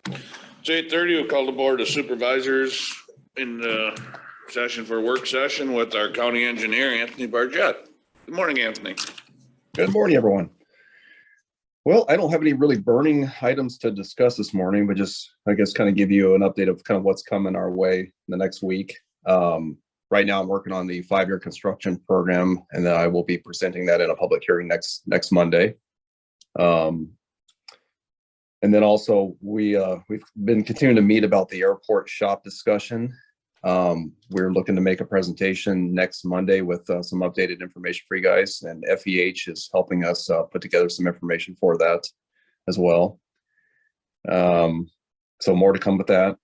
It's 8:30. We'll call the Board of Supervisors in session for work session with our county engineer, Anthony Bargett. Good morning, Anthony. Good morning, everyone. Well, I don't have any really burning items to discuss this morning, but just, I guess, kind of give you an update of kind of what's coming our way in the next week. Right now, I'm working on the 5-year construction program, and then I will be presenting that in a public hearing next Monday. And then also, we've been continuing to meet about the airport shop discussion. We're looking to make a presentation next Monday with some updated information for you guys, and FEH is helping us put together some information for that as well. So more to come with that.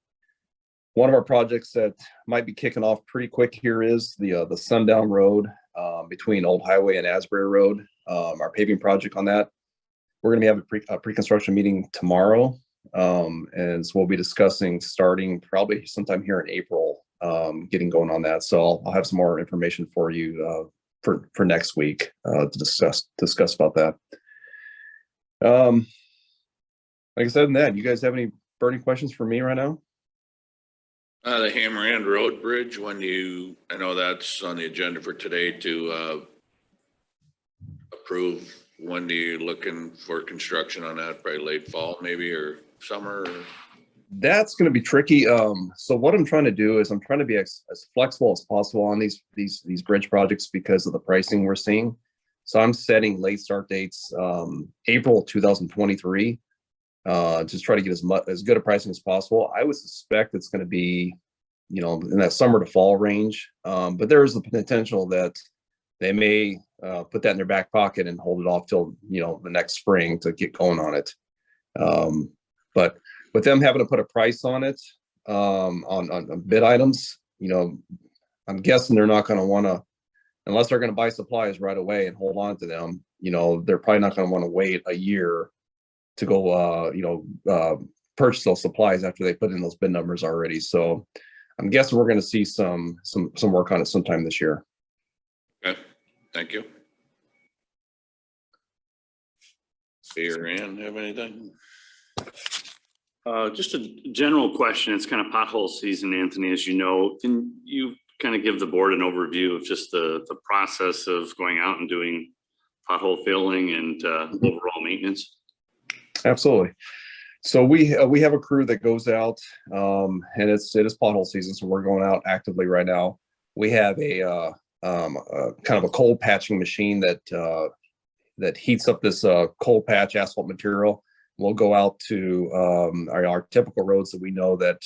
One of our projects that might be kicking off pretty quick here is the Sundown Road between Old Highway and Asbury Road. Our paving project on that. We're going to have a pre-construction meeting tomorrow, and so we'll be discussing starting probably sometime here in April, getting going on that. So I'll have some more information for you for next week to discuss about that. Like I said, in that, you guys have any burning questions for me right now? The Hammer End Road Bridge, I know that's on the agenda for today to approve. When are you looking for construction on that? Probably late fall, maybe, or summer? That's going to be tricky. So what I'm trying to do is I'm trying to be as flexible as possible on these bridge projects because of the pricing we're seeing. So I'm setting late start dates, April 2023. Just try to get as good a pricing as possible. I would suspect it's going to be, in that summer to fall range. But there is the potential that they may put that in their back pocket and hold it off till the next spring to get going on it. But with them having to put a price on it, on bid items, I'm guessing they're not going to want to, unless they're going to buy supplies right away and hold on to them. They're probably not going to want to wait a year to go, purchase those supplies after they put in those bid numbers already. So I'm guessing we're going to see some work on it sometime this year. Okay, thank you. Beer Ann, have anything? Just a general question. It's kind of pothole season, Anthony, as you know. Can you kind of give the board an overview of just the process of going out and doing pothole filling and overall maintenance? Absolutely. So we have a crew that goes out, and it is pothole season, so we're going out actively right now. We have a kind of a cold patching machine that heats up this cold patch asphalt material. We'll go out to our typical roads that we know that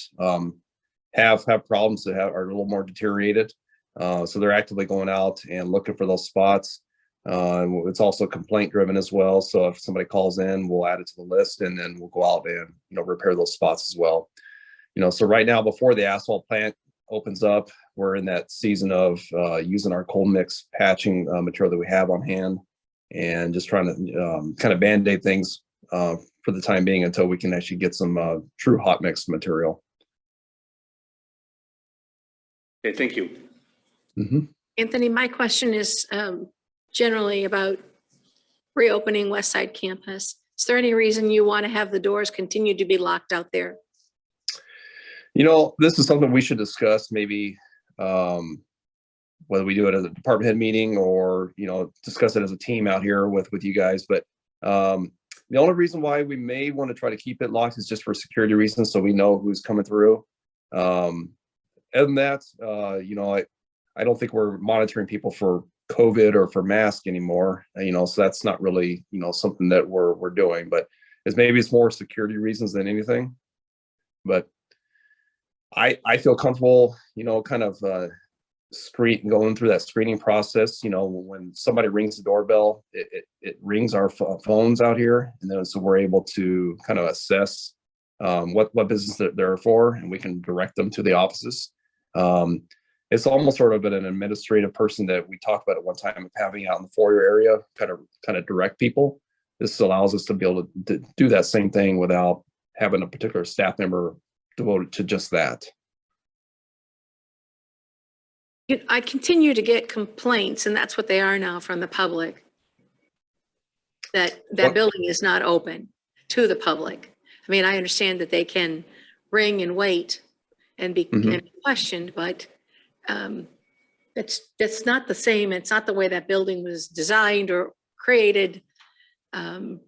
have problems that are a little more deteriorated. So they're actively going out and looking for those spots. It's also complaint driven as well. So if somebody calls in, we'll add it to the list, and then we'll go out and repair those spots as well. So right now, before the asphalt plant opens up, we're in that season of using our cold mix patching material that we have on hand, and just trying to kind of band-aid things for the time being until we can actually get some true hot mix material. Okay, thank you. Mm-hmm. Anthony, my question is generally about reopening West Side Campus. Is there any reason you want to have the doors continue to be locked out there? This is something we should discuss, maybe whether we do it as a department head meeting or, discuss it as a team out here with you guys. But the only reason why we may want to try to keep it locked is just for security reasons, so we know who's coming through. Other than that, I don't think we're monitoring people for COVID or for mask anymore. So that's not really, something that we're doing, but maybe it's more security reasons than anything. But I feel comfortable, kind of going through that screening process. When somebody rings the doorbell, it rings our phones out here, and then so we're able to kind of assess what business they're for, and we can direct them to the offices. It's almost sort of an administrative person that we talked about at one time of having out in the foyer area, kind of direct people. This allows us to be able to do that same thing without having a particular staff member devoted to just that. I continue to get complaints, and that's what they are now from the public, that building is not open to the public. I mean, I understand that they can ring and wait and be and be questioned, but that's not the same. It's not the way that building was designed or created. And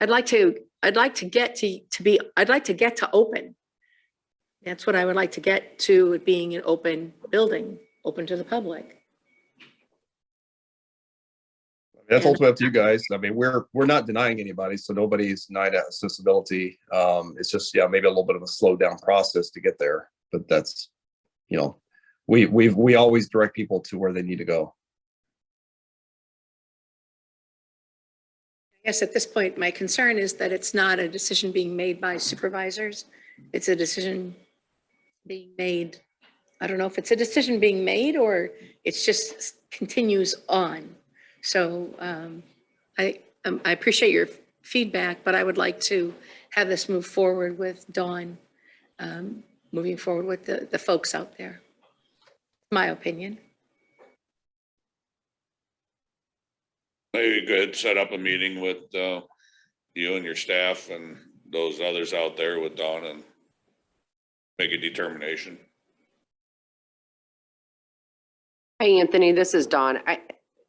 I'd like to get to open. That's what I would like to get to, it being an open building, open to the public. That's ultimately up to you guys. I mean, we're not denying anybody, so nobody's denied accessibility. It's just, yeah, maybe a little bit of a slowed down process to get there, but that's, you know, we always direct people to where they need to go. I guess at this point, my concern is that it's not a decision being made by supervisors. It's a decision being made. I don't know if it's a decision being made or it's just continues on. So I appreciate your feedback, but I would like to have this move forward with Dawn, moving forward with the folks out there. My opinion. Maybe good, set up a meeting with you and your staff and those others out there with Dawn and make a determination. Hey, Anthony, this is Dawn.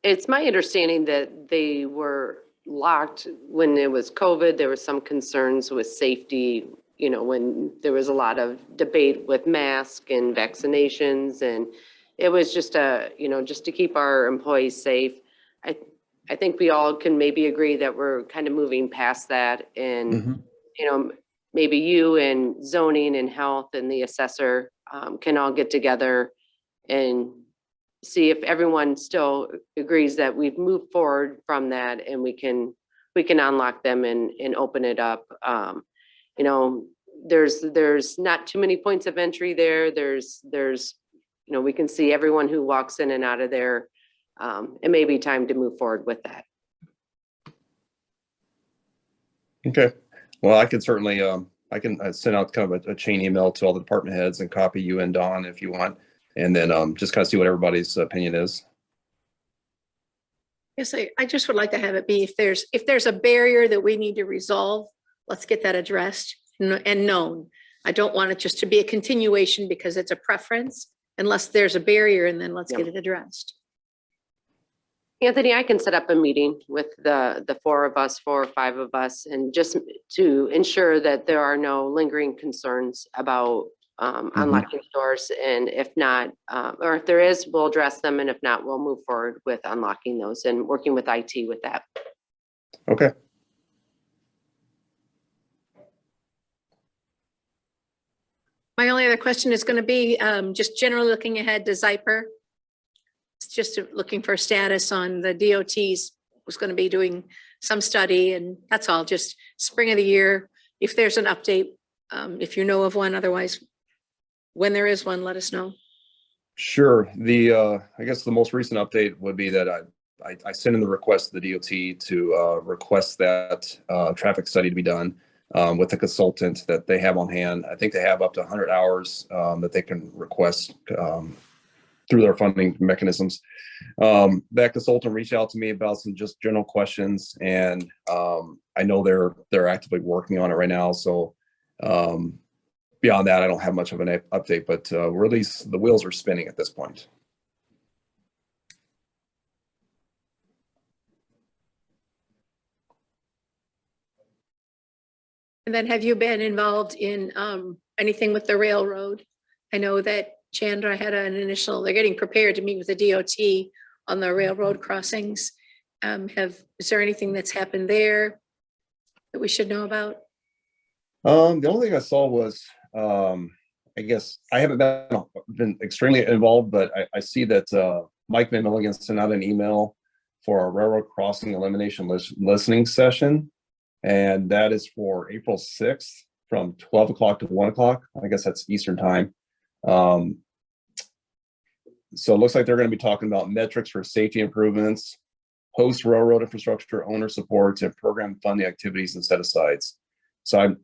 It's my understanding that they were locked when it was COVID. There were some concerns with safety, you know, when there was a lot of debate with masks and vaccinations, and it was just just to keep our employees safe. I think we all can maybe agree that we're kind of moving past that, and you know, maybe you and zoning and health and the assessor can all get together and see if everyone still agrees that we've moved forward from that, and we can unlock them and open it up. You know, there's not too many points of entry there. There's you know, we can see everyone who walks in and out of there. It may be time to move forward with that. Okay. Well, I can certainly, I can send out kind of a chain email to all the department heads and copy you and Dawn if you want. And then just kind of see what everybody's opinion is. Yes, I just would like to have it be, if there's a barrier that we need to resolve, let's get that addressed and known. I don't want it just to be a continuation because it's a preference, unless there's a barrier, and then let's get it addressed. Anthony, I can set up a meeting with the 4 of us, 4 or 5 of us, and just to ensure that there are no lingering concerns about unlocking doors. And if not, or if there is, we'll address them. And if not, we'll move forward with unlocking those and working with IT with that. Okay. My only other question is going to be just generally looking ahead to Zyper. It's just looking for status on the DOT's was going to be doing some study, and that's all. Just spring of the year. If there's an update, if you know of one, otherwise, when there is one, let us know. Sure. I guess the most recent update would be that I sent in the request to the DOT to request that traffic study to be done with the consultant that they have on hand. I think they have up to 100 hours that they can request through their funding mechanisms. That consultant reached out to me about some just general questions, and I know they're actively working on it right now. So beyond that, I don't have much of an update, but we're at least the wheels are spinning at this point. And then have you been involved in anything with the railroad? I know that Chandra had an initial, they're getting prepared to meet with the DOT on the railroad crossings. Is there anything that's happened there that we should know about? The only thing I saw was, I guess I haven't been extremely involved, but I see that Mike Van Milligan sent out an email for a railroad crossing elimination listening session. And that is for April 6th from 12 o'clock to 1 o'clock. I guess that's Eastern time. So it looks like they're going to be talking about metrics for safety improvements, host railroad infrastructure, owner supports, and program funding activities and set-asides. So I'm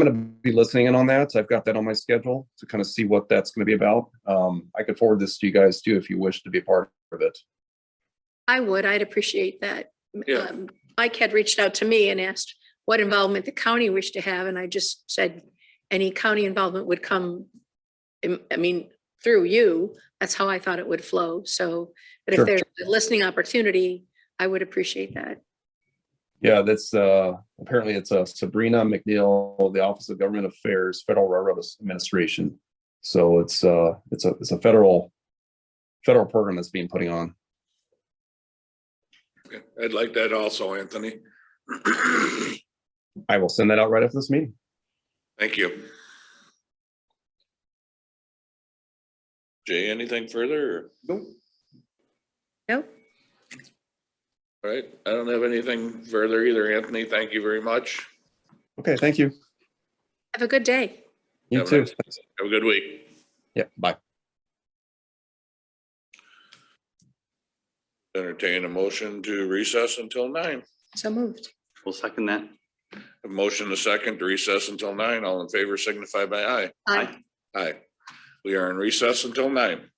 going to be listening in on that. So I've got that on my schedule to kind of see what that's going to be about. I could forward this to you guys too if you wish to be a part of it. I would. I'd appreciate that. Yeah. Mike had reached out to me and asked what involvement the county wished to have, and I just said any county involvement would come, I mean, through you. That's how I thought it would flow. So, but if Sure. there's a listening opportunity, I would appreciate that. Yeah, that's apparently it's Sabrina McNeil, the Office of Government Affairs, Federal Railroad Administration. So it's a federal program that's being putting on. I'd like that also, Anthony. I will send that out right after this meeting. Thank you. Jay, anything further? Nope. Nope. All right, I don't have anything further either, Anthony. Thank you very much. Okay, thank you. Have a good day. You Have a too. nice- Have a good week. Yeah, bye. Entertain a motion to recess until 9. So moved. We'll second that. A motion a second to recess until 9. All in favor signify by aye. Aye. Aye. We are in recess until 9.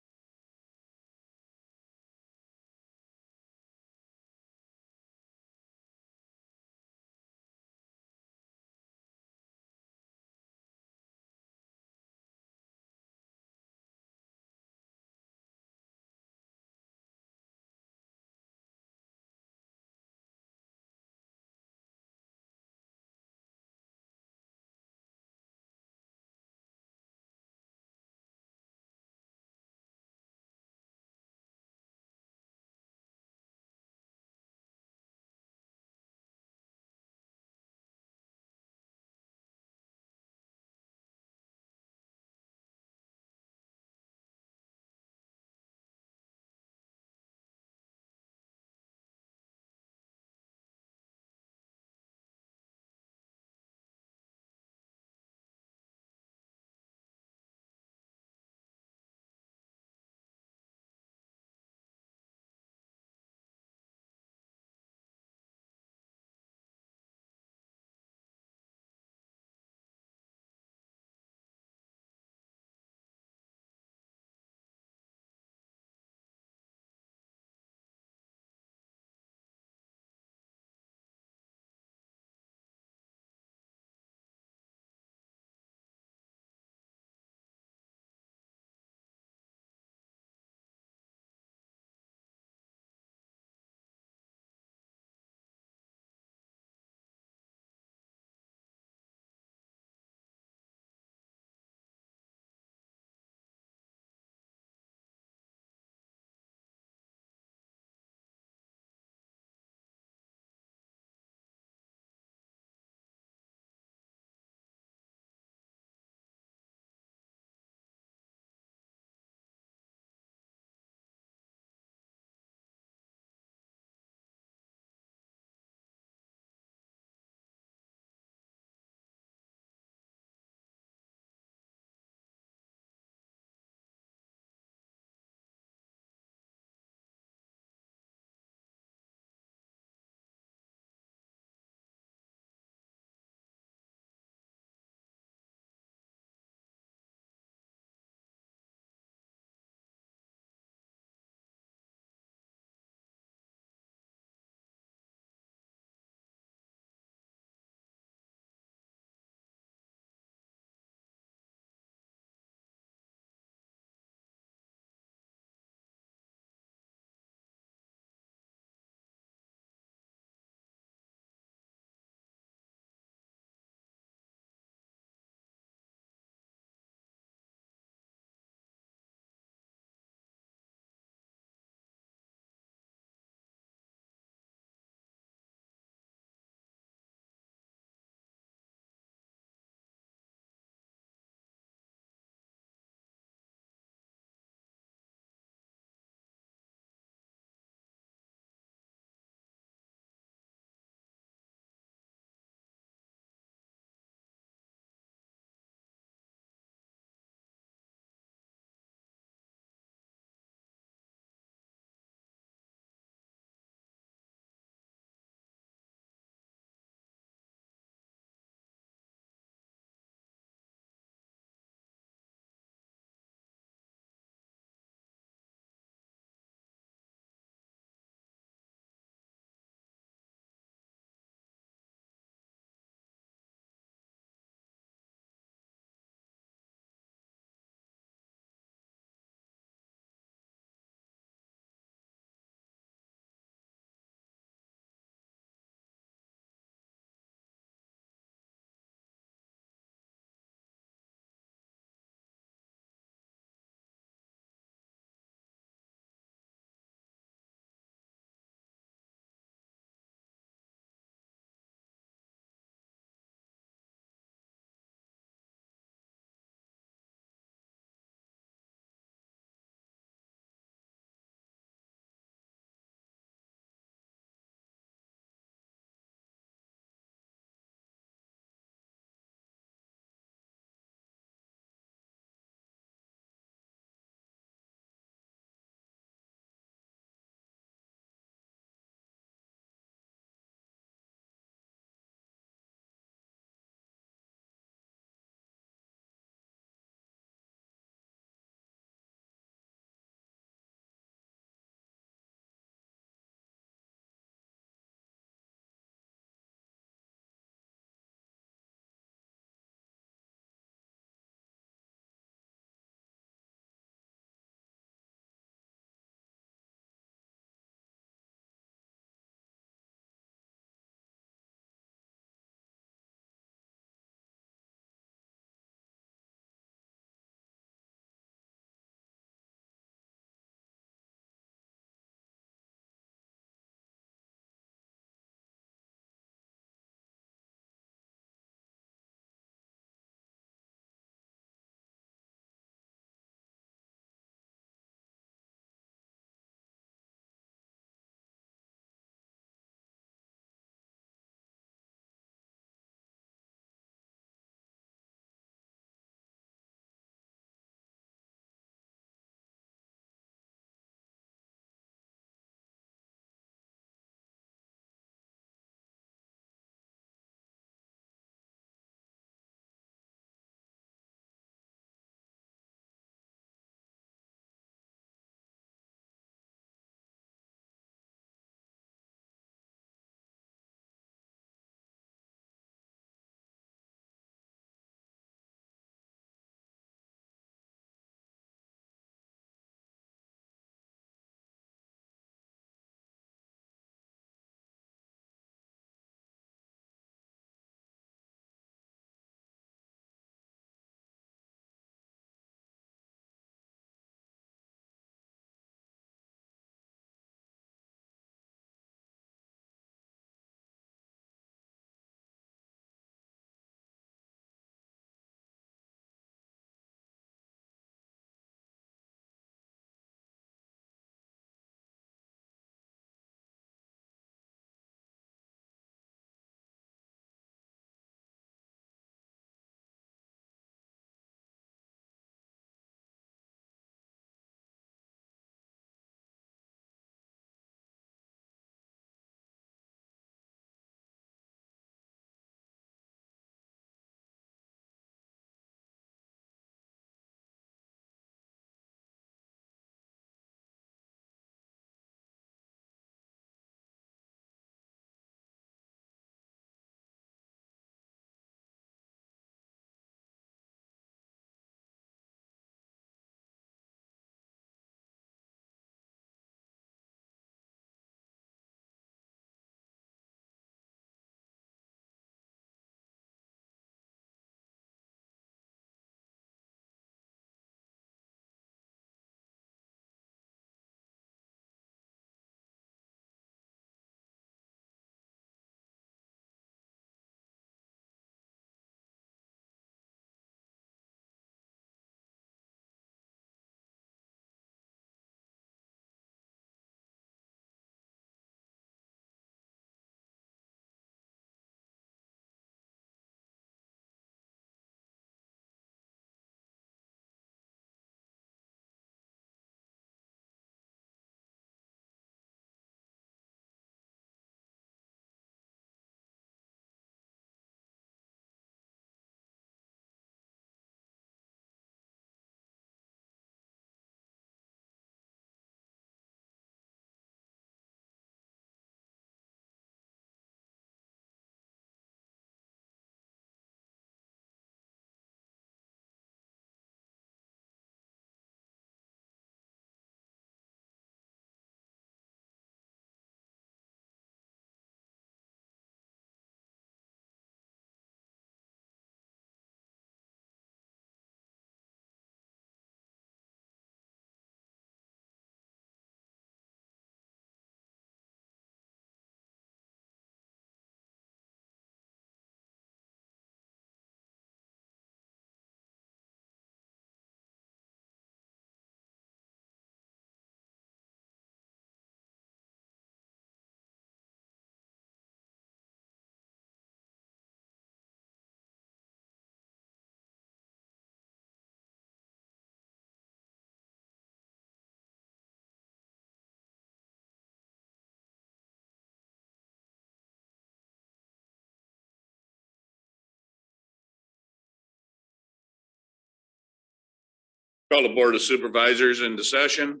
Call the Board of Supervisors into session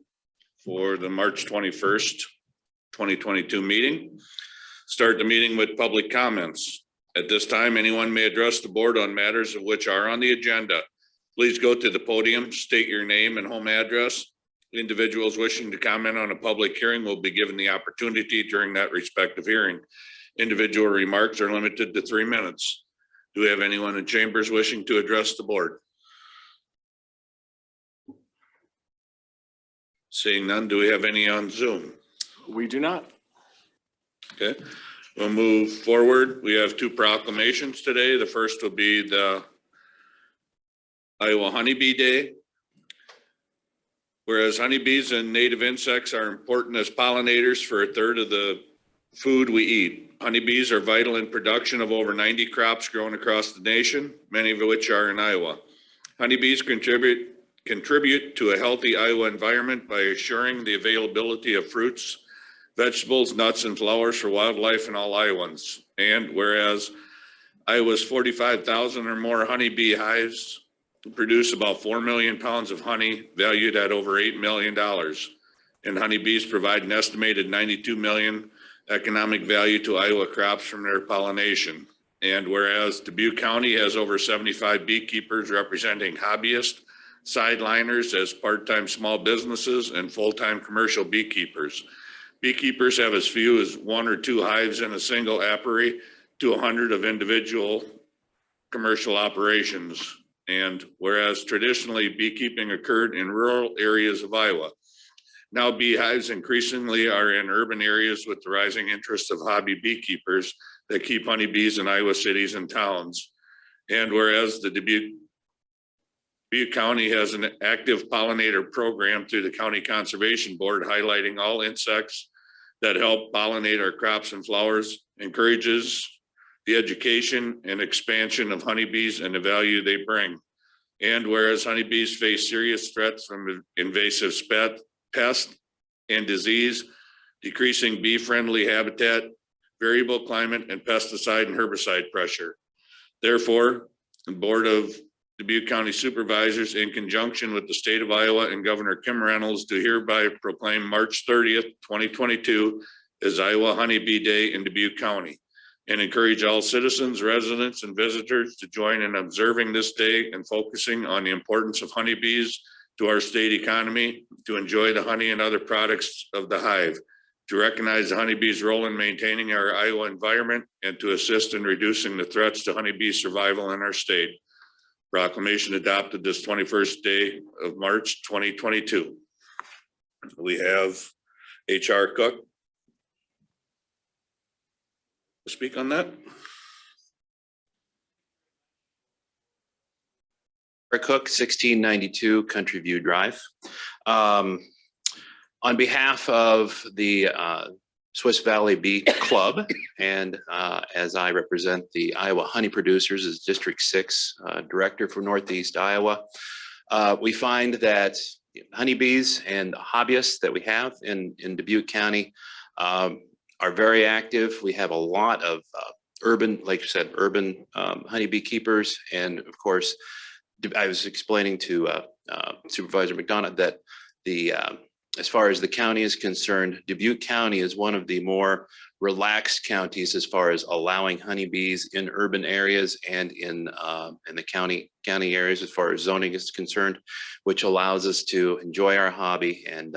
for the March 21st, 2022 meeting. Start the meeting with public comments. At this time, anyone may address the board on matters of which are on the agenda. Please go to the podium, state your name and home address. Individuals wishing to comment on a public hearing will be given the opportunity during that respective hearing. Individual remarks are limited to 3 minutes. Do we have anyone in chambers wishing to address the board? Seeing none, do we have any on Zoom? We do not. Okay, we'll move forward. We have 2 proclamations today. The first will be the Iowa Honeybee Day. Whereas honeybees and native insects are important as pollinators for 1/3 of the food we eat. Honeybees are vital in production of over 90 crops grown across the nation, many of which are in Iowa. Honeybees contribute to a healthy Iowa environment by assuring the availability of fruits, vegetables, nuts, and flowers for wildlife and all Iowans. And whereas Iowa's 45,000 or more honeybee hives produce about 4 million pounds of honey valued at over $8 million. And honeybees provide an estimated 92 million economic value to Iowa crops from their pollination. And whereas Dubuque County has over 75 beekeepers representing hobbyists, sideliners as part-time small businesses and full-time commercial beekeepers. Beekeepers have as few as 1 or 2 hives in a single apiary to 100 of individual commercial operations. And whereas traditionally beekeeping occurred in rural areas of Iowa, now beehives increasingly are in urban areas with the rising interest of hobby beekeepers that keep honeybees in Iowa cities and towns. And whereas the Dubuque County has an active pollinator program through the County Conservation Board highlighting all insects that help pollinate our crops and flowers, encourages the education and expansion of honeybees and the value they bring. And whereas honeybees face serious threats from invasive pest and disease, decreasing bee-friendly habitat, variable climate, and pesticide and herbicide pressure. Therefore, the Board of Dubuque County Supervisors, in conjunction with the state of Iowa and Governor Kim Reynolds, do hereby proclaim March 30th, 2022 as Iowa Honeybee Day in Dubuque County, and encourage all citizens, residents, and visitors to join in observing this day and focusing on the importance of honeybees to our state economy, to enjoy the honey and other products of the hive, to recognize the honeybees' role in maintaining our Iowa environment, and to assist in reducing the threats to honeybee survival in our state. Proclamation adopted this 21st day of March, 2022. We have HR Cook. Speak on that. Cook, 1692 Country View Drive. On behalf of the Swiss Valley Bee Club, and as I represent the Iowa Honey Producers as District 6 Director for Northeast Iowa, we find that honeybees and hobbyists that we have in Dubuque County are very active. We have a lot of urban, like you said, urban honeybee keepers. And of course, I was explaining to Supervisor McDonough that as far as the county is concerned, Dubuque County is one of the more relaxed counties as far as allowing honeybees in urban areas and in the county areas as far as zoning is concerned, which allows us to enjoy our hobby. And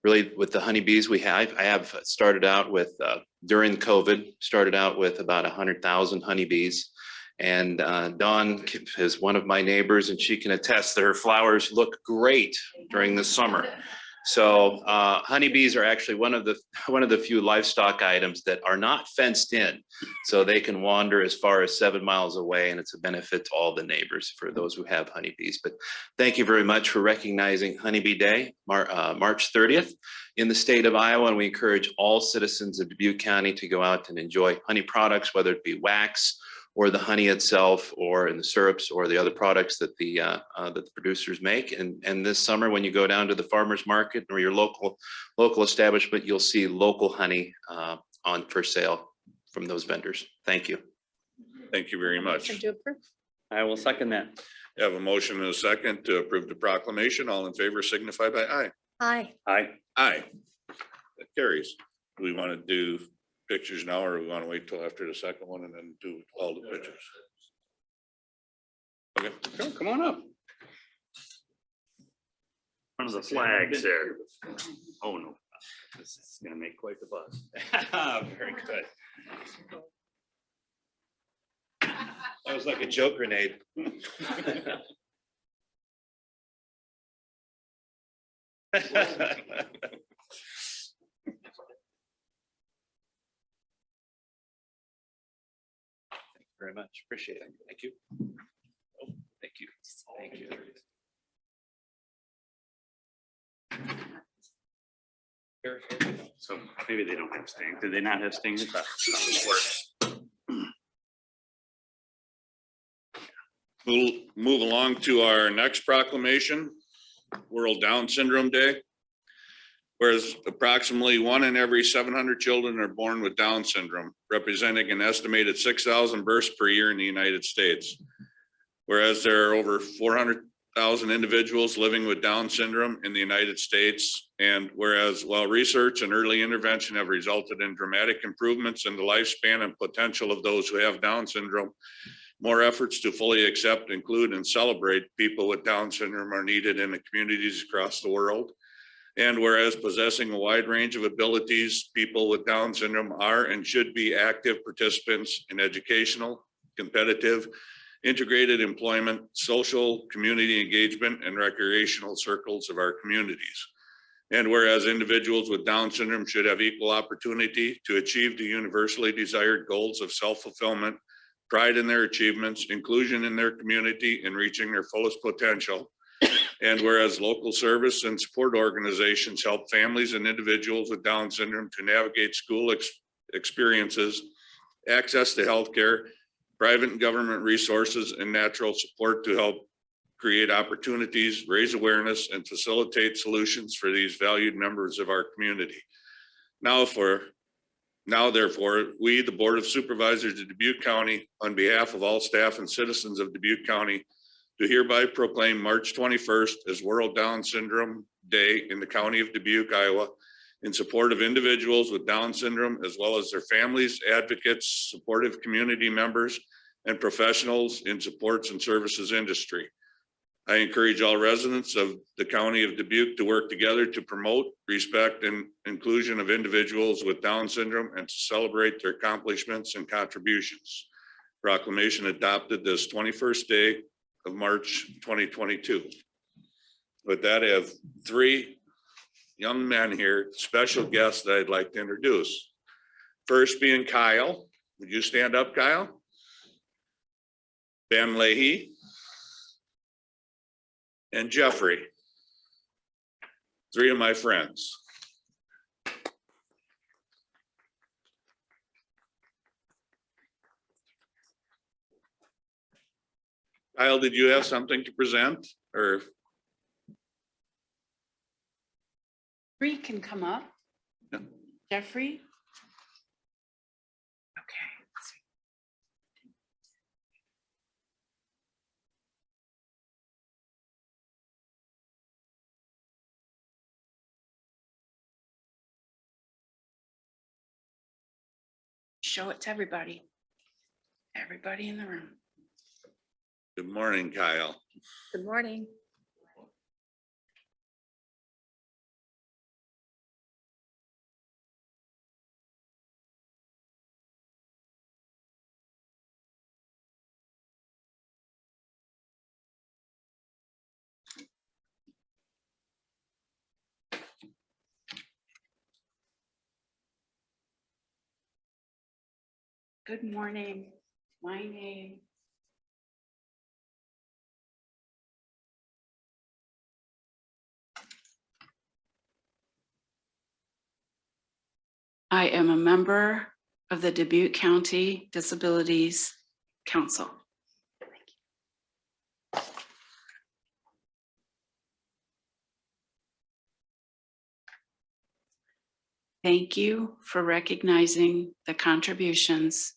really with the honeybees I have started out with, during COVID, started out with about 100,000 honeybees. And Dawn is one of my neighbors, and she can attest that her flowers look great during the summer. So honeybees are actually one of the few livestock items that are not fenced in, so they can wander as far as 7 miles away, and it's a benefit to all the neighbors for those who have honeybees. But thank you very much for recognizing Honeybee Day, March 30th in the state of Iowa, and we encourage all citizens of Dubuque County to go out and enjoy honey products, whether it be wax or the honey itself, or in the syrups, or the other products that the producers make. And this summer, when you go down to the farmer's market or your local establishment, you'll see local honey on for sale from those vendors. Thank you. Thank you very much. Motion to approve. I will second that. Have a motion and a second to approve the proclamation. All in favor signify by aye. Aye. Aye. Aye. That carries. Do we want to do pictures now, or we want to wait till after the second one and then do all the pictures? Okay. Sure, come on up. One of the flags there. Oh, no. This is gonna make quite the buzz. Very good. That was like a joke grenade. Very much. Appreciate it. Thank you. Oh, thank you. Thank you. So maybe they don't have Sting. Do they not have Sting? We'll move along to our next proclamation, World Down Syndrome Day. Whereas approximately 1 in every 700 children are born with Down syndrome, representing an estimated 6,000 births per year in the United States. Whereas there are over 400,000 individuals living with Down syndrome in the United States. And whereas while research and early intervention have resulted in dramatic improvements in the lifespan and potential of those who have Down syndrome, more efforts to fully accept, include, and celebrate people with Down syndrome are needed in the communities across the world. And whereas possessing a wide range of abilities, people with Down syndrome are and should be active participants in educational, competitive, integrated employment, social, community engagement, and recreational circles of our communities. And whereas individuals with Down syndrome should have equal opportunity to achieve the universally desired goals of self-fulfillment, pride in their achievements, inclusion in their community, and reaching their fullest potential. And whereas local service and support organizations help families and individuals with Down syndrome to navigate school experiences, access to healthcare, private and government resources, and natural support to help create opportunities, raise awareness, and facilitate solutions for these valued members of our community. Now, therefore, we, the Board of Supervisors of Dubuque County, on behalf of all staff and citizens of Dubuque County, do hereby proclaim March 21st as World Down Syndrome Day in the County of Dubuque, Iowa, in support of individuals with Down syndrome, as well as their families, advocates, supportive community members, and professionals in supports and services industry. I encourage all residents of the County of Dubuque to work together to promote, respect, and inclusion of individuals with Down syndrome and to celebrate their accomplishments and contributions. Proclamation adopted this 21st day of March 2022. With that, I have 3 young men here, special guests that I'd like to introduce. First being Kyle. Would you stand up, Kyle? Ben Leahy. And Jeffrey. 3 of my friends. Kyle, did you have something to present, or? Jeffrey can come up. Yeah. Jeffrey. Okay. Show it to everybody. Everybody in the room. Good morning, Kyle. Good morning. Good morning. My name. I am a member of the Dubuque County Disabilities Council. Thank you for recognizing the contributions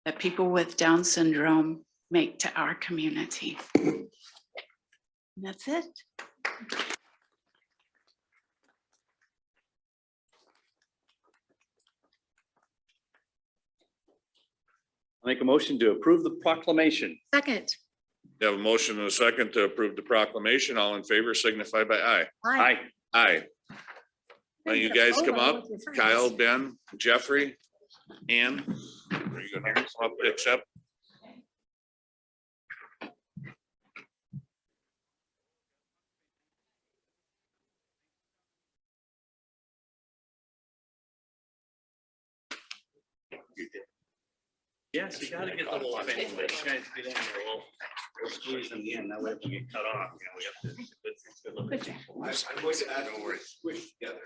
that people with Down syndrome make to our community. And that's it. I'll make a motion to approve the proclamation. Second. You have a motion and a second to approve the proclamation. All in favor signify by aye. Aye. Aye. Now you guys come up, Kyle, Ben, Jeffrey, Ann. Are you gonna come up to accept? Yes, you gotta get the little thing. You guys get in there, we'll squeeze in the end. That way if we get cut off, you know, we got the good looking people. I'm going to add over it. Squish together.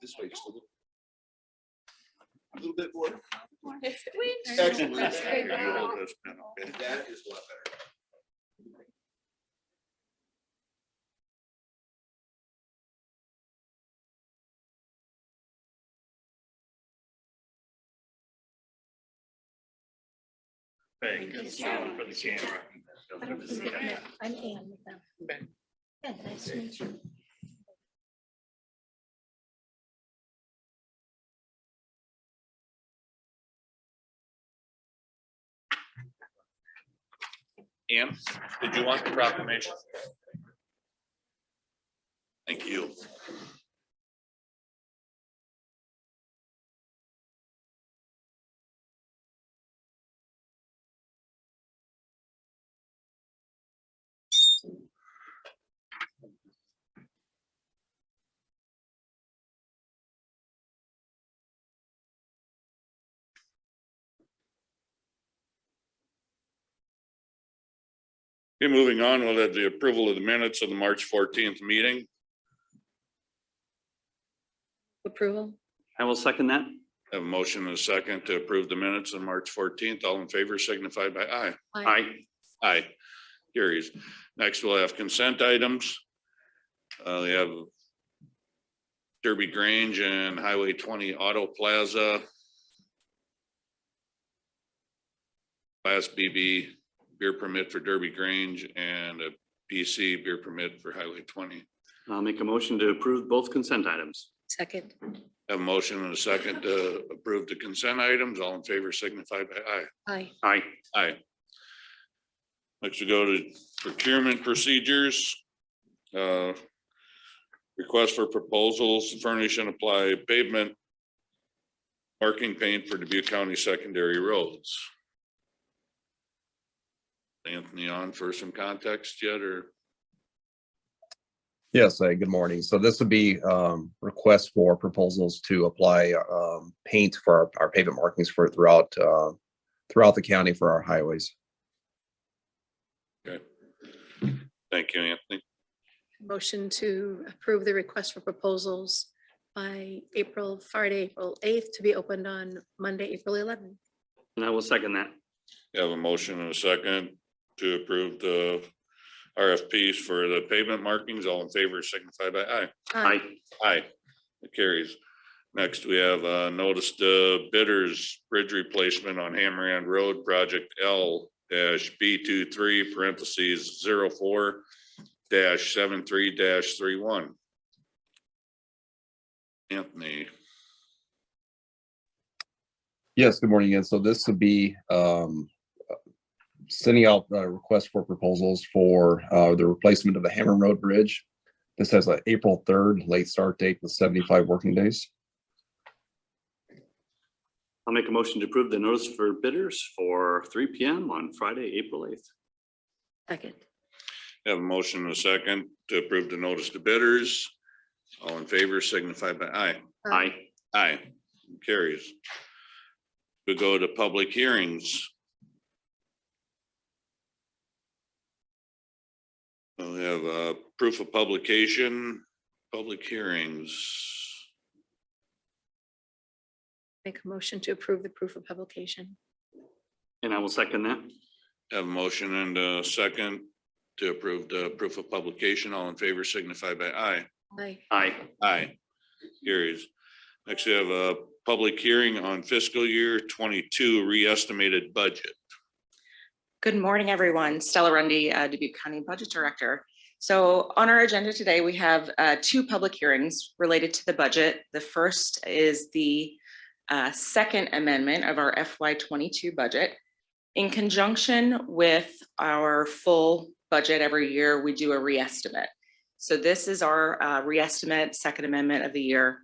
This way, just a little bit more. Excellent. You hold this pen, okay? That is a lot better. Hey, good sound for the camera. I'm Ann with them. Yeah, nice to meet you. Ann, did you want the proclamation? Thank you. Okay, moving on, we'll have the approval of the minutes of the March 14th meeting. Approval? I will second that. Have a motion and a second to approve the minutes of March 14th. All in favor signify by aye. Aye. Aye. Carries. Next, we'll have consent items. They have Derby Grange and Highway 20 Auto Plaza. Class BB beer permit for Derby Grange and a BC beer permit for Highway 20. I'll make a motion to approve both consent items. Second. Have a motion and a second to approve the consent items. All in favor signify by aye. Aye. Aye. Aye. Next we go to procurement procedures. Request for proposals to furnish and apply pavement marking paint for Dubuque County secondary roads. Anthony on for some context yet, or? Yes, good morning. So this would be request for proposals to apply paint for our pavement markings for throughout the county for our highways. Okay. Thank you, Anthony. Motion to approve the request for proposals by Friday, April 8th, to be opened on Monday, April 11th. And I will second that. You have a motion and a second to approve the RFPs for the pavement markings. All in favor signify by aye. Aye. Aye. It carries. Next, we have notice the bidders bridge replacement on Hammerhand Road, project L-B23 parentheses 04-73-31. Anthony. Yes, good morning again. So this would be sending out a request for proposals for the replacement of the Hammer Road Bridge. This has an April 3rd late start date with 75 working days. I'll make a motion to approve the notice for bidders for 3 p.m. on Friday, April 8th. Second. Have a motion and a second to approve the notice to bidders. All in favor signify by aye. Aye. Aye. Carries. We go to public hearings. We have proof of publication, public hearings. Make a motion to approve the proof of publication. And I will second that. Have a motion and a second to approve the proof of publication. All in favor signify by aye. Aye. Aye. Aye. Carries. Next, we have a public hearing on fiscal year 22 re-estimated budget. Good morning, everyone. Stella Rundy, Dubuque County Budget Director. So on our agenda today, we have two public hearings related to the budget. The first is the second amendment of our FY22 budget. In conjunction with our full budget every year, we do a reestimate. So this is our reestimate, second amendment of the year.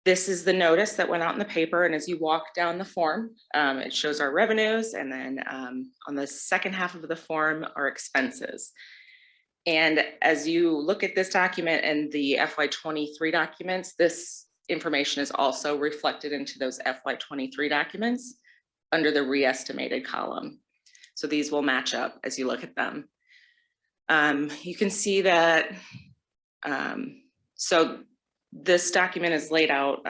This is the notice that went out in the paper, and as you walk down the form, it shows our revenues, and then on the second half of the form, our expenses. And as you look at this document and the FY23 documents, this information is also reflected into those FY23 documents under the re-estimated column. So these will match up as you look at them. You can see that, so this document is laid out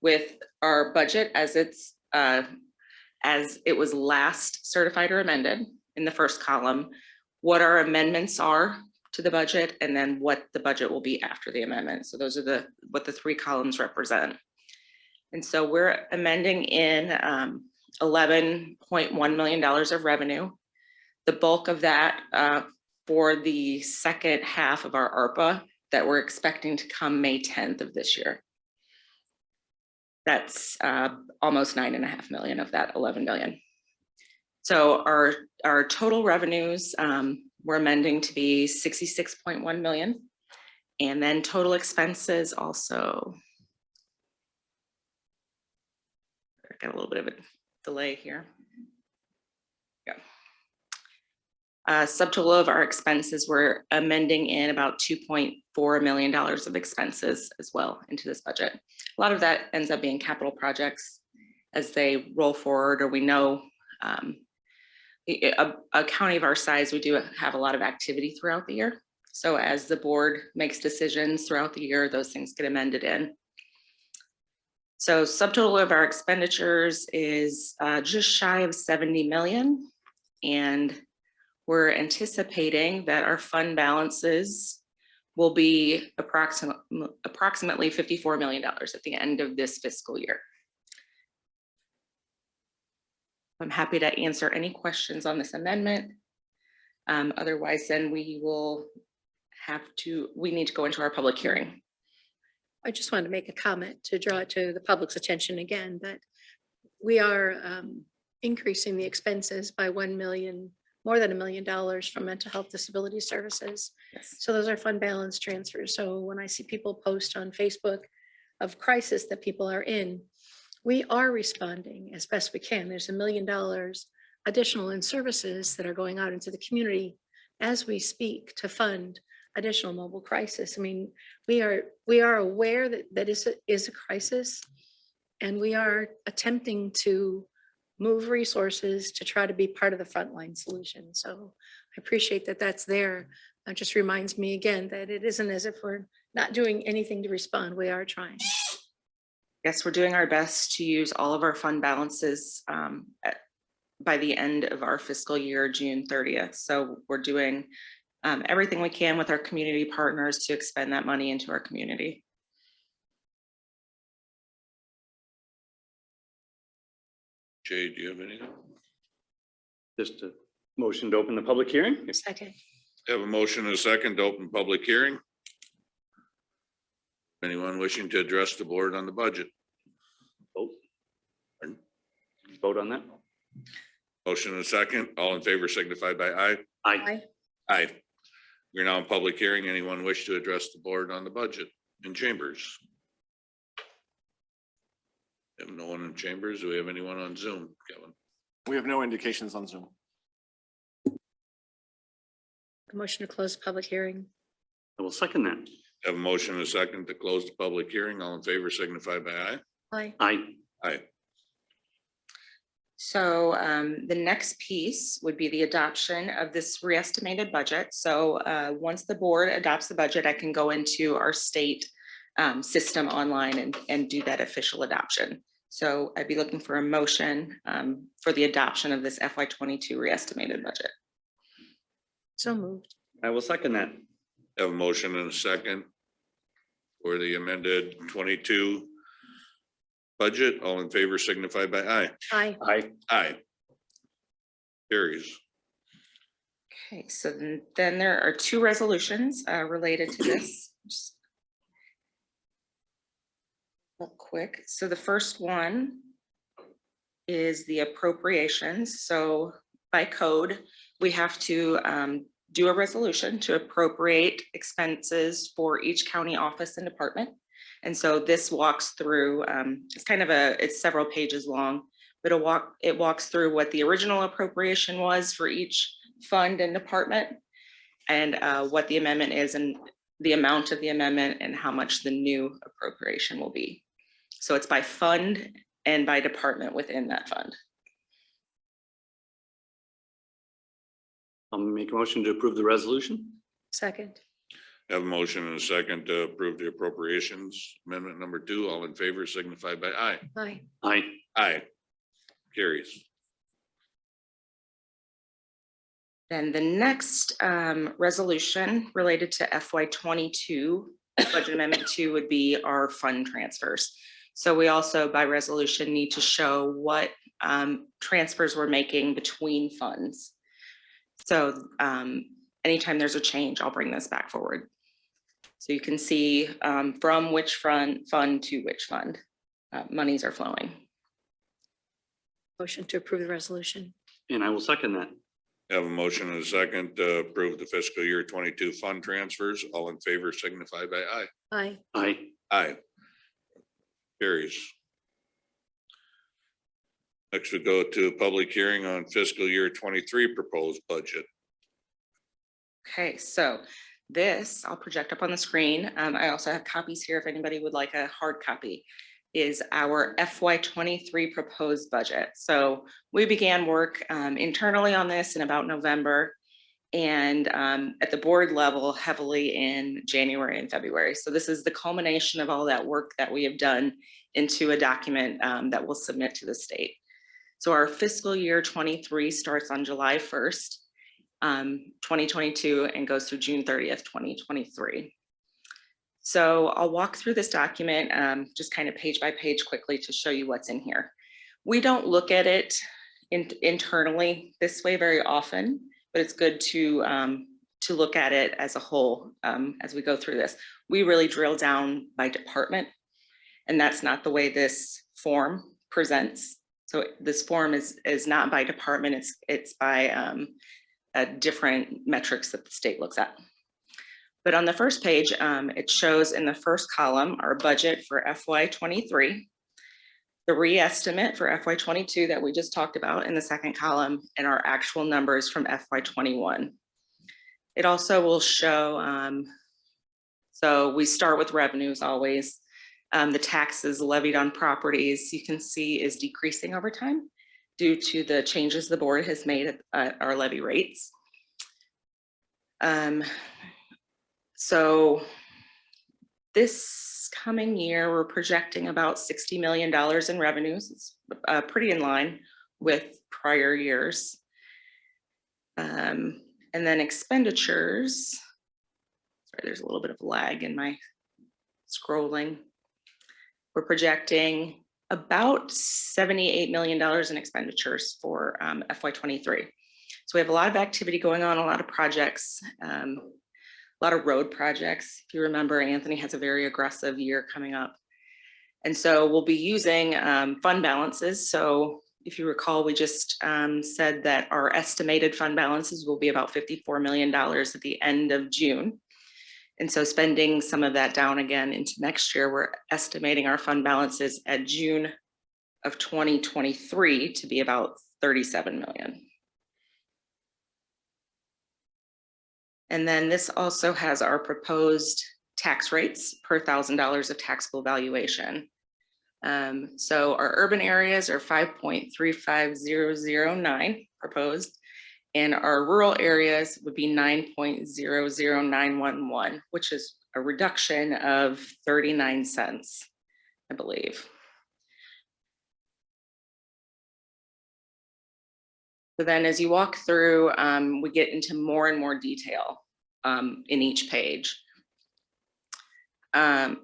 with our budget as it was last certified or amended in the first column, what our amendments are to the budget, and then what the budget will be after the amendment. So those are what the three columns represent. And so we're amending in $11.1 million of revenue. The bulk of that for the second half of our ARPA that we're expecting to come May 10th of this year. That's almost 9.5 million of that 11 million. So our total revenues, we're amending to be 66.1 million. And then total expenses also. I got a little bit of a delay here. Yeah. Subtotal of our expenses, we're amending in about $2.4 million of expenses as well into this budget. A lot of that ends up being capital projects as they roll forward, or we know a county of our size, we do have a lot of activity throughout the year. So as the board makes decisions throughout the year, those things get amended in. So subtotal of our expenditures is just shy of 70 million. And we're anticipating that our fund balances will be approximately $54 million at the end of this fiscal year. I'm happy to answer any questions on this amendment. Otherwise, then we need to go into our public hearing. I just wanted to make a comment to draw it to the public's attention again, that we are increasing the expenses by more than $1 million from mental health disability services. Yes. So those are fund balance transfers. So when I see people post on Facebook of crisis that people are in, we are responding as best we can. There's $1 million additional in services that are going out into the community as we speak to fund additional mobile crisis. I mean, we are aware that is a crisis, and we are attempting to move resources to try to be part of the frontline solution. So I appreciate that that's there. It just reminds me again that it isn't as if we're not doing anything to respond. We are trying. Yes, we're doing our best to use all of our fund balances by the end of our fiscal year, June 30th. So we're doing everything we can with our community partners to expend that money into our community. Jay, do you have anything? Just a motion to open the public hearing. Second. Have a motion and a second to open public hearing. Anyone wishing to address the board on the budget? Vote. Vote on that. Motion and a second. All in favor signify by aye. Aye. Aye. We're now in public hearing. Anyone wish to address the board on the budget in chambers? Have no one in chambers. Do we have anyone on Zoom, Kevin? We have no indications on Zoom. A motion to close the public hearing. I will second that. Have a motion and a second to close the public hearing. All in favor signify by aye. Aye. Aye. Aye. So the next piece would be the adoption of this re-estimated budget. So once the board adopts the budget, I can go into our state system online and do that official adoption. So I'd be looking for a motion for the adoption of this FY22 re-estimated budget. So moved. I will second that. Have a motion and a second for the amended 22 budget. All in favor signify by aye. Aye. Aye. Aye. Carries. Okay, so then there are two resolutions related to this. Just real quick. So the first one is the appropriations. So by code, we have to do a resolution to appropriate expenses for each county office and department. And so this walks through, it's several pages long, but it walks through what the original appropriation was for each fund and department and what the amendment is and the amount of the amendment and how much the new appropriation will be. So it's by fund and by department within that fund. I'll make a motion to approve the resolution. Second. Have a motion and a second to approve the appropriations amendment number 2. All in favor signify by aye. Aye. Aye. Aye. Carries. Then the next resolution related to FY22 budget amendment 2 would be our fund transfers. So we also by resolution need to show what transfers we're making between funds. So anytime there's a change, I'll bring this back forward. So you can see from which fund to which fund monies are flowing. Motion to approve the resolution. And I will second that. Have a motion and a second to approve the fiscal year 22 fund transfers. All in favor signify by aye. Aye. Aye. Aye. Carries. Next we go to a public hearing on fiscal year 23 proposed budget. Okay, so this I'll project up on the screen. I also have copies here if anybody would like a hard copy. Is our FY23 proposed budget. So we began work internally on this in about November and at the board level heavily in January and February. So this is the culmination of all that work that we have done into a document that we'll submit to the state. So our fiscal year 23 starts on July 1st, 2022 and goes through June 30th, 2023. So I'll walk through this document just kind of page by page quickly to show you what's in here. We don't look at it internally this way very often, but it's good to look at it as a whole as we go through this. We really drill down by department, and that's not the way this form presents. So this form is not by department, it's by different metrics that the state looks at. But on the first page, it shows in the first column our budget for FY23, the re-estimate for FY22 that we just talked about in the second column, and our actual numbers from FY21. It also will show, so we start with revenues always. The taxes levied on properties, you can see, is decreasing over time due to the changes the board has made at our levy rates. So this coming year, we're projecting about $60 million in revenues. It's pretty in line with prior years. And then expenditures, sorry, there's a little bit of lag in my scrolling. We're projecting about $78 million in expenditures for FY23. So we have a lot of activity going on, a lot of projects. A lot of road projects. If you remember, Anthony has a very aggressive year coming up. And so we'll be using fund balances. So if you recall, we just said that our estimated fund balances will be about $54 million at the end of June. And so spending some of that down again into next year, we're estimating our fund balances at June of 2023 to be about $37 million. And then this also has our proposed tax rates per $1,000 of taxable valuation. So our urban areas are 5.35009 proposed, and our rural areas would be 9.00911, which is a reduction of 39 cents, I believe. So then as you walk through, we get into more and more detail in each page.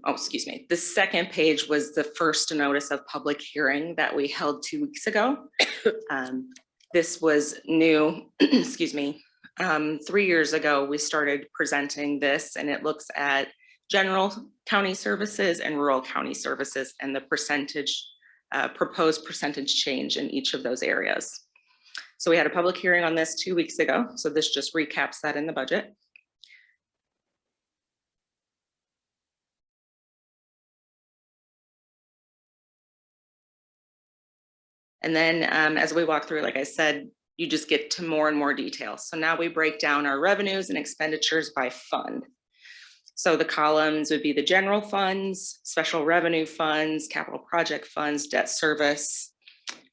Excuse me. The second page was the first notice of public hearing that we held 2 weeks ago. This was new, excuse me. 3 years ago, we started presenting this, and it looks at general county services and rural county services and the percentage, proposed percentage change in each of those areas. So we had a public hearing on this 2 weeks ago. So this just recaps that in the budget. And then as we walk through, like I said, you just get to more and more details. So now we break down our revenues and expenditures by fund. So the columns would be the general funds, special revenue funds, capital project funds, debt service,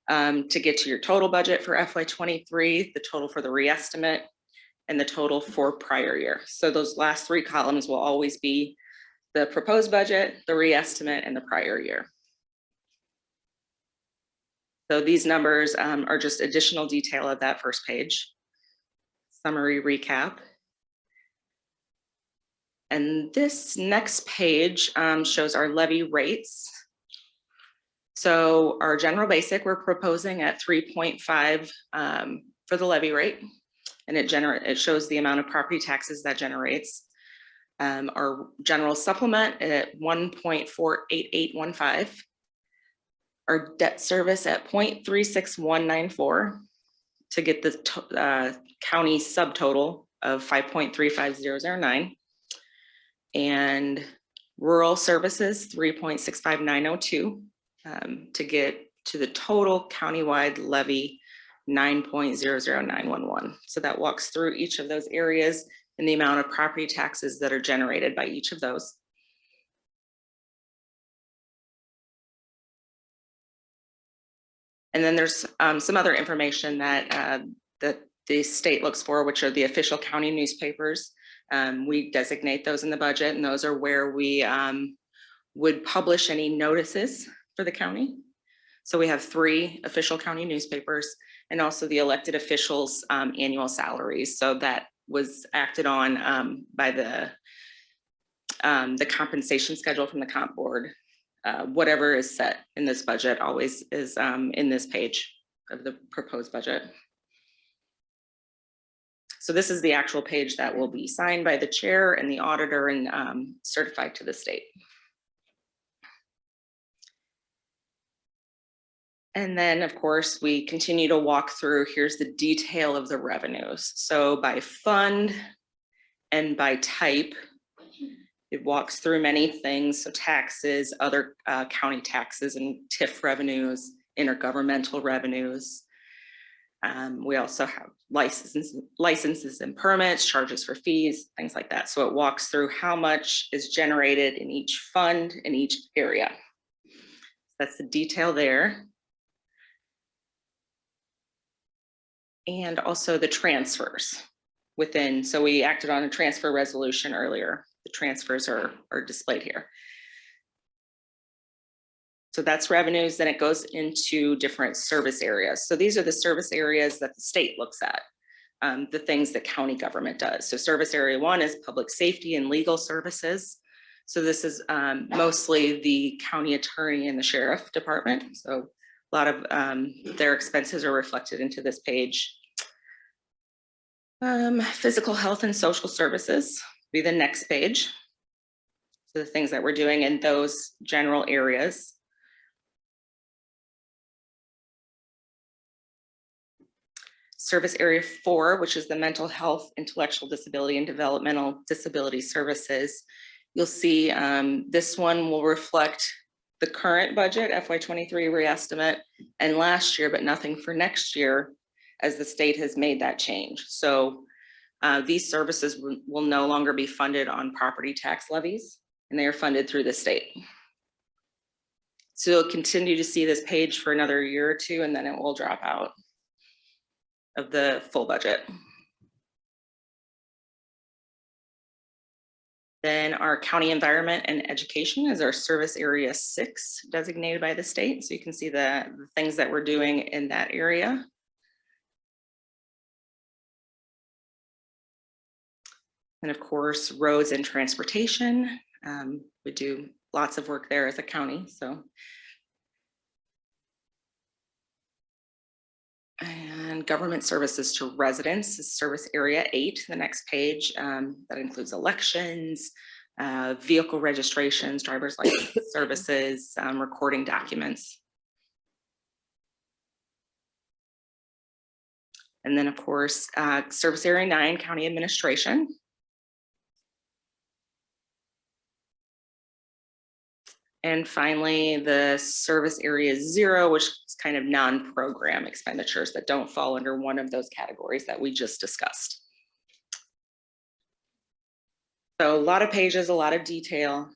to get to your total budget for FY23, the total for the reestimate, and the total for prior year. So those last 3 columns will always be the proposed budget, the reestimate, and the prior year. So these numbers are just additional detail of that first page. Summary recap. And this next page shows our levy rates. So our general basic, we're proposing at 3.5 for the levy rate. And it shows the amount of property taxes that generates. Our general supplement at 1.48815. Our debt service at 0.36194 to get the county subtotal of 5.35009. And rural services 3.65902 to get to the total countywide levy 9.00911. So that walks through each of those areas and the amount of property taxes that are generated by each of those. And then there's some other information that the state looks for, which are the official county newspapers. We designate those in the budget, and those are where we would publish any notices for the county. So we have 3 official county newspapers and also the elected officials' annual salaries. So that was acted on by the compensation schedule from the comp board. Whatever is set in this budget always is in this page of the proposed budget. So this is the actual page that will be signed by the chair and the auditor and certified to the state. And then, of course, we continue to walk through, here's the detail of the revenues. So by fund and by type, it walks through many things, so taxes, other county taxes and TIF revenues, intergovernmental revenues. We also have licenses and permits, charges for fees, things like that. So it walks through how much is generated in each fund in each area. That's the detail there. And also the transfers within, so we acted on a transfer resolution earlier. The transfers are displayed here. So that's revenues, then it goes into different service areas. So these are the service areas that the state looks at, the things that county government does. So service area 1 is public safety and legal services. So this is mostly the county attorney and the sheriff department. So a lot of their expenses are reflected into this page. Physical health and social services be the next page. So the things that we're doing in those general areas. Service area 4, which is the mental health, intellectual disability, and developmental disability services. You'll see this one will reflect the current budget, FY23 reestimate, and last year, but nothing for next year, as the state has made that change. So these services will no longer be funded on property tax levies, and they are funded through the state. So you'll continue to see this page for another year or two, and then it will drop out of the full budget. Then our county environment and education is our service area 6 designated by the state. So you can see the things that we're doing in that area. And of course, roads and transportation. We do lots of work there as a county, so. And government services to residents is service area 8, the next page. That includes elections, vehicle registrations, driver's license services, recording documents. And then of course, service area 9, county administration. And finally, the service area 0, which is kind of non-program expenditures that don't fall under one of those categories that we just discussed. So a lot of pages, a lot of detail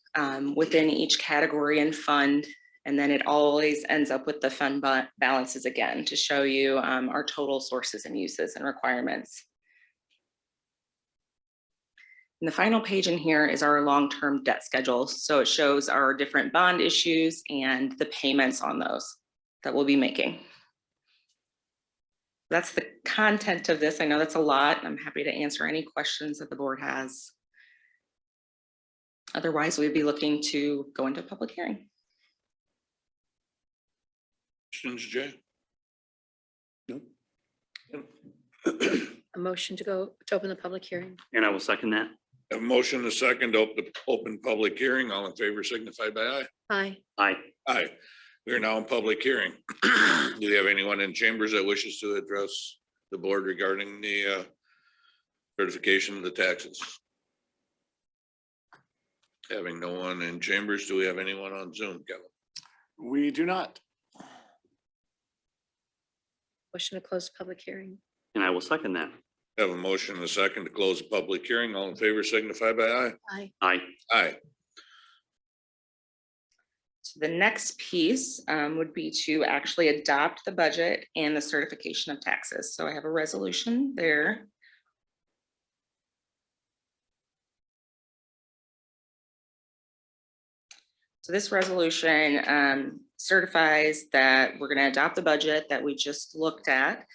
within each category and fund. And then it always ends up with the fund balances again to show you our total sources and uses and requirements. And the final page in here is our long-term debt schedule. So it shows our different bond issues and the payments on those that we'll be making. That's the content of this. I know that's a lot. I'm happy to answer any questions that the board has. Otherwise, we'd be looking to go into public hearing. Questions, Jay? No. A motion to open the public hearing. And I will second that. A motion, a second to open public hearing. All in favor signify by aye. Aye. Aye. Aye. We are now in public hearing. Do you have anyone in chambers that wishes to address the board regarding the certification of the taxes? Having no one in chambers, do we have anyone on Zoom, Kevin? We do not. Motion to close the public hearing. And I will second that. Have a motion and a second to close the public hearing. All in favor signify by aye. Aye. Aye. Aye. So the next piece would be to actually adopt the budget and the certification of taxes. So I have a resolution there. So this resolution certifies that we're going to adopt the budget that we just looked at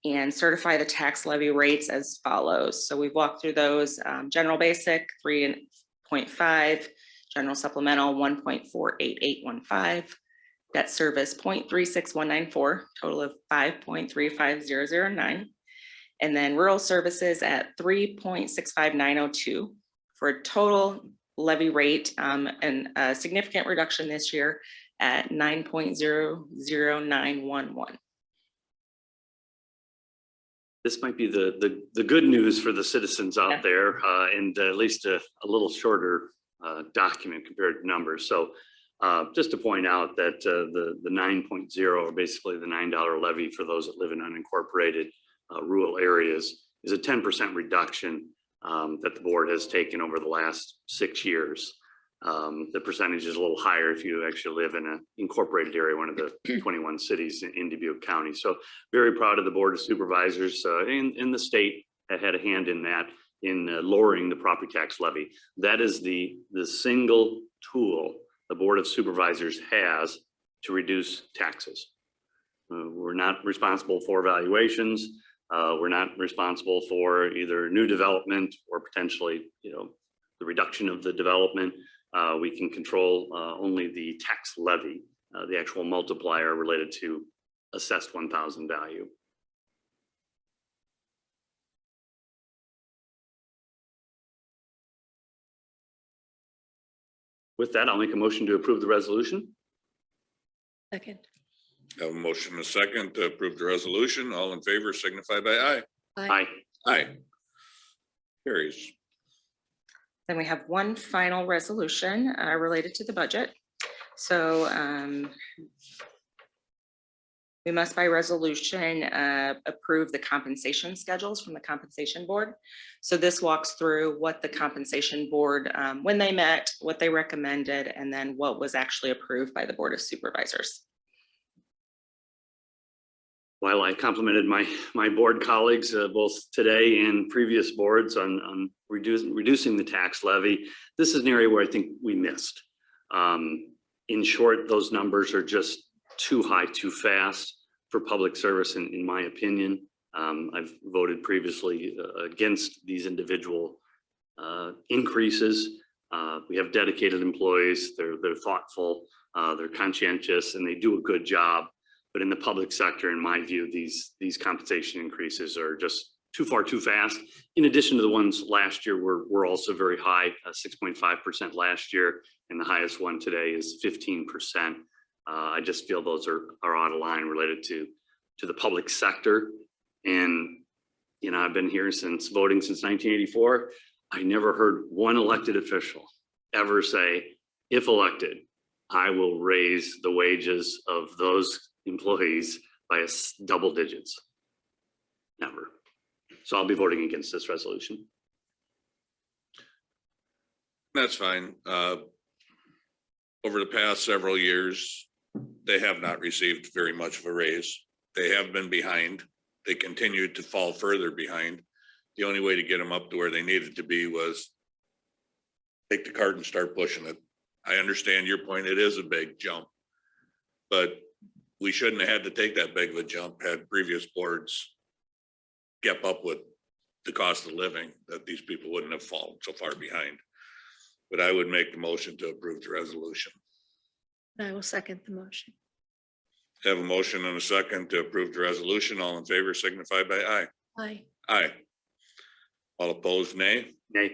and certify the tax levy rates as follows. So we've walked through those: general basic 3.5, general supplemental 1.48815, debt service 0.36194, total of 5.35009, and then rural services at 3.65902 for a total levy rate and a significant reduction this year at 9.00911. This might be the good news for the citizens out there, and at least a little shorter document compared to numbers. So just to point out that the 9.0, or basically the $9 levy for those that live in unincorporated rural areas, is a 10% reduction that the board has taken over the last 6 years. The percentage is a little higher if you actually live in an incorporated area, one of the 21 cities in Dubuque County. So very proud of the Board of Supervisors in the state that had a hand in that, in lowering the property tax levy. That is the single tool the Board of Supervisors has to reduce taxes. We're not responsible for valuations. We're not responsible for either new development or potentially, the reduction of the development. We can control only the tax levy, the actual multiplier related to assessed 1,000 value. With that, I'll make a motion to approve the resolution. Second. Have a motion and a second to approve the resolution. All in favor signify by aye. Aye. Aye. Carries. Then we have one final resolution related to the budget. So We must by resolution approve the compensation schedules from the compensation board. So this walks through what the compensation board, when they met, what they recommended, and then what was actually approved by the Board of Supervisors. While I complimented my board colleagues, both today and previous boards on reducing the tax levy, this is an area where I think we missed. In short, those numbers are just too high, too fast for public service, in my opinion. I've voted previously against these individual increases. We have dedicated employees. They're thoughtful, they're conscientious, and they do a good job. But in the public sector, in my view, these compensation increases are just too far, too fast. In addition to the ones last year were also very high, 6.5% last year, and the highest one today is 15%. I just feel those are out of line related to the public sector. And, you know, I've been here voting since 1984. I never heard one elected official ever say, if elected, I will raise the wages of those employees by double digits. Never. So I'll be voting against this resolution. That's fine. Over the past several years, they have not received very much of a raise. They have been behind. They continued to fall further behind. The only way to get them up to where they needed to be was take the cart and start pushing it. I understand your point. It is a big jump, but we shouldn't have had to take that big of a jump had previous boards kept up with the cost of living, that these people wouldn't have fallen so far behind. But I would make the motion to approve the resolution. I will second the motion. Have a motion and a second to approve the resolution. All in favor signify by aye. Aye. Aye. All opposed, nay. Nay.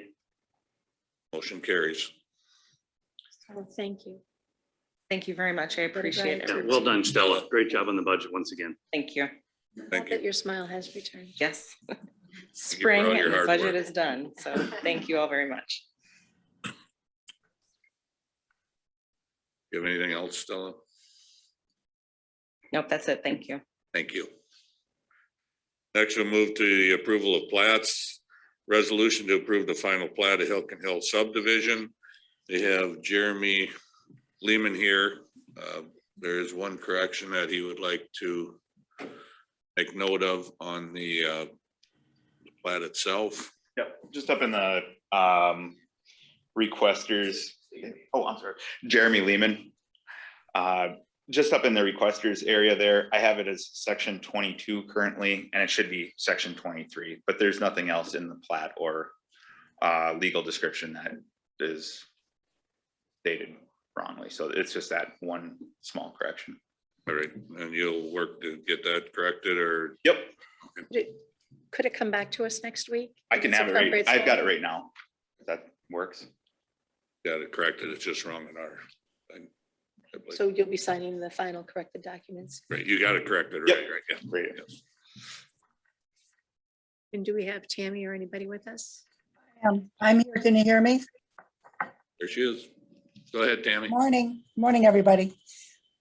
Motion carries. Oh, thank you. Thank you very much. I appreciate Yeah, it. well done, Stella. Great job on the budget once again. Thank you. Thank Glad that you. your smile has returned. Yes. all Spring your and the hard budget work. is done. So thank you all very much. You have anything else, Stella? Nope, that's it. Thank you. Thank you. Next, we'll move to the approval of Platts. Resolution to approve the final plat of Hilton Hill subdivision. They have Jeremy Lehman here. There is one correction that he would like to make note of on the plat itself. Yep, just up in the requesters. Oh, I'm sorry, Jeremy Lehman. Just up in the requesters area there, I have it as section 22 currently, and it should be section 23, but there's nothing else in the plat or legal description that is stated wrongly. So it's just that one small correction. All right, and you'll work to get that corrected, or? Yep, Could it come back to us next week? I can It's have it right. appropriate I've got it spelling? right now. If that works. Got it corrected, it's just wrong in our thing. So you'll be signing the final corrected documents. Right, you got it corrected, Yep. right, yeah. Right. And do we have Tammy or anybody with us? I'm here. Can you hear me? There she is. Go ahead, Tammy. Morning, everybody.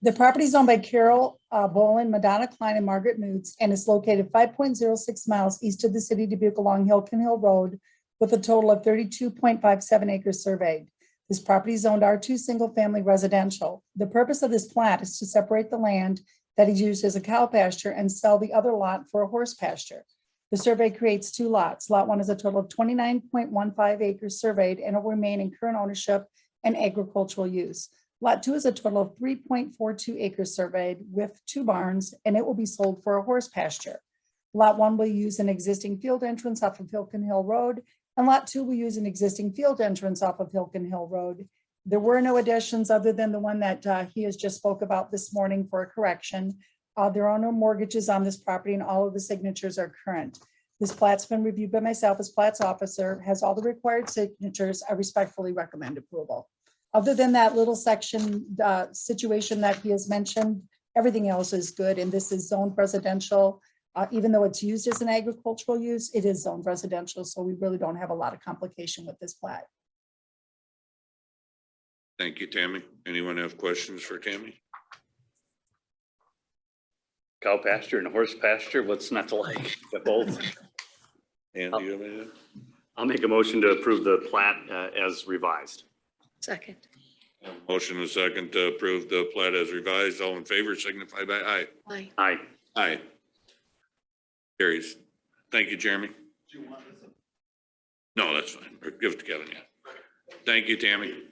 The property is owned by Carol Bolin, Madonna Klein, and Margaret Moots, and is located 5.06 miles east of the city of Dubuque along Hilton Hill Road with a total of 32.57 acres surveyed. This property is owned R2 single-family residential. The purpose of this plat is to separate the land that is used as a cow pasture and sell the other lot for a horse pasture. The survey creates two lots. Lot 1 is a total of 29.15 acres surveyed and will remain in current ownership and agricultural use. Lot 2 is a total of 3.42 acres surveyed with 2 barns, and it will be sold for a horse pasture. Lot 1 will use an existing field entrance off of Hilton Hill Road, and Lot 2 will use an existing field entrance off of Hilton Hill Road. There were no additions other than the one that he has just spoke about this morning for a correction. There are no mortgages on this property, and all of the signatures are current. This plat's been reviewed by myself as Platts officer, has all the required signatures. I respectfully recommend approval. Other than that little section situation that he has mentioned, everything else is good, and this is zoned residential. Even though it's used as an agricultural use, it is zoned residential, so we really don't have a lot of complication with this plat. Thank you, Tammy. Anyone have questions for Tammy? Cow pasture and horse pasture, what's not to like? The both. And do you have anything? I'll make a motion to approve the plat as revised. Second. Motion and a second to approve the plat as revised. All in favor signify by aye. Aye. Aye. Aye. Carries. Thank you, Jeremy. No, that's fine. Or give it to Kevin, yeah. Thank you, Tammy.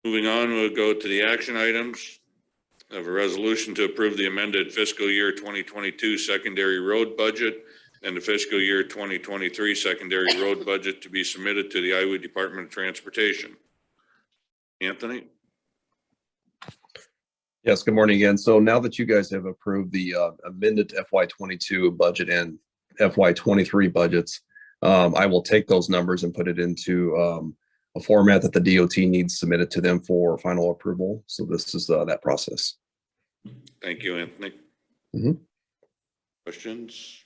Moving on, we'll go to the action items. I have a resolution to approve the amended fiscal year 2022 secondary road budget and the fiscal year 2023 secondary road budget to be submitted to the Iowa Department of Transportation. Anthony? Yes, good morning again. So now that you guys have approved the amended FY22 budget and FY23 budgets, I will take those numbers and put it into a format that the DOT needs submitted to them for final approval. So this is that process. Thank you, Anthony. Mhm. Questions?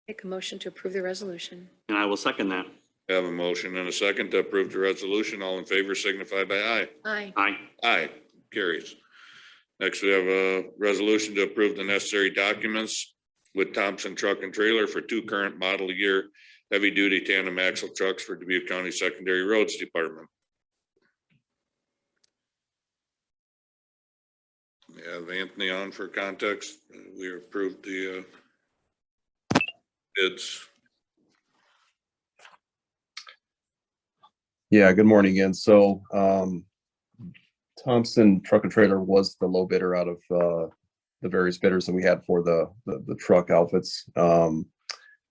Make a motion to approve the resolution. And I will second that. I have a motion and a second to approve the resolution. All in favor signify by aye. Aye. Aye. Aye. Carries. Next, we have a resolution to approve the necessary documents with Thompson Truck and Trailer for 2 current model year heavy-duty tandem axle trucks for Dubuque County Secondary Roads Department. We have Anthony on for context. We approved the bids. Yeah, good morning again. So Thompson Truck and Trailer was the low bidder out of the various bidders that we had for the truck outfits.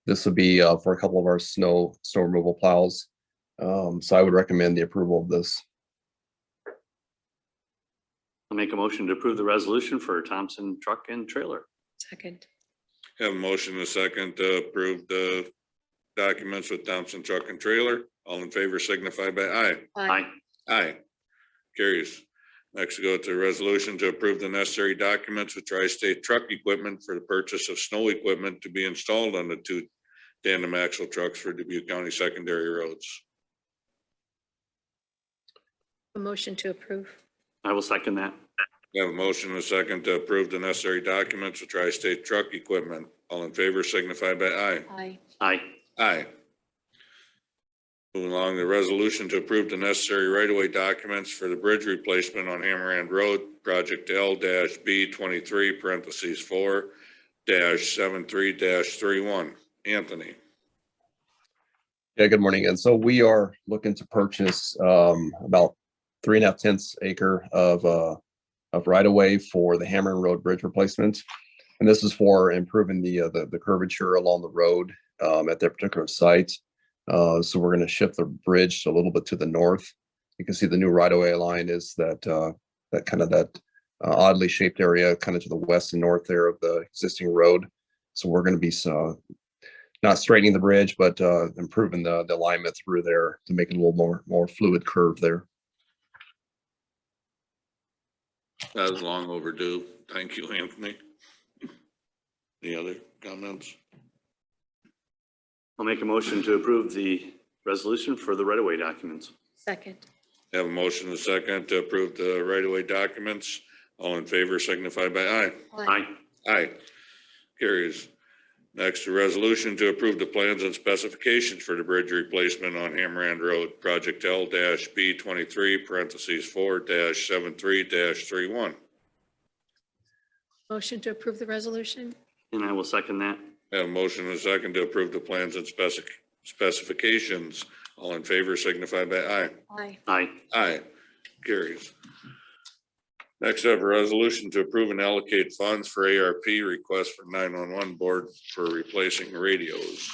This would be for a couple of our snow removal plows. So I would recommend the approval of this. I'll make a motion to approve the resolution for Thompson Truck and Trailer. Second. Have a motion and a second to approve the documents with Thompson Truck and Trailer. All in favor signify by aye. Aye. Aye. Carries. Next, we go to a resolution to approve the necessary documents with Tri-State Truck Equipment for the purchase of snow equipment to be installed on the 2 tandem axle trucks for Dubuque County secondary roads. A motion to approve. I will second that. We have a motion and a second to approve the necessary documents with Tri-State Truck Equipment. All in favor signify by aye. Aye. Aye. Aye. Moving along, the resolution to approve the necessary right-of-way documents for the bridge replacement on Hammerand Road, Project L-B23, parentheses 4-73-31. Anthony. Yeah, good morning. And so we are looking to purchase about 3.5 acres of right of way for the Hammer Road Bridge replacement. And this is for improving the curvature along the road at that particular site. So we're going to shift the bridge a little bit to the north. You can see the new right of way line is that oddly shaped area kind of to the west and north there of the existing road. So we're going to be not straightening the bridge, but improving the alignment through there to make it a little more fluid curve there. That is long overdue. Thank you, Anthony. Any other comments? I'll make a motion to approve the resolution for the right-of-way documents. Second. Have a motion and a second to approve the right-of-way documents. All in favor signify by aye. Aye. Aye. Carries. Next, a resolution to approve the plans and specifications for the bridge replacement on Hammerand Road, Project L-B23, parentheses 4-73-31. Motion to approve the resolution. And I will second that. Have a motion and a second to approve the plans and specifications. All in favor signify by aye. Aye. Aye. Aye. Carries. Next, I have a resolution to approve and allocate funds for ARP request for 911 board for replacing radios.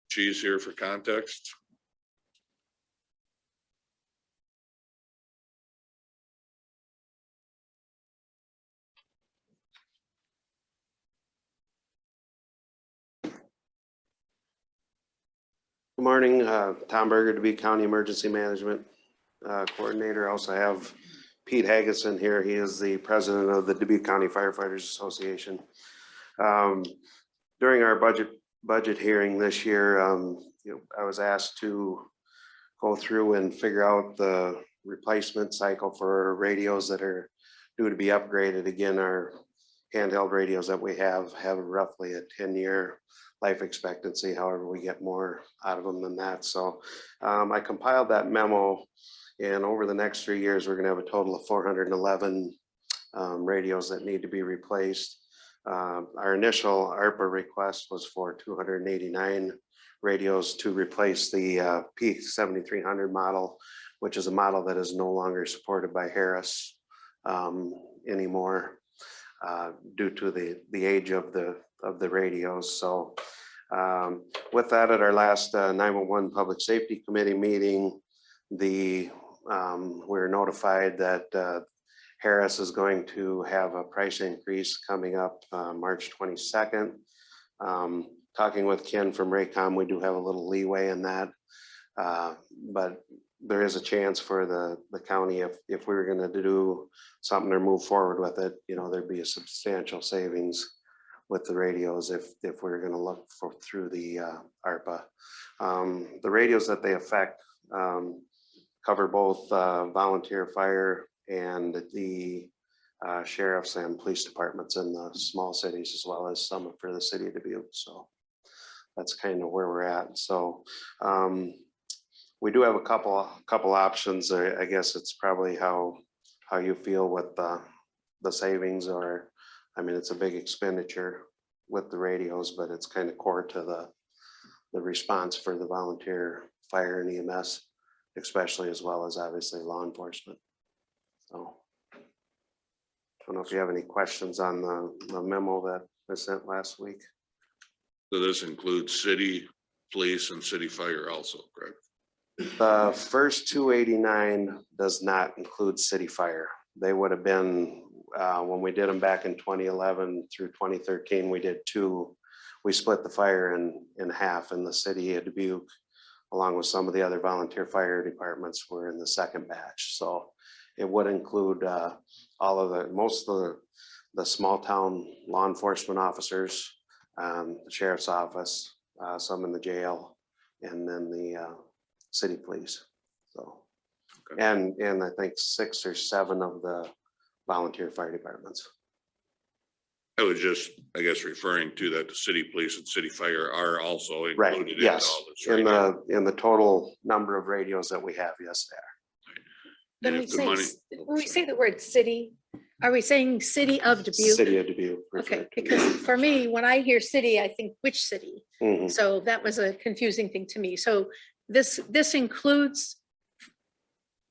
She's here for context. Good morning, Tom Berger, Dubuque County Emergency Management Coordinator. I also have Pete Haggison here. He is the president of the Dubuque County Firefighters Association. During our budget hearing this year, I was asked to go through and figure out the replacement cycle for radios that are due to be upgraded. Again, our handheld radios that we have roughly a 10-year life expectancy. However, we get more out of them than that. So I compiled that memo, and over the next 3 years, we're going to have a total of 411 radios that need to be replaced. Our initial ARPA request was for 289 radios to replace the P7300 model, which is a model that is no longer supported by Harris anymore due to the age of the radios. So with that, at our last 911 Public Safety Committee meeting, we were notified that Harris is going to have a price increase coming up March 22nd. Talking with Ken from Raycom, we do have a little leeway in that, but there is a chance for the county, if we were going to do something or move forward with it, you know, there'd be a substantial savings with the radios if we were going to look through the ARPA. The radios that they affect cover both volunteer fire and the sheriffs and police departments in the small cities, as well as some for the city of Dubuque. So that's kind of where we're at. So we do have a couple options. I guess it's probably how you feel with the savings, or I mean, it's a big expenditure with the radios, but it's kind of core to the response for the volunteer fire and EMS, especially, as well as obviously law enforcement. So I don't know if you have any questions on the memo that I sent last week. So this includes city police and city fire also, correct? The first 289 does not include city fire. They would have been, when we did them back in 2011 through 2013, we did two. We split the fire in half, and the city of Dubuque, along with some of the other volunteer fire departments, were in the second batch. So it would include all of most of the small town law enforcement officers, the sheriff's office, some in the jail, and then the city police. So, Okay. and I think 6 or 7 of the volunteer fire departments. I was just, I guess, referring to that the city police and city fire are also Right, included in yes, all this. Right? in the total number of radios that we have, yes, they are. When And we if the say, money, when we say the word city, are we saying city of Dubuque? City of Dubuque. Okay, referred to. because for me, when I hear city, I think which city? Mhm. So that was a confusing thing to me. So this includes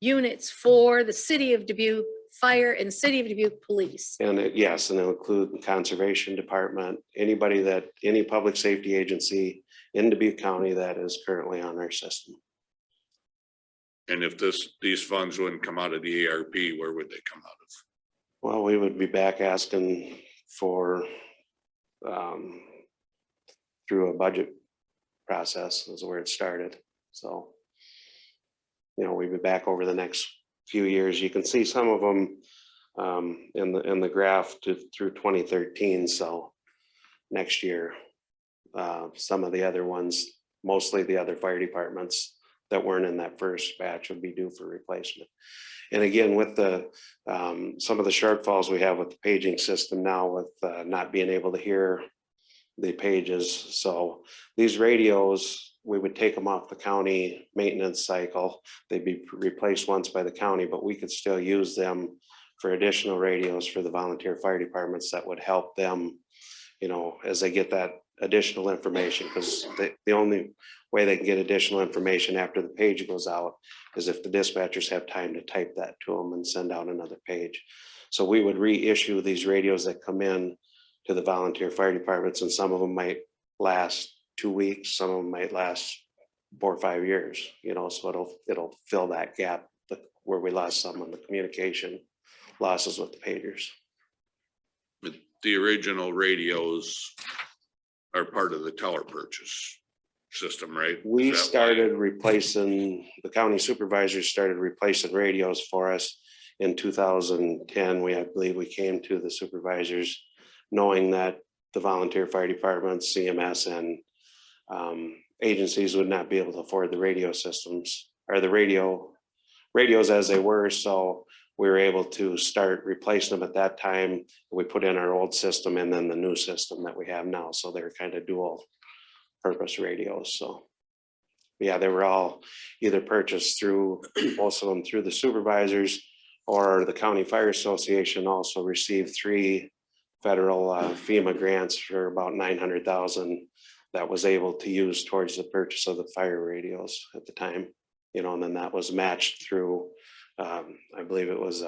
units for the city of Dubuque Fire and city of Dubuque Police. And yes, and it'll include the conservation department, any public safety agency in Dubuque County that is currently on our system. and if these funds wouldn't come out of the ARP, where would they come out of? Well, we would be back asking for through a budget process is where it started. So, you know, we'd be back over the next few years. You can see some of them in the graph through 2013. So next year, some of the other ones, mostly the other fire departments that weren't in that first batch, would be due for replacement. And again, with the some of the shortfalls we have with the paging system now, with not being able to hear the pages. So these radios, we would take them off the county maintenance cycle. They'd be replaced once by the county, but we could still use them for additional radios for the volunteer fire departments that would help them, you know, as they get that additional information, because the only way they can get additional information after the page goes out is if the dispatchers have time to type that to them and send out another page. So we would reissue these radios that come in to the volunteer fire departments, and some of them might last 2 weeks, some of them might last 4 or 5 years, you know, so it'll fill that gap where we lost some of the communication losses with the pagers. But the original radios are part of the tower purchase system, right? We Is that started replacing, the county supervisors started replacing radios for us in 2010. I believe we came to the supervisors knowing that the volunteer fire departments, CMS, and agencies would not be able to afford the radio systems or the radio radios as they were, so we were able to start replacing them at that time. We put in our old system and then the new system that we have now, so they're kind of dual purpose radios, so. Yeah, they were all either purchased through, most of them through the supervisors, or the County Fire Association also received 3 federal FEMA grants for about 900,000 that was able to use towards the purchase of the fire radios at the time, you know, and then that was matched through, I believe it was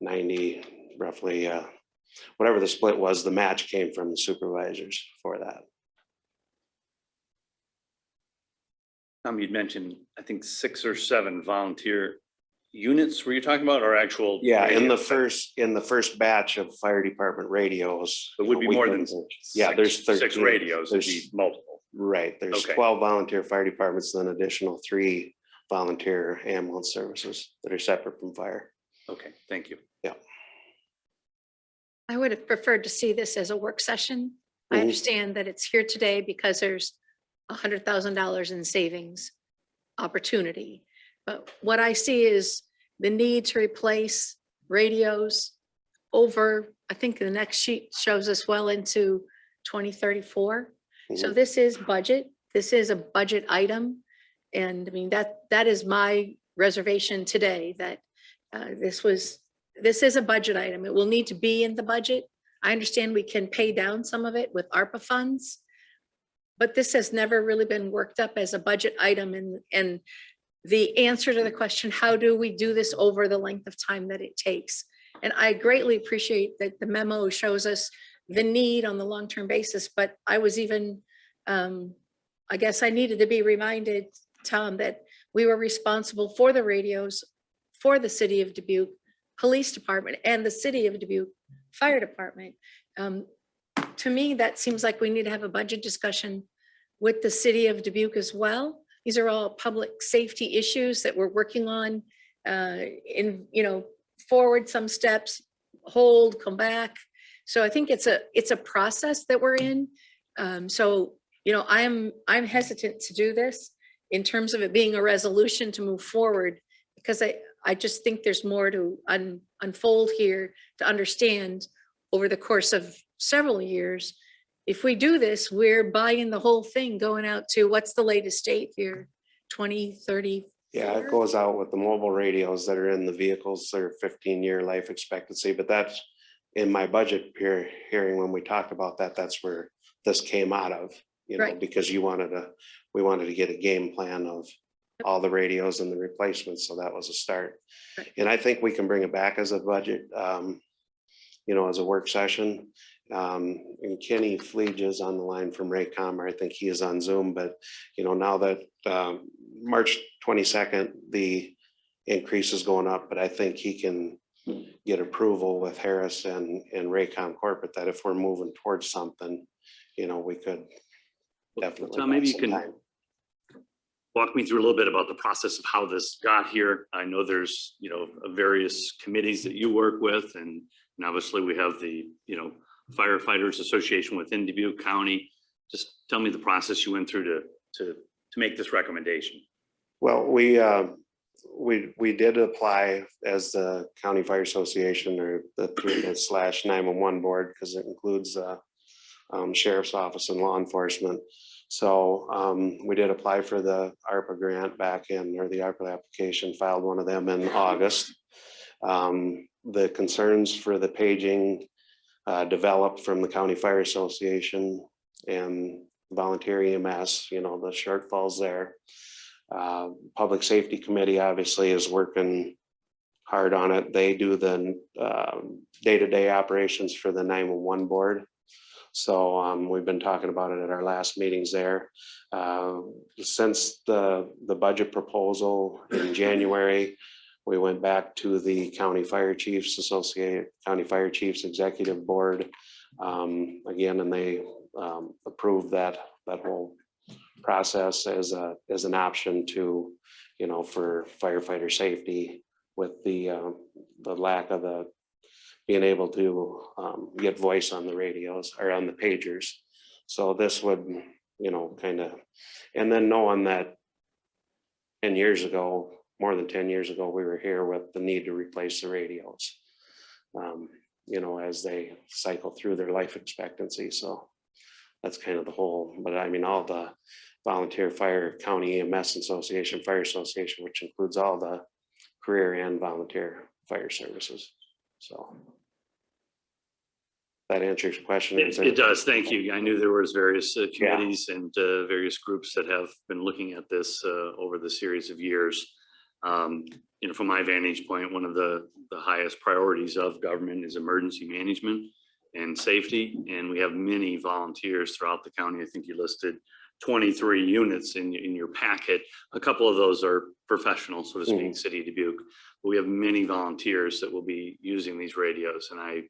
90, roughly, whatever the split was, the match came from the supervisors for that. You'd mentioned, I think 6 or 7 volunteer units were you talking about, or actual? Yeah, in the radios? first batch of fire department radios. It would be more than. Yeah, there's 6 13. radios, it'd be There's- multiple. Right, there's Okay. 12 volunteer fire departments, then additional 3 volunteer ambulance services that are separate from fire. Okay, thank you. I would have preferred to see this as a work session. I Mhm. understand that it's here today because there's $100,000 in savings opportunity. But what I see is the need to replace radios over, I think the next sheet shows us well into 2034. So Mhm. this is budget. This is a budget item. And I mean, that is my reservation today, that this is a budget item. It will need to be in the budget. I understand we can pay down some of it with ARPA funds, but this has never really been worked up as a budget item. And the answer to the question, how do we do this over the length of time that it takes? And I greatly appreciate that the memo shows us the need on the long-term basis, but I was even, I guess I needed to be reminded, Tom, that we were responsible for the radios for the city of Dubuque Police Department and the city of Dubuque Fire Department. To me, that seems like we need to have a budget discussion with the city of Dubuque as well. These are all public safety issues that we're working on, forward some steps, hold, come back. So I think it's a process that we're in. I'm hesitant to do this in terms of it being a resolution to move forward, because I just think there's more to unfold here to understand over the course of several years. If we do this, we're buying the whole thing going out to, what's the latest date here? 2030? Yeah, it goes out with the mobile radios that are in the vehicles, their 15-year life expectancy, but that's in my budget hearing when we talked about that, that's where this came out of, Right. because we wanted to get a game plan of all the radios and the replacements. So that was a start. Right. And I think we can bring it back as a budget, as a work session. And Kenny Fleege is on the line from Raycom, or I think he is on Zoom, but now that March 22nd, the increase is going up, but I think he can get approval with Harris and Raycom corporate that if we're moving towards something, we could definitely. Tom, maybe buy you some can time. walk me through a little bit about the process of how this got here. I know there's, various committees that you work with, and obviously we have the, Firefighters Association within Dubuque County. Just tell me the process you went through to make this recommendation. Well, we did apply as the County Fire Association, or the /911 board, because it includes Sheriff's Office and law enforcement. So we did apply for the ARPA grant the ARPA application, filed one of them in August. The concerns for the paging developed from the County Fire Association and volunteer EMS, the shortfalls there. Public Safety Committee obviously is working hard on it. They do the day-to-day operations for the 911 board. So we've been talking about it at our last meetings there. Since the budget proposal in January, we went back to the County Fire Chiefs County Fire Chiefs Executive Board again, and they approved that whole process as an option to, for firefighter safety, with the lack of being able to get voice on the radios or on the pagers. So this would, kind of, and then knowing that 10 years ago, more than 10 years ago, we were here with the need to replace the radios. You know, as they cycle through their life expectancy. So that's kind of the whole, but I mean, all the volunteer fire, county EMS association, fire association, which includes all the career and volunteer fire services. So that answers your question. It does. Thank you. I knew there was various committees and various groups that have been looking at this over the series of years. You know, from my vantage point, one of the highest priorities of government is emergency management and safety. And we have many volunteers throughout the county. I think you listed 23 units in your packet. A couple of those are professional, so to speak, City of Dubuque. But we have many volunteers that will be using these radios. And I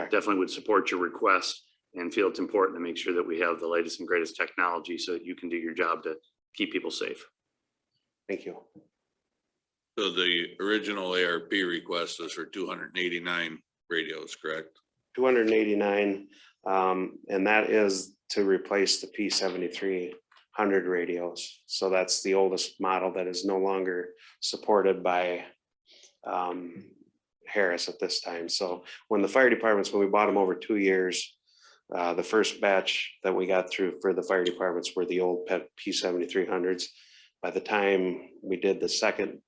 definitely would support your request and feel it's important to make sure that we have the latest and greatest technology so that you can do your job to keep people safe. Thank you. So the original ARP request was for 289 radios, correct? 289, and that is to replace the P7300 radios. So that's the oldest model that is no longer supported by Harris at this time. So when the fire departments, when we bought them over 2 years, the first batch that we got through for the fire departments were the old P7300s. By the time we did the second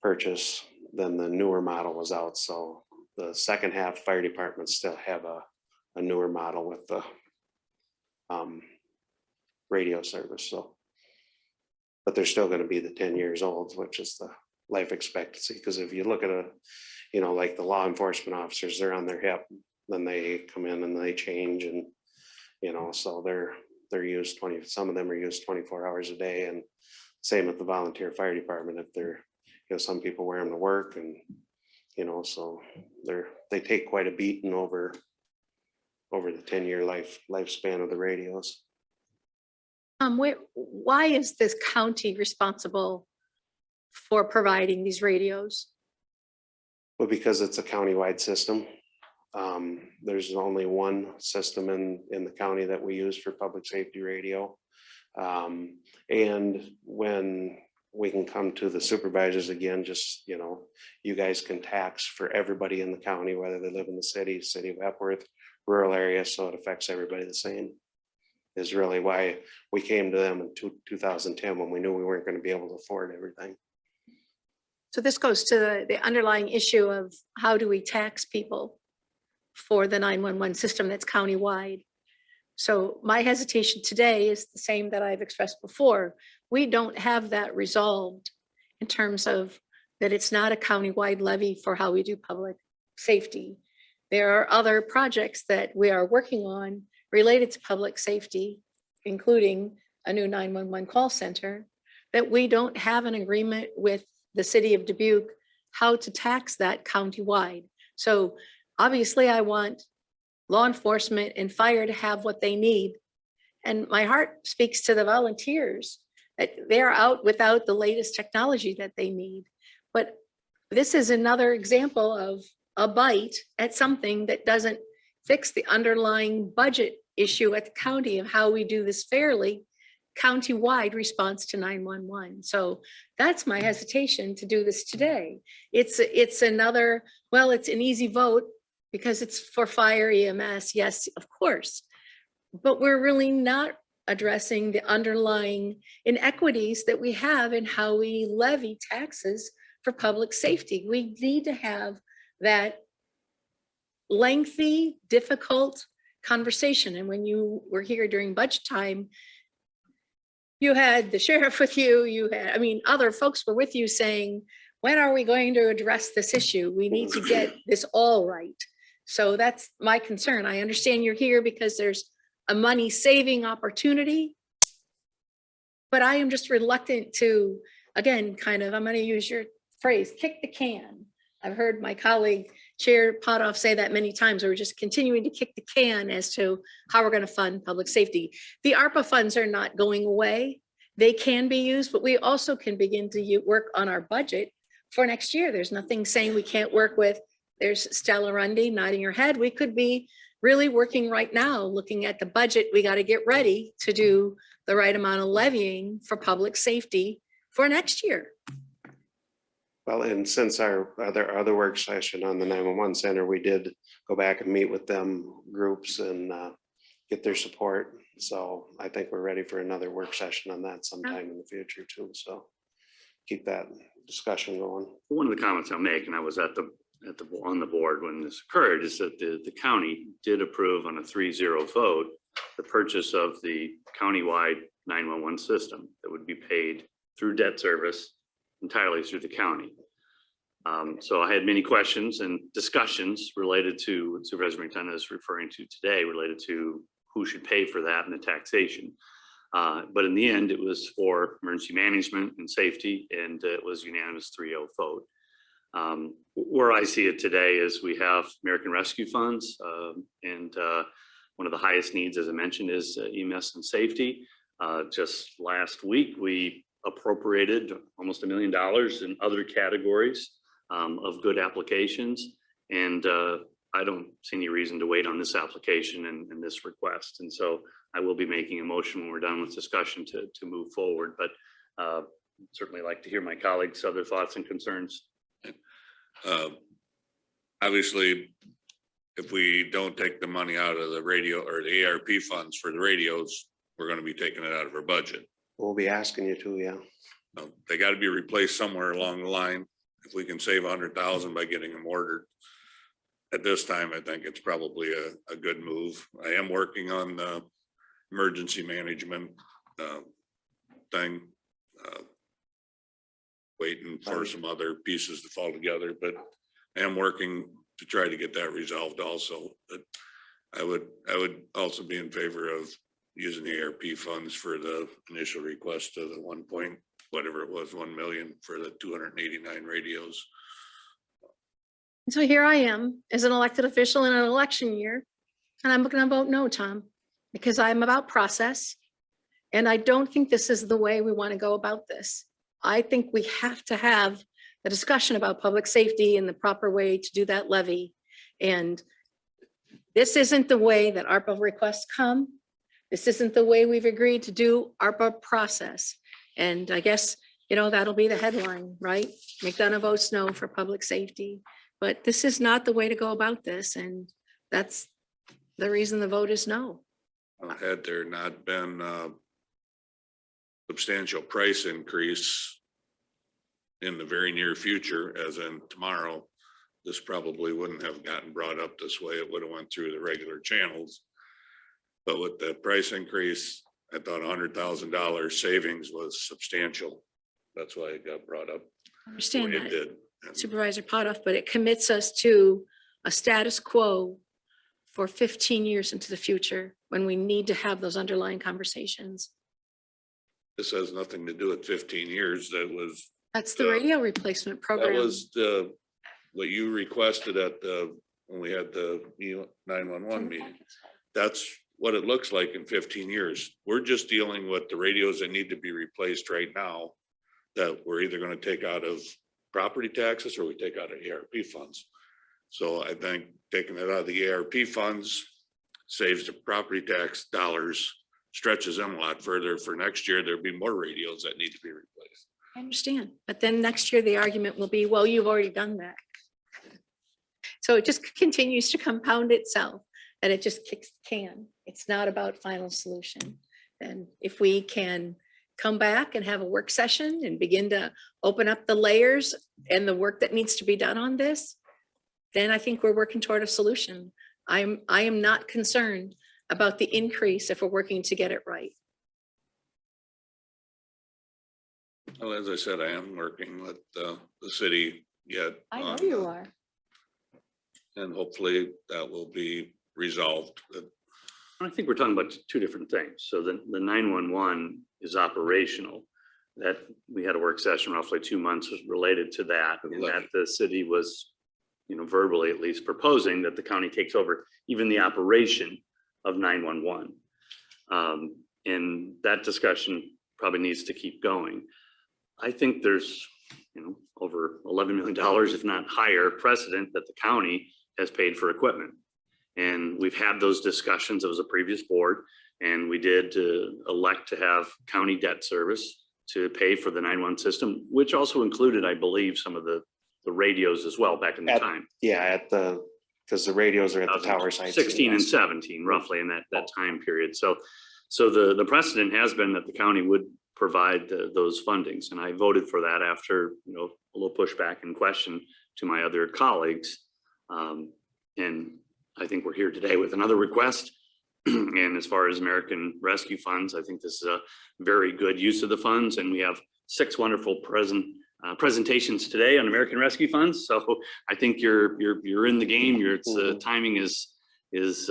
purchase, then the newer model was out. So the second half fire departments still have a newer model with the radio service. So, but they're still going to be the 10 years old, which is the life expectancy. Because if you look at you know, like the law enforcement officers, they're on their hip, then they come in and they change, and you know, so they're used some of them are used 24 hours a day, and same with the volunteer fire department. If they're, you know, some people wear them to work, and you know, so they take quite a beating over the 10-year lifespan of the radios. Why is this county responsible for providing these radios? Well, because it's a countywide system. There's only one system in the county that we use for public safety radio. And when we can come to the supervisors again, just, you know, you guys can tax for everybody in the county, whether they live in the city of Epworth, rural area, so it affects everybody the same, is really why we came to them in 2010 when we knew we weren't going to be able to afford everything. So this goes to the underlying issue of how do we tax people for the 911 system that's countywide. So my hesitation today is the same that I've expressed before. We don't have that resolved in terms of that it's not a countywide levy for how we do public safety. There are other projects that we are working on related to public safety, including a new 911 call center, that we don't have an agreement with the city of Dubuque how to tax that countywide. So obviously I want law enforcement and fire to have what they need. And my heart speaks to the volunteers that they're out without the latest technology that they need. But this is another example of a bite at something that doesn't fix the underlying budget issue at the county of how we do this fairly countywide response to 911. So that's my hesitation to do this today. It's another, well, it's an easy vote because it's for fire EMS, yes, of course, but we're really not addressing the underlying inequities that we have in how we levy taxes for public safety. We need to have that lengthy, difficult conversation. And when you were here during budget time, you had the sheriff with you, I mean, other folks were with you saying, when are we going to address this issue? We need to get this all right. So that's my concern. I understand you're here because there's a money saving opportunity, but I am just reluctant to, again, kind of, I'm going to use your phrase, kick the can. I've heard my colleague Chair Pothole say that many times. We're just continuing to kick the can as to how we're going to fund public safety. The ARPA funds are not going away. They can be used, but we also can begin to work on our budget for next year. There's nothing saying we can't work with. There's Stella Rundy nodding her head. We could be really working right now, looking at the budget. We got to get ready to do the right amount of levying for public safety for next year. Well, and since our other work session on the 911 center, we did go back and meet with them groups and get their support. So I think we're ready for another work session on that sometime in the future too. So keep that discussion going. One of the comments I'll make, and I was on the board when this occurred, is that the county did approve on a 3-0 vote the purchase of the countywide 911 system that would be paid through debt service entirely through the county. So I had many questions and discussions related to what Supervisor McDonough is referring to today, related to who should pay for that and the taxation. But in the end, it was for emergency management and safety, and it was unanimous 3-0 vote. Where I see it today is we have American Rescue Funds, and one of the highest needs, as I mentioned, is EMS and safety. Just last week, we appropriated almost $1 million in other categories of good applications. And I don't see any reason to wait on this application and this request. And so I will be making a motion when we're done with discussion to move forward, but certainly like to hear my colleagues' other thoughts and concerns. Obviously, if we don't take the money out of the radio or the ARP funds for the radios, we're going to be taking it out of our budget. We'll be asking you to, yeah. They got to be replaced somewhere along the line. If we can save 100,000 by getting them ordered at this time, I think it's probably a good move. I am working on the emergency management thing, waiting for some other pieces to fall together, but I am working to try to get that resolved also. But I would also be in favor of using the ARP funds for the initial request of the 1 million for the 289 radios. So here I am as an elected official in an election year, and I'm going to vote no, Tom, because I'm about process. And I don't think this is the way we want to go about this. I think we have to have a discussion about public safety and the proper way to do that levy. And this isn't the way that ARPA requests come. This isn't the way we've agreed to do ARPA process. And I guess, you know, that'll be the headline, right? McDonough votes no for public safety. But this is not the way to go about this. And that's the reason the vote is no. Had there not been a substantial price increase in the very near future, as in tomorrow, this probably wouldn't have gotten brought up this way. It would have went through the regular channels. But with the price increase, I thought $100,000 savings was substantial. That's why it got brought up. I understand the way that, it did. And Supervisor Pothole, but it commits us to a status quo for 15 years into the future when we need to have those underlying conversations. this has nothing to do with 15 years. That's the radio replacement That program. was what you requested at when we had the 911 meeting. That's what it looks like in 15 years. We're just dealing with the radios that need to be replaced right now, that we're either going to take out of property taxes or we take out of ARP funds. So I think taking it out of the ARP funds saves the property tax dollars, stretches them a lot further. For next year, there'll be more radios that need to be replaced. I understand, but then next year the argument will be, well, you've already done that. So it just continues to compound itself, and it just kicks the can. It's not about final solution. And if we can come back and have a work session and begin to open up the layers and the work that needs to be done on this, then I think we're working toward a solution. I am not concerned about the increase if we're working to get it right. Well, as I said, I am working with the city yet. I know you are. And hopefully that will be resolved. I think we're talking about two different things. So the 911 is operational. That we had a work session roughly 2 months related to that, and that the city was, verbally at least proposing that the county takes over even the operation of 911. And that discussion probably needs to keep going. I think there's, over $11 million, if not higher, precedent that the county has paid for equipment. And we've had those discussions. It was a previous board, and we did elect to have county debt service to pay for the 911 system, which also included, I believe, some of the radios as well back in the At- time. Yeah, because the radios are at the tower sites. 16 and 17 roughly in that time period. So the precedent has been that the county would provide those fundings. And I voted for that after, a little pushback and question to my other colleagues. And I think we're here today with another request. And as far as American Rescue Funds, I think this is a very good use of the funds. And we have 6 wonderful presentations today on American Rescue Funds. So I think you're in the game. The timing is as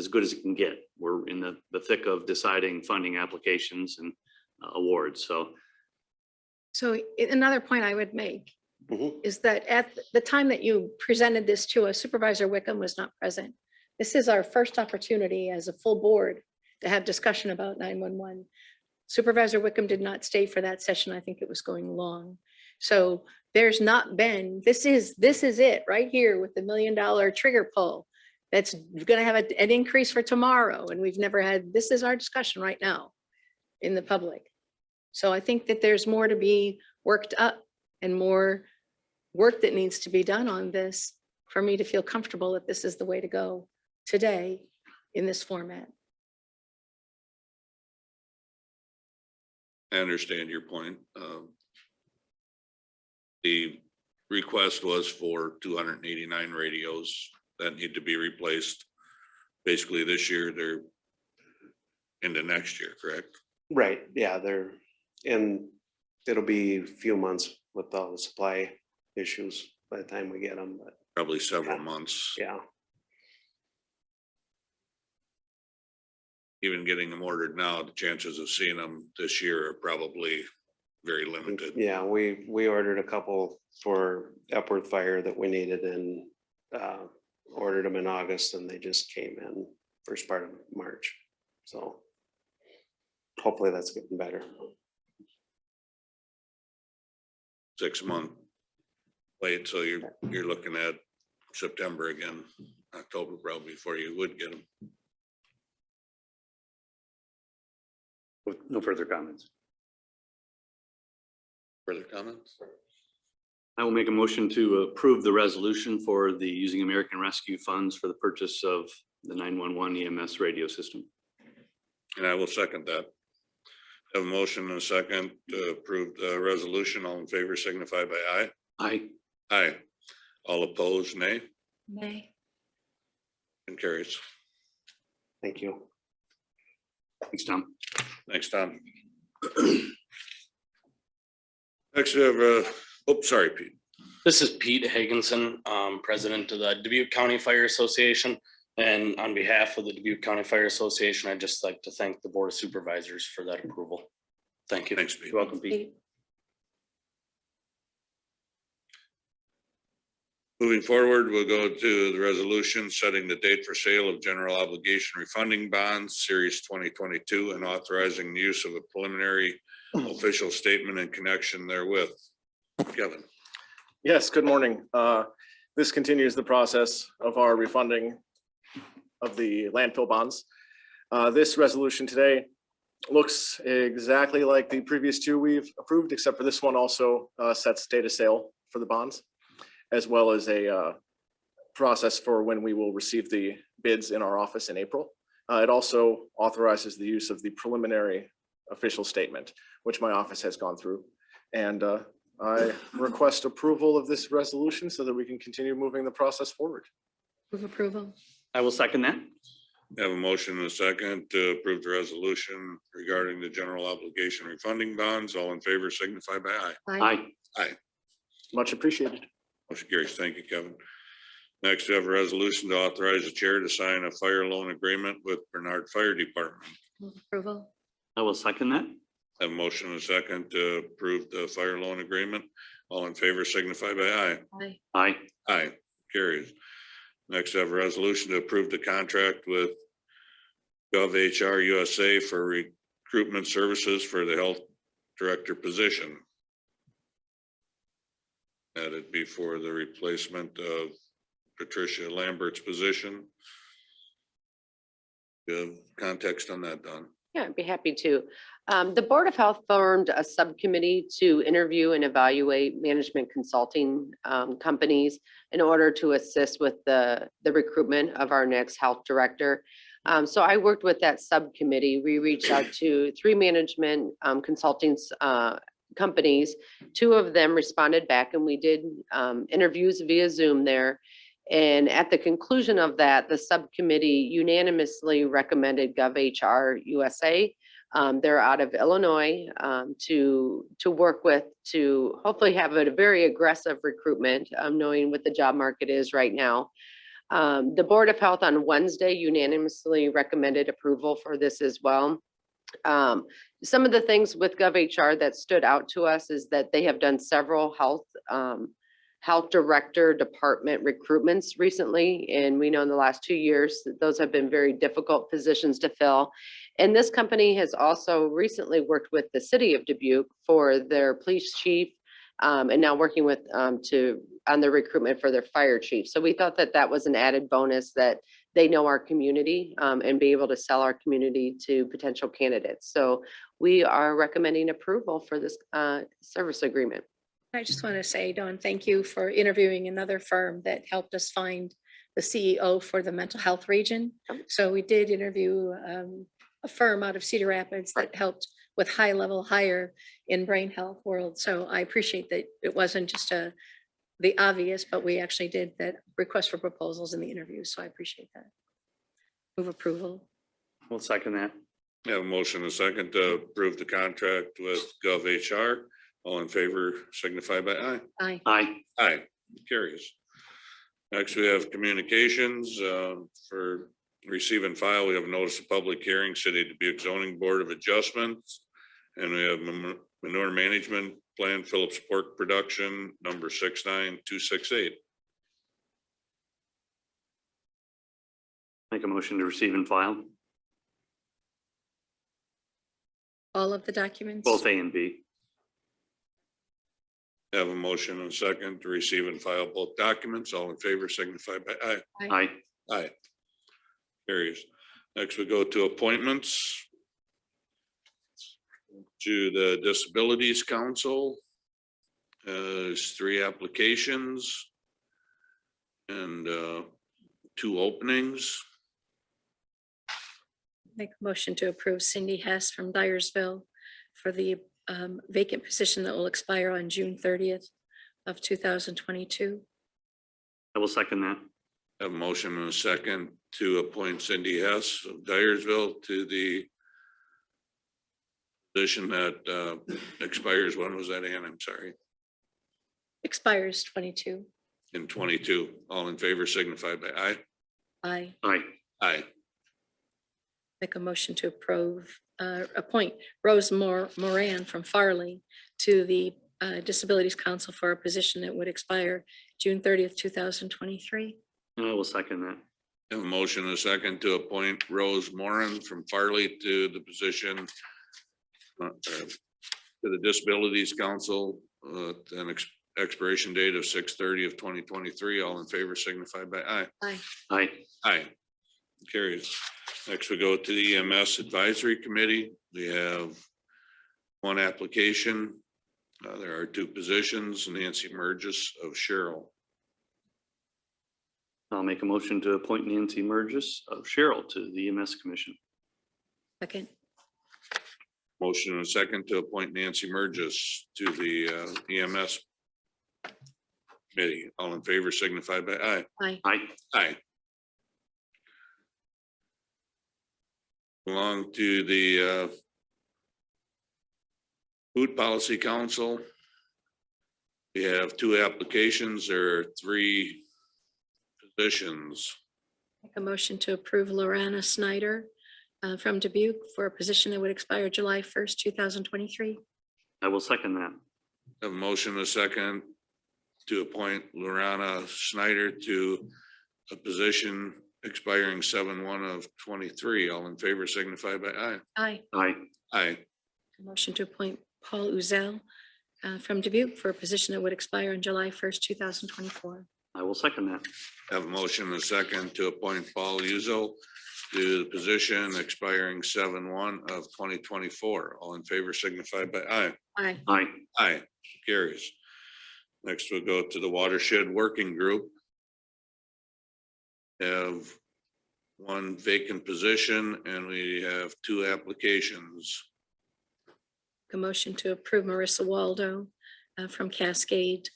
good as it can get. We're in the thick of deciding funding applications and awards. So another point I would make Mhm. is that at the time that you presented this to us, Supervisor Wickham was not present. This is our first opportunity as a full board to have discussion about 911. Supervisor Wickham did not stay for that session. I think it was going long. So there's not been, this is it right here with the $1 million trigger pull. That's going to have an increase for tomorrow. And we've never had, this is our discussion right now in the public. So I think that there's more to be worked up and more work that needs to be done on this for me to feel comfortable that this is the way to go today in this format. I understand your point. The request was for 289 radios that need to be replaced. Basically this year, they're into next year, correct? Right, yeah, it'll be a few months with all the supply issues by the time we get them, but Probably several months. yeah. Even getting them ordered now, the chances of seeing them this year are probably very limited. Yeah, we ordered a couple for Epworth Fire that we needed and ordered them in August and they just came in first part of March. So hopefully that's getting better. 6 month wait, so you're looking at September again, October probably before you would get them. No further comments. Further comments? I will make a motion to approve the resolution for the using American Rescue Funds for the purchase of the 911 EMS radio system. And I will second that. Have a motion and a second to approve the resolution. All in favor signify by aye. Aye. Aye. All opposed, nay. Nay. And carries. Thank you. Thanks, Tom. Thanks, Tom. Next we have, sorry, Pete. This is Pete Hagenson, president of the Dubuque County Fire Association. And on behalf of the Dubuque County Fire Association, I'd just like to thank the Board of Supervisors for that approval. Thank you. Thanks, Pete. You're welcome, Pete. Moving forward, we'll go to the resolution setting the date for sale of general obligation refunding bonds, series 2022, and authorizing the use of a preliminary official statement in connection therewith. Kevin. Yes, good morning. This continues the process of our refunding of the landfill bonds. This resolution today looks exactly like the previous two we've approved, except for this one also sets date of sale for the bonds, as well as a process for when we will receive the bids in our office in April. It also authorizes the use of the preliminary official statement, which my office has gone through. And I request approval of this resolution so that we can continue moving the process forward. Move approval. I will second that. Have a motion and a second to approve the resolution regarding the general obligation refunding bonds. All in favor signify by aye. Aye. Aye. Much appreciated. Motion carries. Thank you, Kevin. Next, we have a resolution to authorize the chair to sign a fire loan agreement with Bernard Fire Department. Move approval. I will second that. Have a motion and a second to approve the fire loan agreement. All in favor signify by aye. Aye. Aye. Aye. Carries. Next, I have a resolution to approve the contract with GovHR USA for recruitment services for the health director position. That'd be for the replacement of Patricia Lambert's position. Do you have context on that, Don? Yeah, I'd be happy to. The Board of Health formed a subcommittee to interview and evaluate management consulting companies in order to assist with the recruitment of our next health director. So I worked with that subcommittee. We reached out to 3 management consulting companies. 2 of them responded back, and we did interviews via Zoom there. And at the conclusion of that, the subcommittee unanimously recommended GovHR USA. They're out of Illinois to work with, to hopefully have a very aggressive recruitment, knowing what the job market is right now. The Board of Health on Wednesday unanimously recommended approval for this as well. Some of the things with GovHR that stood out to us is that they have done several health director department recruitments recently. And we know in the last 2 years that those have been very difficult positions to fill. And this company has also recently worked with the city of Dubuque for their police chief, and now working with on the recruitment for their fire chief. So we thought that that was an added bonus, that they know our community and be able to sell our community to potential candidates. So we are recommending approval for this service agreement. I just want to say, Dawn, thank you for interviewing another firm that helped us find the CEO for the mental health region. So we did interview a firm out of Cedar Rapids that helped with high-level hire in brain health world. So I appreciate that it wasn't just the obvious, but we actually did that request for proposals in the interview. So I appreciate that. Move approval. We'll second that. I have a motion and a second to approve the contract with GovHR. All in favor signify by aye. Aye. Aye. Aye, carries. Next, we have communications for receive and file. We have a notice of public hearing, City of Dubuque Zoning Board of Adjustments. And we have manure management plan, Phillips Pork Production, number 69268. Make a motion to receive and file, All of the documents? both A and B. Have a motion and a second to receive and file both documents. All in favor signify by aye. Aye. Aye. Carries. Next, we go to appointments to the Disabilities Council. There's 3 applications and 2 openings. Make a motion to approve Cindy Hess from Dyersville for the vacant position that will expire on June 30th of 2022. I will second that. Have a motion and a second to appoint Cindy Hess of Dyersville to the position that expires. When was that, Ann? I'm sorry. Expires 22. In 22. All in favor signify by aye. Aye. Aye. Aye. Make a motion to appoint Rose Moran from Farley to the Disabilities Council for a position that would expire June 30th, 2023. I will second that. Have a motion and a second to appoint Rose Moran from Farley to the position to the Disabilities Council, an expiration date of 6/30 of 2023. All in favor signify by aye. Aye. Aye. Aye. Carries. Next, we go to the Ems Advisory Committee. We have 1 application. There are 2 positions, Nancy Burgess of Cheryl. I'll make a motion to appoint Nancy Burgess of Cheryl to the EMS Commission. Second. Motion and a second to appoint Nancy Burgess to the EMS Committee. All in favor signify by aye. Aye. Aye. Aye. Belong to the Food Policy Council. We have 2 applications. There are 3 positions. Make a motion to approve Lorana Snyder from Dubuque for a position that would expire July 1st, 2023. I will second that. Have a motion and a second to appoint Lorana Snyder to a position expiring 7/1 of 23. All in favor signify by aye. Aye. Aye. Aye. A motion to appoint Paul Uzel from Dubuque for a position that would expire on July 1st, 2024. I will second that. Have a motion and a second to appoint Paul Uzel to the position expiring 7/1/2024. All in favor signify by aye. Aye. Aye. Aye, carries. Next, we'll go to the Watershed Working Group. Have one vacant position and we have two applications. A motion to approve Marissa Waldo from Cascade.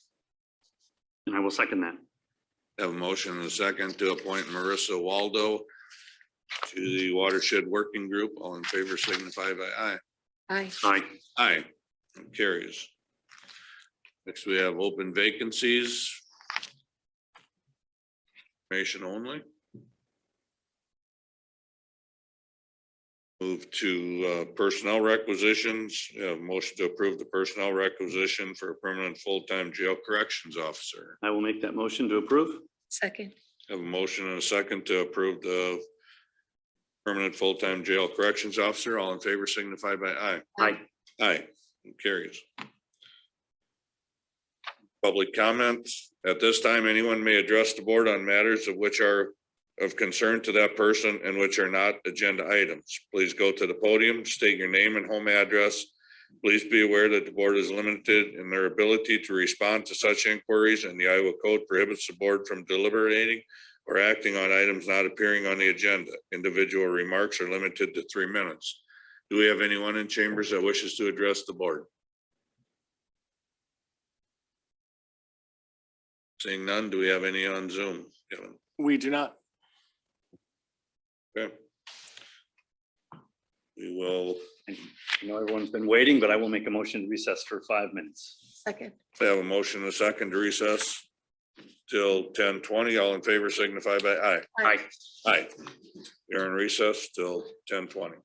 And I will second that. Have a motion and a second to appoint Marissa Waldo to the Watershed Working Group. All in favor signify by aye. Aye. Aye. Aye, carries. Next, we have open vacancies. Information only. Move to personnel requisitions. Motion to approve the personnel requisition for a permanent full-time jail corrections officer. I will make that motion to approve. Second. Have a motion and a second to approve the permanent full-time jail corrections officer. All in favor signify by aye. Aye. Aye, carries. Public comments. At this time, anyone may address the board on matters of which are of concern to that person and which are not agenda items. Please go to the podium, state your name and home address. Please be aware that the board is limited in their ability to respond to such inquiries, and the Iowa Code prohibits the board from deliberating or acting on items not appearing on the agenda. Individual remarks are limited to 3 minutes. Do we have anyone in chambers that wishes to address the board? Seeing none, do we have any on Zoom, Kevin? We do not. Okay. We will I know everyone's been waiting, but I will make a motion to recess for 5 minutes. Second. have a motion and a second to recess till 10:20. All in favor signify by aye. Aye. Aye. We're in recess till 10:20.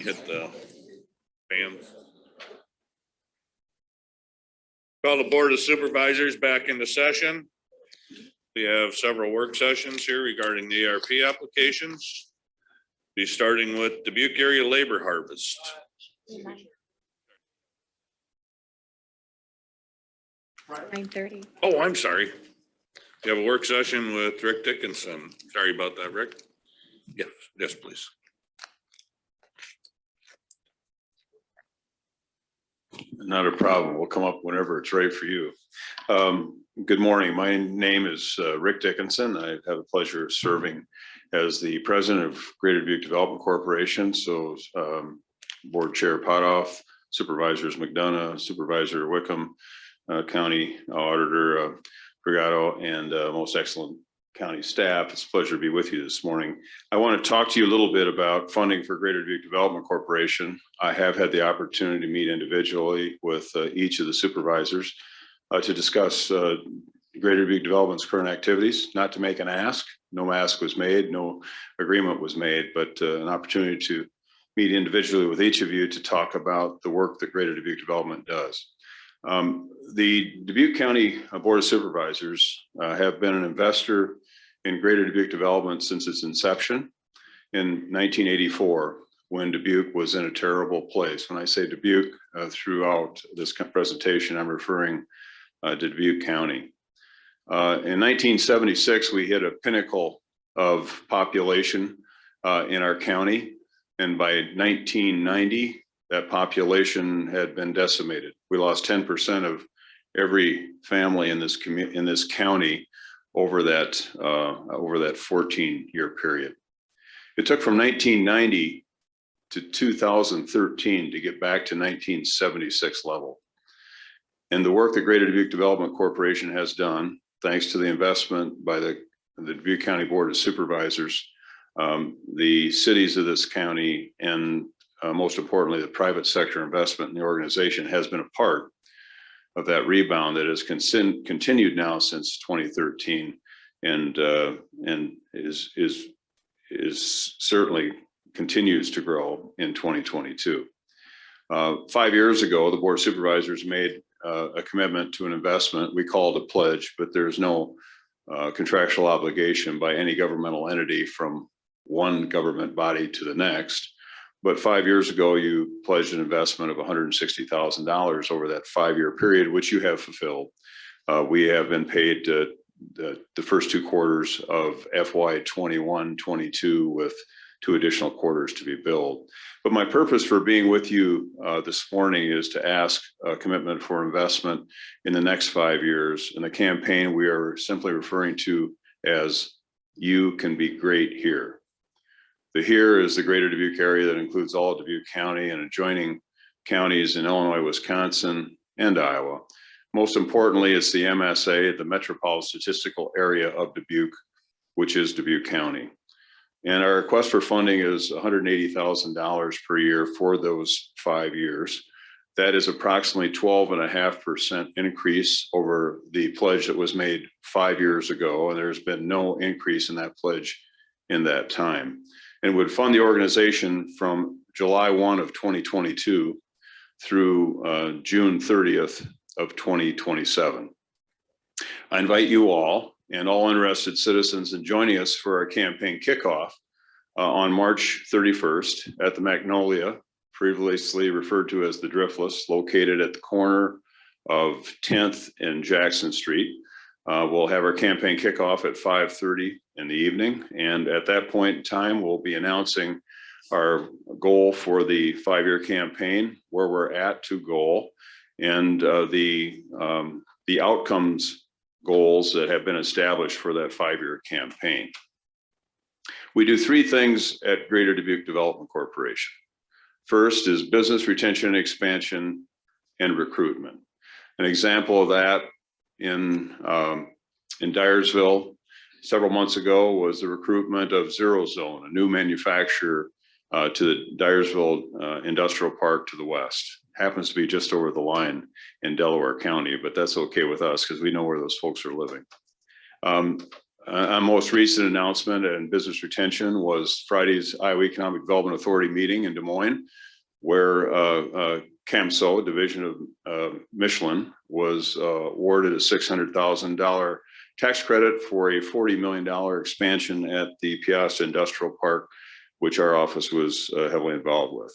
hit the fan. Call the Board of Supervisors back into session. We have several work sessions here regarding the ARP applications. Be starting with Dubuque area labor harvest. 9:30. Oh, I'm sorry. You have a work session with Rick Dickinson. Sorry about that, Rick. Yes, yes, please. Not a problem. We'll come up whenever it's right for you. Good morning. My name is Rick Dickinson. I have the pleasure of serving as the president of Greater Dubuque Development Corporation. So Board Chair Pothole, Supervisors McDonough, Supervisor Wickham, County Auditor Brigado, and most excellent county staff. It's a pleasure to be with you this morning. I want to talk to you a little bit about funding for Greater Dubuque Development Corporation. I have had the opportunity to meet individually with each of the supervisors to discuss Greater Dubuque Development's current activities, not to make an ask. No ask was made, no agreement was made, but an opportunity to meet individually with each of you to talk about the work that Greater Dubuque Development does. The Dubuque County Board of Supervisors have been an investor in Greater Dubuque Development since its inception in 1984, when Dubuque was in a terrible place. When I say Dubuque throughout this presentation, I'm referring to Dubuque County. In 1976, we hit a pinnacle of population in our county, and by 1990, that population had been decimated. We lost 10% of every family in this county over that 14-year period. It took from 1990 to 2013 to get back to 1976 level. And the work that Greater Dubuque Development Corporation has done, thanks to the investment by the Dubuque County Board of Supervisors, the cities of this county, and most importantly, the private sector investment in the organization, has been a part of that rebound that has continued now since 2013, and is certainly continues to grow in 2022. 5 years ago, the Board of Supervisors made a commitment to an investment. We call it a pledge, but there's no contractual obligation by any governmental entity from one government body to the next. But 5 years ago, you pledged an investment of $160,000 over that 5-year period, which you have fulfilled. We have been paid the first 2 quarters of FY 21-22 with 2 additional quarters to be billed. But my purpose for being with you this morning is to ask a commitment for investment in the next 5 years. In the campaign, we are simply referring to as "You Can Be Great Here." The here is the greater Dubuque area that includes all of Dubuque County and adjoining counties in Illinois, Wisconsin, and Iowa. Most importantly, it's the MSA, the Metropolitan Statistical Area of Dubuque, which is Dubuque County. And our request for funding is $180,000 per year for those 5 years. That is approximately 12.5% increase over the pledge that was made 5 years ago, and there's been no increase in that pledge in that time. And would fund the organization from July 1 of 2022 through June 30th of 2027. I invite you all and all interested citizens in joining us for our campaign kickoff on March 31st at the Magnolia, previously referred to as the Driftless, located at the corner of 10th and Jackson Street. We'll have our campaign kickoff at 5:30 in the evening. And at that point in time, we'll be announcing our goal for the 5-year campaign, where we're at to goal, and the outcomes goals that have been established for that 5-year campaign. We do 3 things at Greater Dubuque Development Corporation. First is business retention and expansion and recruitment. An example of that in Dyersville several months ago was the recruitment of Zero Zone, a new manufacturer to the Dyersville Industrial Park to the west. Happens to be just over the line in Delaware County, but that's okay with us because we know where those folks are living. Our most recent announcement and business retention was Friday's Iowa Economic Development Authority meeting in Des Moines, where CAMSO, division of Michelin, was awarded a $600,000 tax credit for a $40 million expansion at the Piazza Industrial Park, which our office was heavily involved with.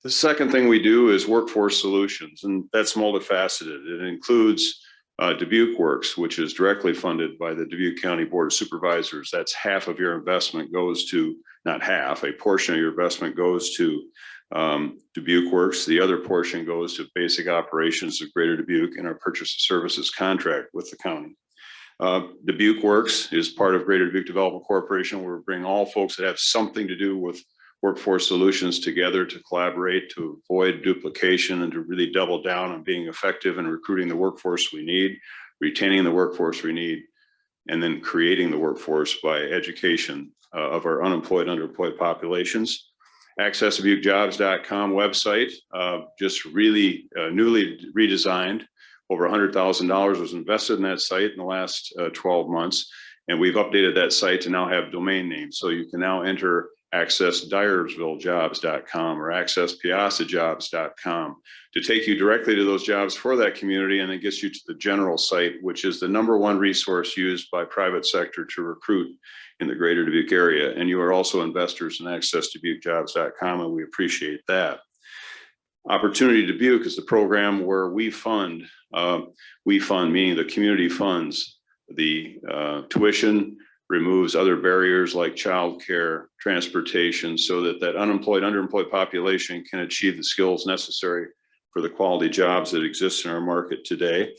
The second thing we do is workforce solutions, and that's multifaceted. It includes Dubuque Works, which is directly funded by the Dubuque County Board of Supervisors. That's half of your investment goes to, not half, a portion of your investment goes to Dubuque Works. The other portion goes to basic operations of Greater Dubuque and our purchase of services contract with the county. Dubuque Works is part of Greater Dubuque Development Corporation, where we bring all folks that have something to do with workforce solutions together to collaborate, to avoid duplication, and to really double down on being effective in recruiting the workforce we need, retaining the workforce we need, and then creating the workforce by education of our unemployed, underemployed populations. AccessDubuqueJobs.com website, just really newly redesigned. Over $100,000 was invested in that site in the last 12 months. And we've updated that site to now have domain names. So you can now enter AccessDyersvilleJobs.com or AccessPiazzaJobs.com to take you directly to those jobs for that community, and it gets you to the general site, which is the #1 resource used by private sector to recruit in the Greater Dubuque area. And you are also investors in AccessDubuqueJobs.com, and we appreciate that. Opportunity Dubuque is the program where we fund meaning the community funds the tuition, removes other barriers like childcare, transportation, so that that unemployed, underemployed population can achieve the skills necessary for the quality jobs that exist in our market today.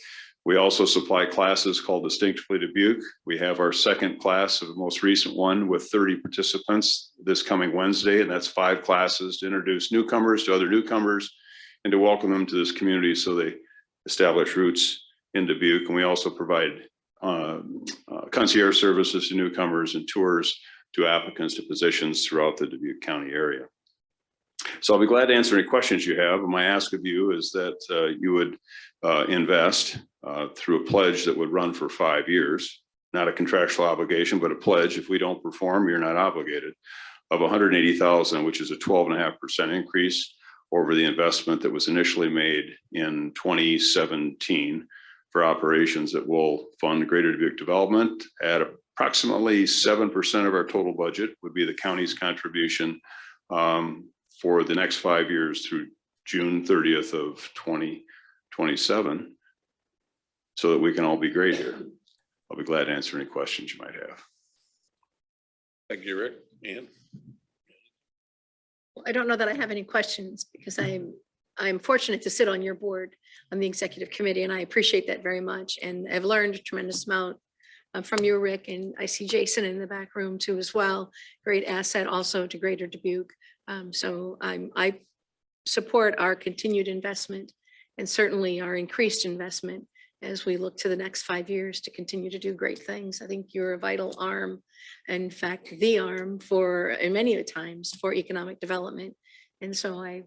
We also supply classes called Distinctively Dubuque. We have our second class of the most recent one with 30 participants this coming Wednesday, and that's 5 classes to introduce newcomers to other newcomers and to welcome them to this community so they establish roots in Dubuque. And we also provide concierge services to newcomers and tours to applicants to positions throughout the Dubuque County area. So I'll be glad to answer any questions you have. My ask of you is that you would invest through a pledge that would run for 5 years, not a contractual obligation, but a pledge. If we don't perform, you're not obligated, of $180,000, which is a 12.5% increase over the investment that was initially made in 2017 for operations that will fund Greater Dubuque development at approximately 7% of our total budget would be the county's contribution for the next 5 years through June 30th of 2027, so that we can all be great here. I'll be glad to answer any questions you might have. Thank you, Rick. Ann? I don't know that I have any questions because I'm fortunate to sit on your board on the executive committee, and I appreciate that very much. And I've learned a tremendous amount from you, Rick, and I see Jason in the back room too as well. Great asset also to Greater Dubuque. So I support our continued investment and certainly our increased investment as we look to the next 5 years to continue to do great things. I think you're a vital arm, in fact, the arm for, and many times for economic development. And so I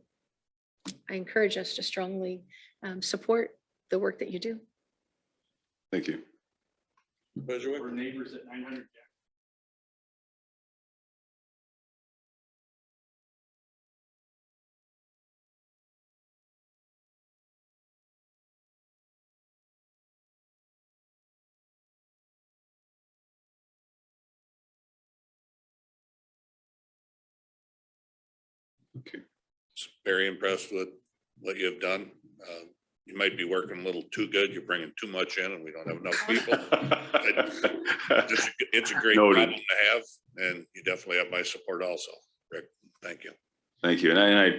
encourage us to strongly support the work that you do. Thank you. We're neighbors at 900. Okay. Very impressed with what you have done. You might be working a little too good. You're bringing too much in and we don't have enough people. It's a great Noted. problem to have, and you definitely have my support also, Rick. Thank you. Thank you. And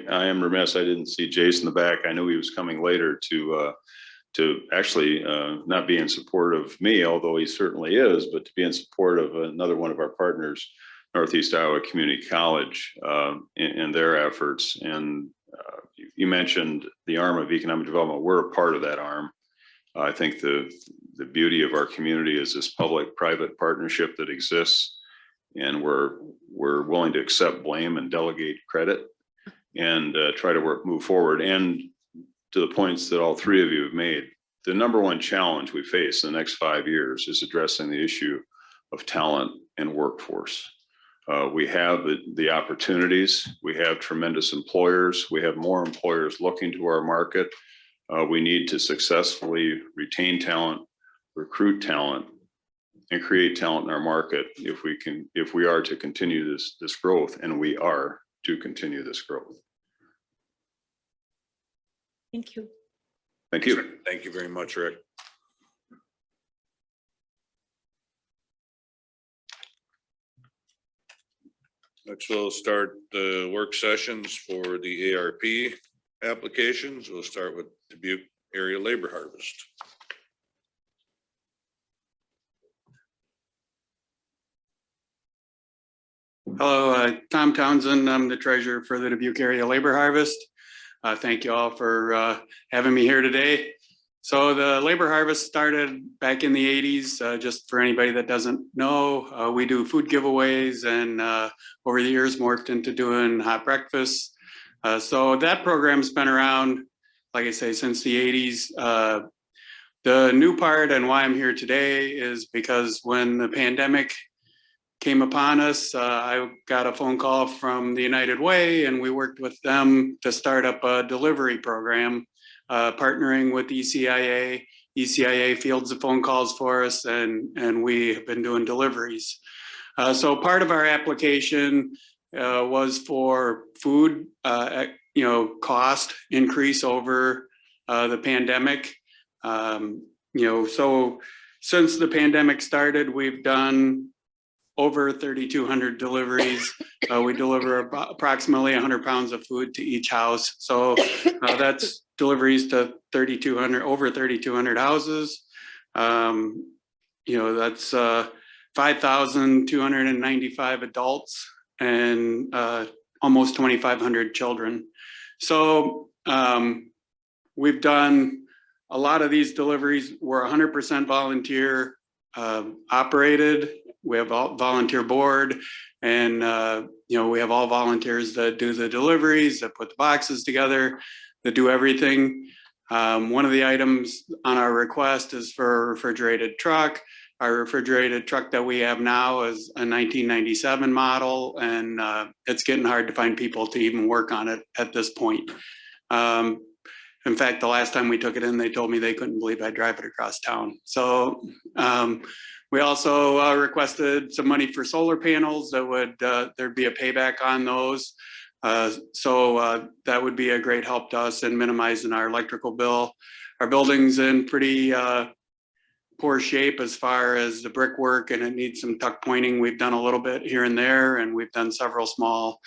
I am remiss, I didn't see Jason in the back. I knew he was coming later to actually not be in support of me, although he certainly is, but to be in support of another one of our partners, Northeast Iowa Community College, in their efforts. And you mentioned the arm of economic development. We're a part of that arm. I think the beauty of our community is this public-private partnership that exists, and we're willing to accept blame and delegate credit and try to move forward. And to the points that all three of you have made, the #1 challenge we face in the next 5 years is addressing the issue of talent and workforce. We have the opportunities. We have tremendous employers. We have more employers looking to our market. We need to successfully retain talent, recruit talent, and create talent in our market if we are to continue this growth, and we are to continue this growth. Thank you. Thank you. Thank you very much, Rick. Next, we'll start the work sessions for the ARP applications. We'll start with Dubuque Area Labor Harvest. Hello, Tom Townsend. I'm the treasurer for the Dubuque Area Labor Harvest. Thank you all for having me here today. So the Labor Harvest started back in the 80s. Just for anybody that doesn't know, we do food giveaways, and over the years morphed into doing hot breakfasts. So that program's been around, like I say, since the 80s. The new part and why I'm here today is because when the pandemic came upon us, I got a phone call from the United Way, and we worked with them to start up a delivery program, partnering with ECIA. ECIA fields the phone calls for us, and we have been doing deliveries. So part of our application was for food, cost increase over the pandemic. So since the pandemic started, we've done over 3,200 deliveries. We deliver approximately 100 pounds of food to each house. So that's deliveries to over 3,200 houses. That's 5,295 adults and almost 2,500 children. So we've done a lot of these deliveries. We're 100% volunteer operated. We have a volunteer board, and we have all volunteers that do the deliveries, that put the boxes together, that do everything. One of the items on our request is for a refrigerated truck. Our refrigerated truck that we have now is a 1997 model, and it's getting hard to find people to even work on it at this point. In fact, the last time we took it in, they told me they couldn't believe I'd drive it across town. So we also requested some money for solar panels that would, there'd be a payback on those. So that would be a great help to us in minimizing our electrical bill. Our building's in pretty poor shape as far as the brickwork, and it needs some tuck pointing. We've done a little bit here and there, and we've done several small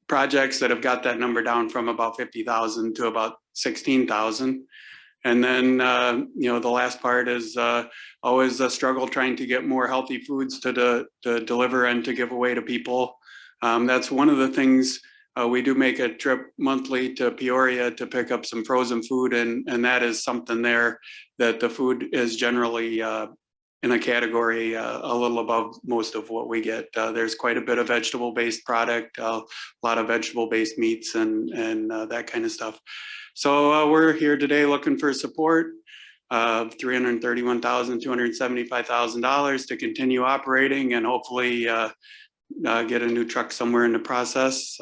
projects that have got that number down from about 50,000 to about 16,000. And then, the last part is always a struggle trying to get more healthy foods to deliver and to give away to people. That's one of the things. We do make a trip monthly to Peoria to pick up some frozen food, and that is something there that the food is generally in a category a little above most of what we get. There's quite a bit of vegetable-based product, a lot of vegetable-based meats and that kind of stuff. So we're here today looking for support of $331,275,000 to continue operating and hopefully get a new truck somewhere in the process.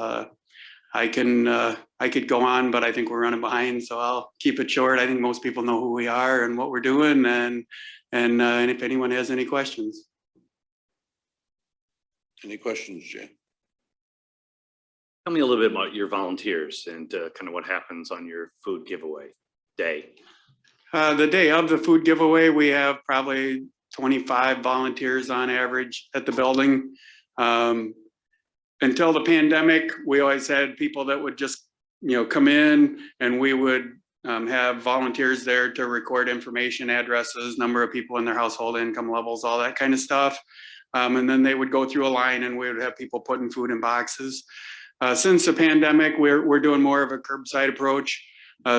I could go on, but I think we're running behind, so I'll keep it short. I think most people know who we are and what we're doing, and if anyone has any questions. Any questions, Jay? Tell me a little bit about your volunteers and kind of what happens on your food giveaway day. The day of the food giveaway, we have probably 25 volunteers on average at the building. Until the pandemic, we always had people that would just, come in, and we would have volunteers there to record information, addresses, number of people in their household, income levels, all that kind of stuff. And then they would go through a line, and we would have people putting food in boxes. Since the pandemic, we're doing more of a curbside approach.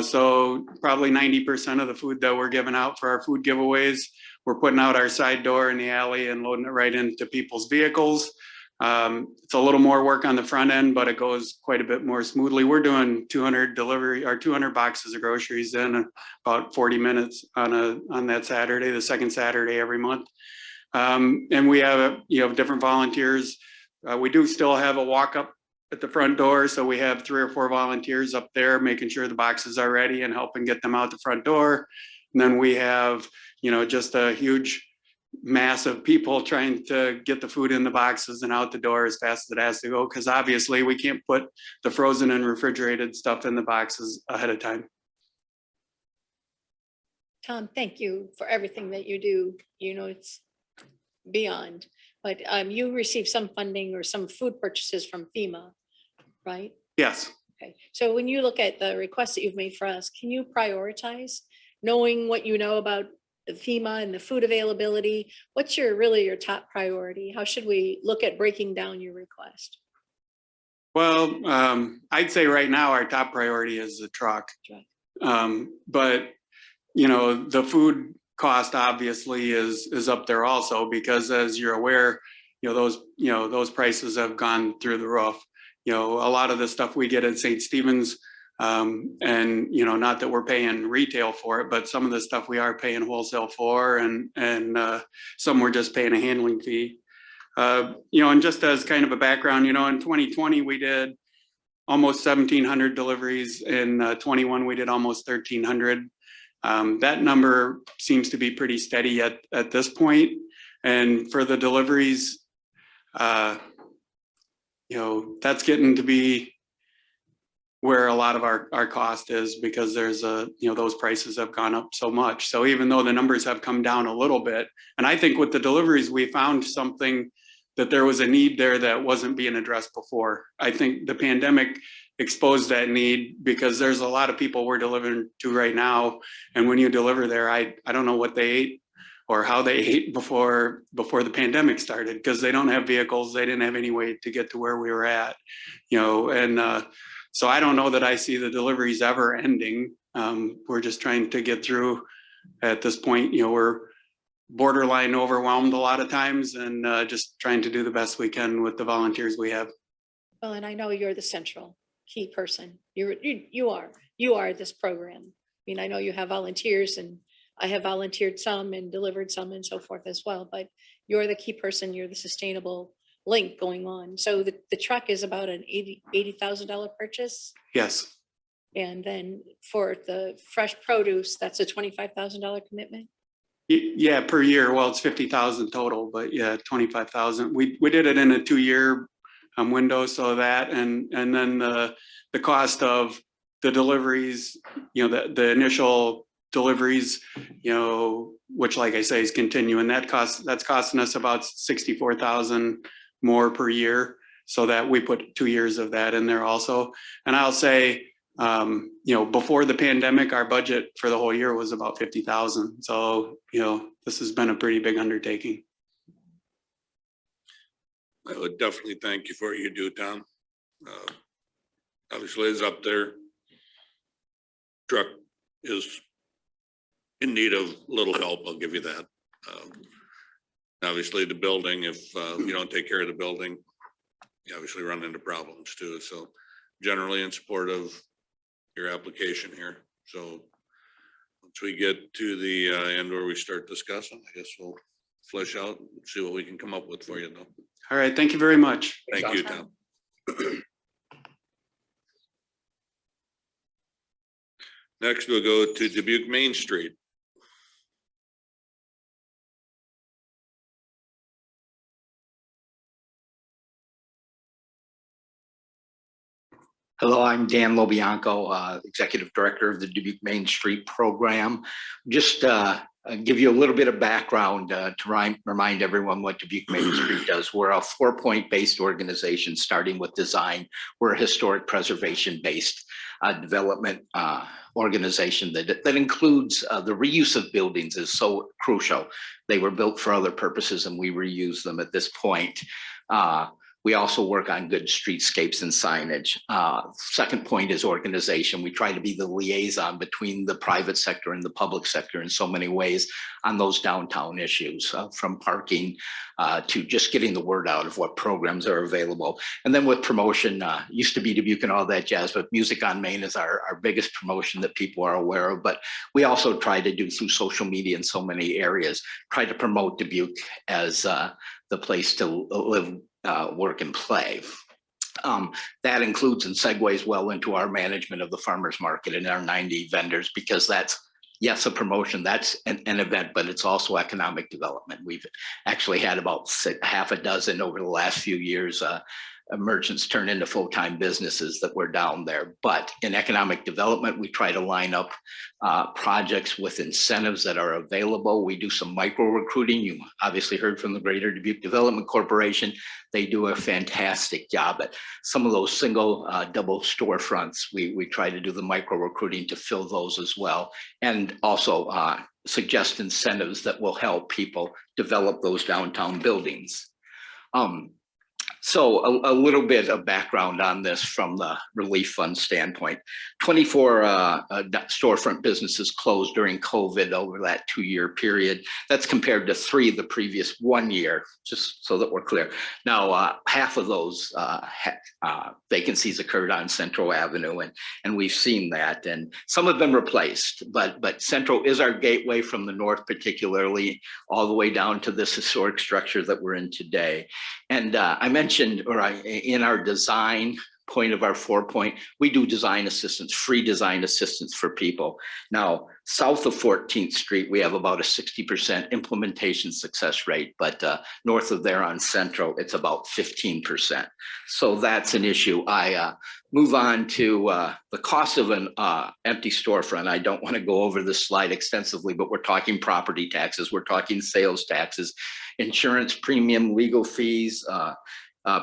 So probably 90% of the food that we're giving out for our food giveaways, we're putting out our side door in the alley and loading it right into people's vehicles. It's a little more work on the front end, but it goes quite a bit more smoothly. We're doing 200 boxes of groceries in about 40 minutes on that Saturday, the second Saturday every month. And we have, different volunteers. We do still have a walk up at the front door. So we have 3 or 4 volunteers up there, making sure the boxes are ready and helping get them out the front door. And then we have, just a huge mass of people trying to get the food in the boxes and out the door as fast as it has to go. Because obviously we can't put the frozen and refrigerated stuff in the boxes ahead of time. Tom, thank you for everything that you do. It's beyond, but you received some funding or some food purchases from FEMA, right? Yes. Okay, so when you look at the requests that you've made for us, can you prioritize, knowing what you know about the FEMA and the food availability? What's your top priority? How should we look at breaking down your request? Well, I'd say right now our top priority is the truck. But the food cost obviously is up there also, because as you're aware, those prices have gone through the roof. A lot of the stuff we get at St. Stephen's, and not that we're paying retail for it, but some of the stuff we are paying wholesale for, and some we're just paying a handling fee. And just as kind of a background, in 2020 we did almost 1,700 deliveries. In 21 we did almost 1,300. That number seems to be pretty steady at this point. And for the deliveries, that's getting to be where a lot of our cost is, because there's those prices have gone up so much. So even though the numbers have come down a little bit, and I think with the deliveries, we found something that there was a need there that wasn't being addressed before. I think the pandemic exposed that need, because there's a lot of people we're delivering to right now. And when you deliver there, I don't know what they ate or how they ate before the pandemic started, because they don't have vehicles. They didn't have any way to get to where we were at, so I don't know that I see the deliveries ever ending. We're just trying to get through at this point. We're borderline overwhelmed a lot of times, and just trying to do the best we can with the volunteers we have. Well, and I know you're the central key person. You are this program. I know you have volunteers, and I have volunteered some and delivered some and so forth as well, but you're the key person. You're the sustainable link going on. So the truck is about an $80,000 purchase. Yes. And then for the fresh produce, that's a $25,000 commitment. Yeah, per year. Well, it's 50,000 total, but yeah, 25,000. We did it in a 2-year window, so that and then the cost of the deliveries, the initial deliveries, which, like I say, is continuing. That's costing us about 64,000 more per year, so that we put 2 years of that in there also. And I'll say, before the pandemic, our budget for the whole year was about 50,000. So, this has been a pretty big undertaking. I would definitely thank you for what you do, Tom. Obviously it's up there. Truck is in need of little help, I'll give you that. Obviously the building, if you don't take care of the building, you obviously run into problems too. So generally in support of your application here. So once we get to the end where we start discussing, I guess we'll flesh out and see what we can come up with for you though. All right, thank you very much. Thank you, Tom. Next, we'll go to Dubuque Main Street. Hello, I'm Dan Lobianco, Executive Director of the Dubuque Main Street Program. Just give you a little bit of background to remind everyone what Dubuque Main Street does. We're a 4-point based organization, starting with design. We're a historic preservation based development organization that includes the reuse of buildings is so crucial. They were built for other purposes and we reuse them at this point. We also work on good streetscapes and signage. Second point is organization. We try to be the liaison between the private sector and the public sector in so many ways on those downtown issues, from parking to just getting the word out of what programs are available. And then with promotion, used to be Dubuque and all that jazz, but Music on Main is our biggest promotion that people are aware of. But we also try to do through social media in so many areas, try to promote Dubuque as the place to live, work and play. That includes and segues well into our management of the farmers market and our 90 vendors, because that's, yes, a promotion, that's an event, but it's also economic development. We've actually had about half a dozen over the last few years merchants turn into full-time businesses that were down there. But in economic development, we try to line up projects with incentives that are available. We do some micro recruiting. You obviously heard from the Greater Dubuque Development Corporation. They do a fantastic job at some of those single double storefronts. We try to do the micro recruiting to fill those as well. And also suggest incentives that will help people develop those downtown buildings. So a little bit of background on this from the relief fund standpoint. 24 storefront businesses closed during COVID over that 2-year period. That's compared to 3 the previous 1 year, just so that we're clear. Now, half of those vacancies occurred on Central Avenue, and we've seen that, and some have been replaced, but Central is our gateway from the north, particularly all the way down to this historic structure that we're in today. And I mentioned, in our design point of our 4-point, we do design assistance, free design assistance for people. Now, south of 14th Street, we have about a 60% implementation success rate, but north of there on Central, it's about 15%. So that's an issue. I move on to the cost of an empty storefront. I don't want to go over this slide extensively, but we're talking property taxes, we're talking sales taxes, insurance premium, legal fees,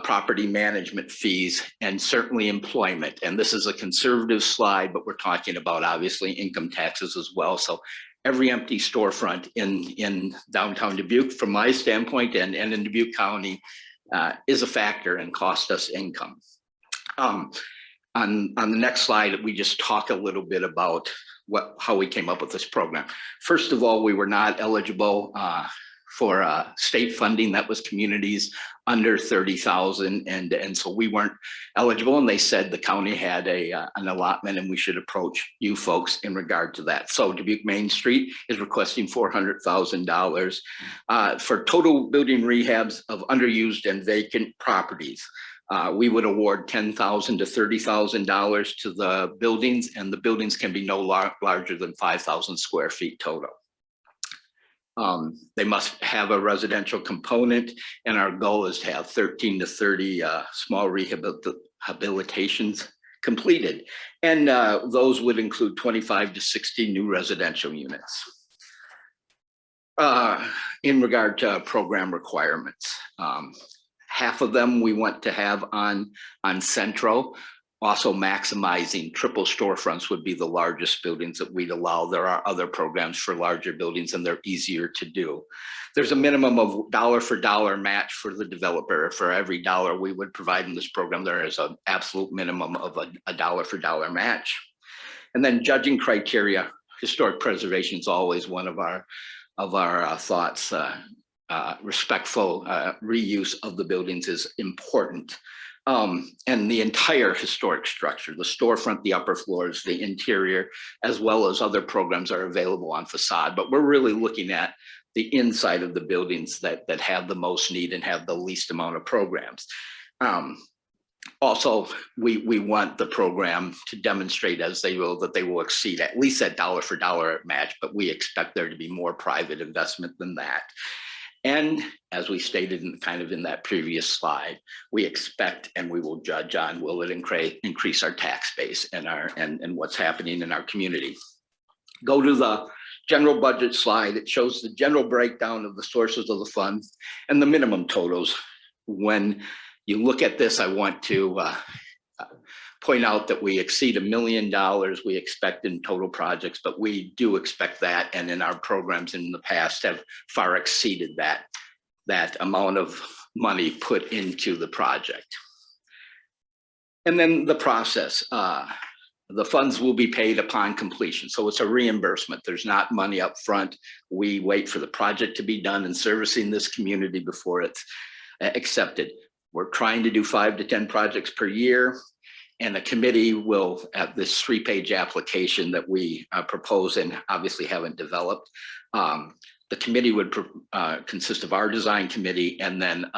property management fees, and certainly employment. And this is a conservative slide, but we're talking about obviously income taxes as well. So every empty storefront in downtown Dubuque, from my standpoint, and in Dubuque County, is a factor and cost us income. On the next slide, we just talk a little bit about how we came up with this program. First of all, we were not eligible for state funding. That was communities under 30,000, and so we weren't eligible, and they said the county had an allotment and we should approach you folks in regard to that. So Dubuque Main Street is requesting $400,000 for total building rehabs of underused and vacant properties. We would award $10,000 to $30,000 to the buildings, and the buildings can be no larger than 5,000 square feet total. They must have a residential component, and our goal is to have 13 to 30 small rehabilitations completed. And those would include 25 to 60 new residential units. In regard to program requirements, half of them we want to have on Central. Also maximizing triple storefronts would be the largest buildings that we'd allow. There are other programs for larger buildings and they're easier to do. There's a minimum of dollar for dollar match for the developer. For every dollar we would provide in this program, there is an absolute minimum of a dollar for dollar match. And then judging criteria, historic preservation is always one of our thoughts. Respectful reuse of the buildings is important. And the entire historic structure, the storefront, the upper floors, the interior, as well as other programs are available on facade. But we're really looking at the inside of the buildings that have the most need and have the least amount of programs. Also, we want the program to demonstrate as they will that they will exceed at least that dollar for dollar match, but we expect there to be more private investment than that. And as we stated in that previous slide, we expect and we will judge on, will it increase our tax base and what's happening in our community. Go to the general budget slide. It shows the general breakdown of the sources of the funds and the minimum totals. When you look at this, I want to point out that we exceed $1 million we expect in total projects, but we do expect that, and in our programs in the past have far exceeded that amount of money put into the project. And then the process, the funds will be paid upon completion. So it's a reimbursement. There's not money up front. We wait for the project to be done and servicing this community before it's accepted. We're trying to do 5 to 10 projects per year. And the committee will, at this 3-page application that we propose and obviously haven't developed, the committee would consist of our design committee and then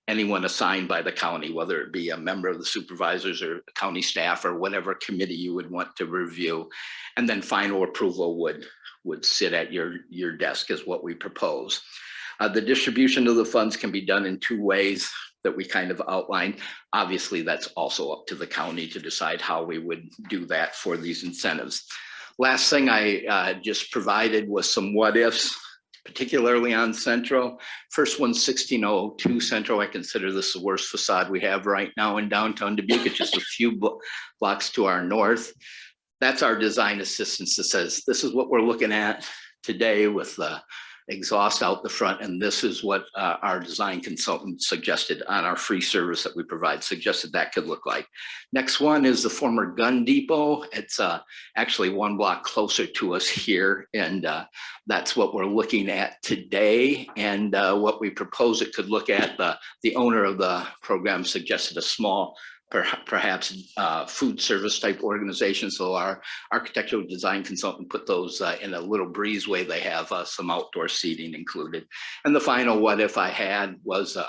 anyone assigned by the county, whether it be a member of the supervisors or county staff or whatever committee you would want to review. And then final approval would sit at your desk is what we propose. The distribution of the funds can be done in 2 ways that we kind of outlined. Obviously, that's also up to the county to decide how we would do that for these incentives. Last thing I just provided was some what ifs, particularly on Central. First one, 1602 Central. I consider this the worst facade we have right now in downtown Dubuque. It's just a few blocks to our north. That's our design assistance that says, this is what we're looking at today with the exhaust out the front. And this is what our design consultant suggested on our free service that we provide, suggested that could look like. Next one is the former gun depot. It's actually 1 block closer to us here. And that's what we're looking at today. And what we propose it could look at, the owner of the program suggested a small, perhaps food service type organization. So our architectural design consultant put those in a little breezeway. They have some outdoor seating included. And the final what if I had was, if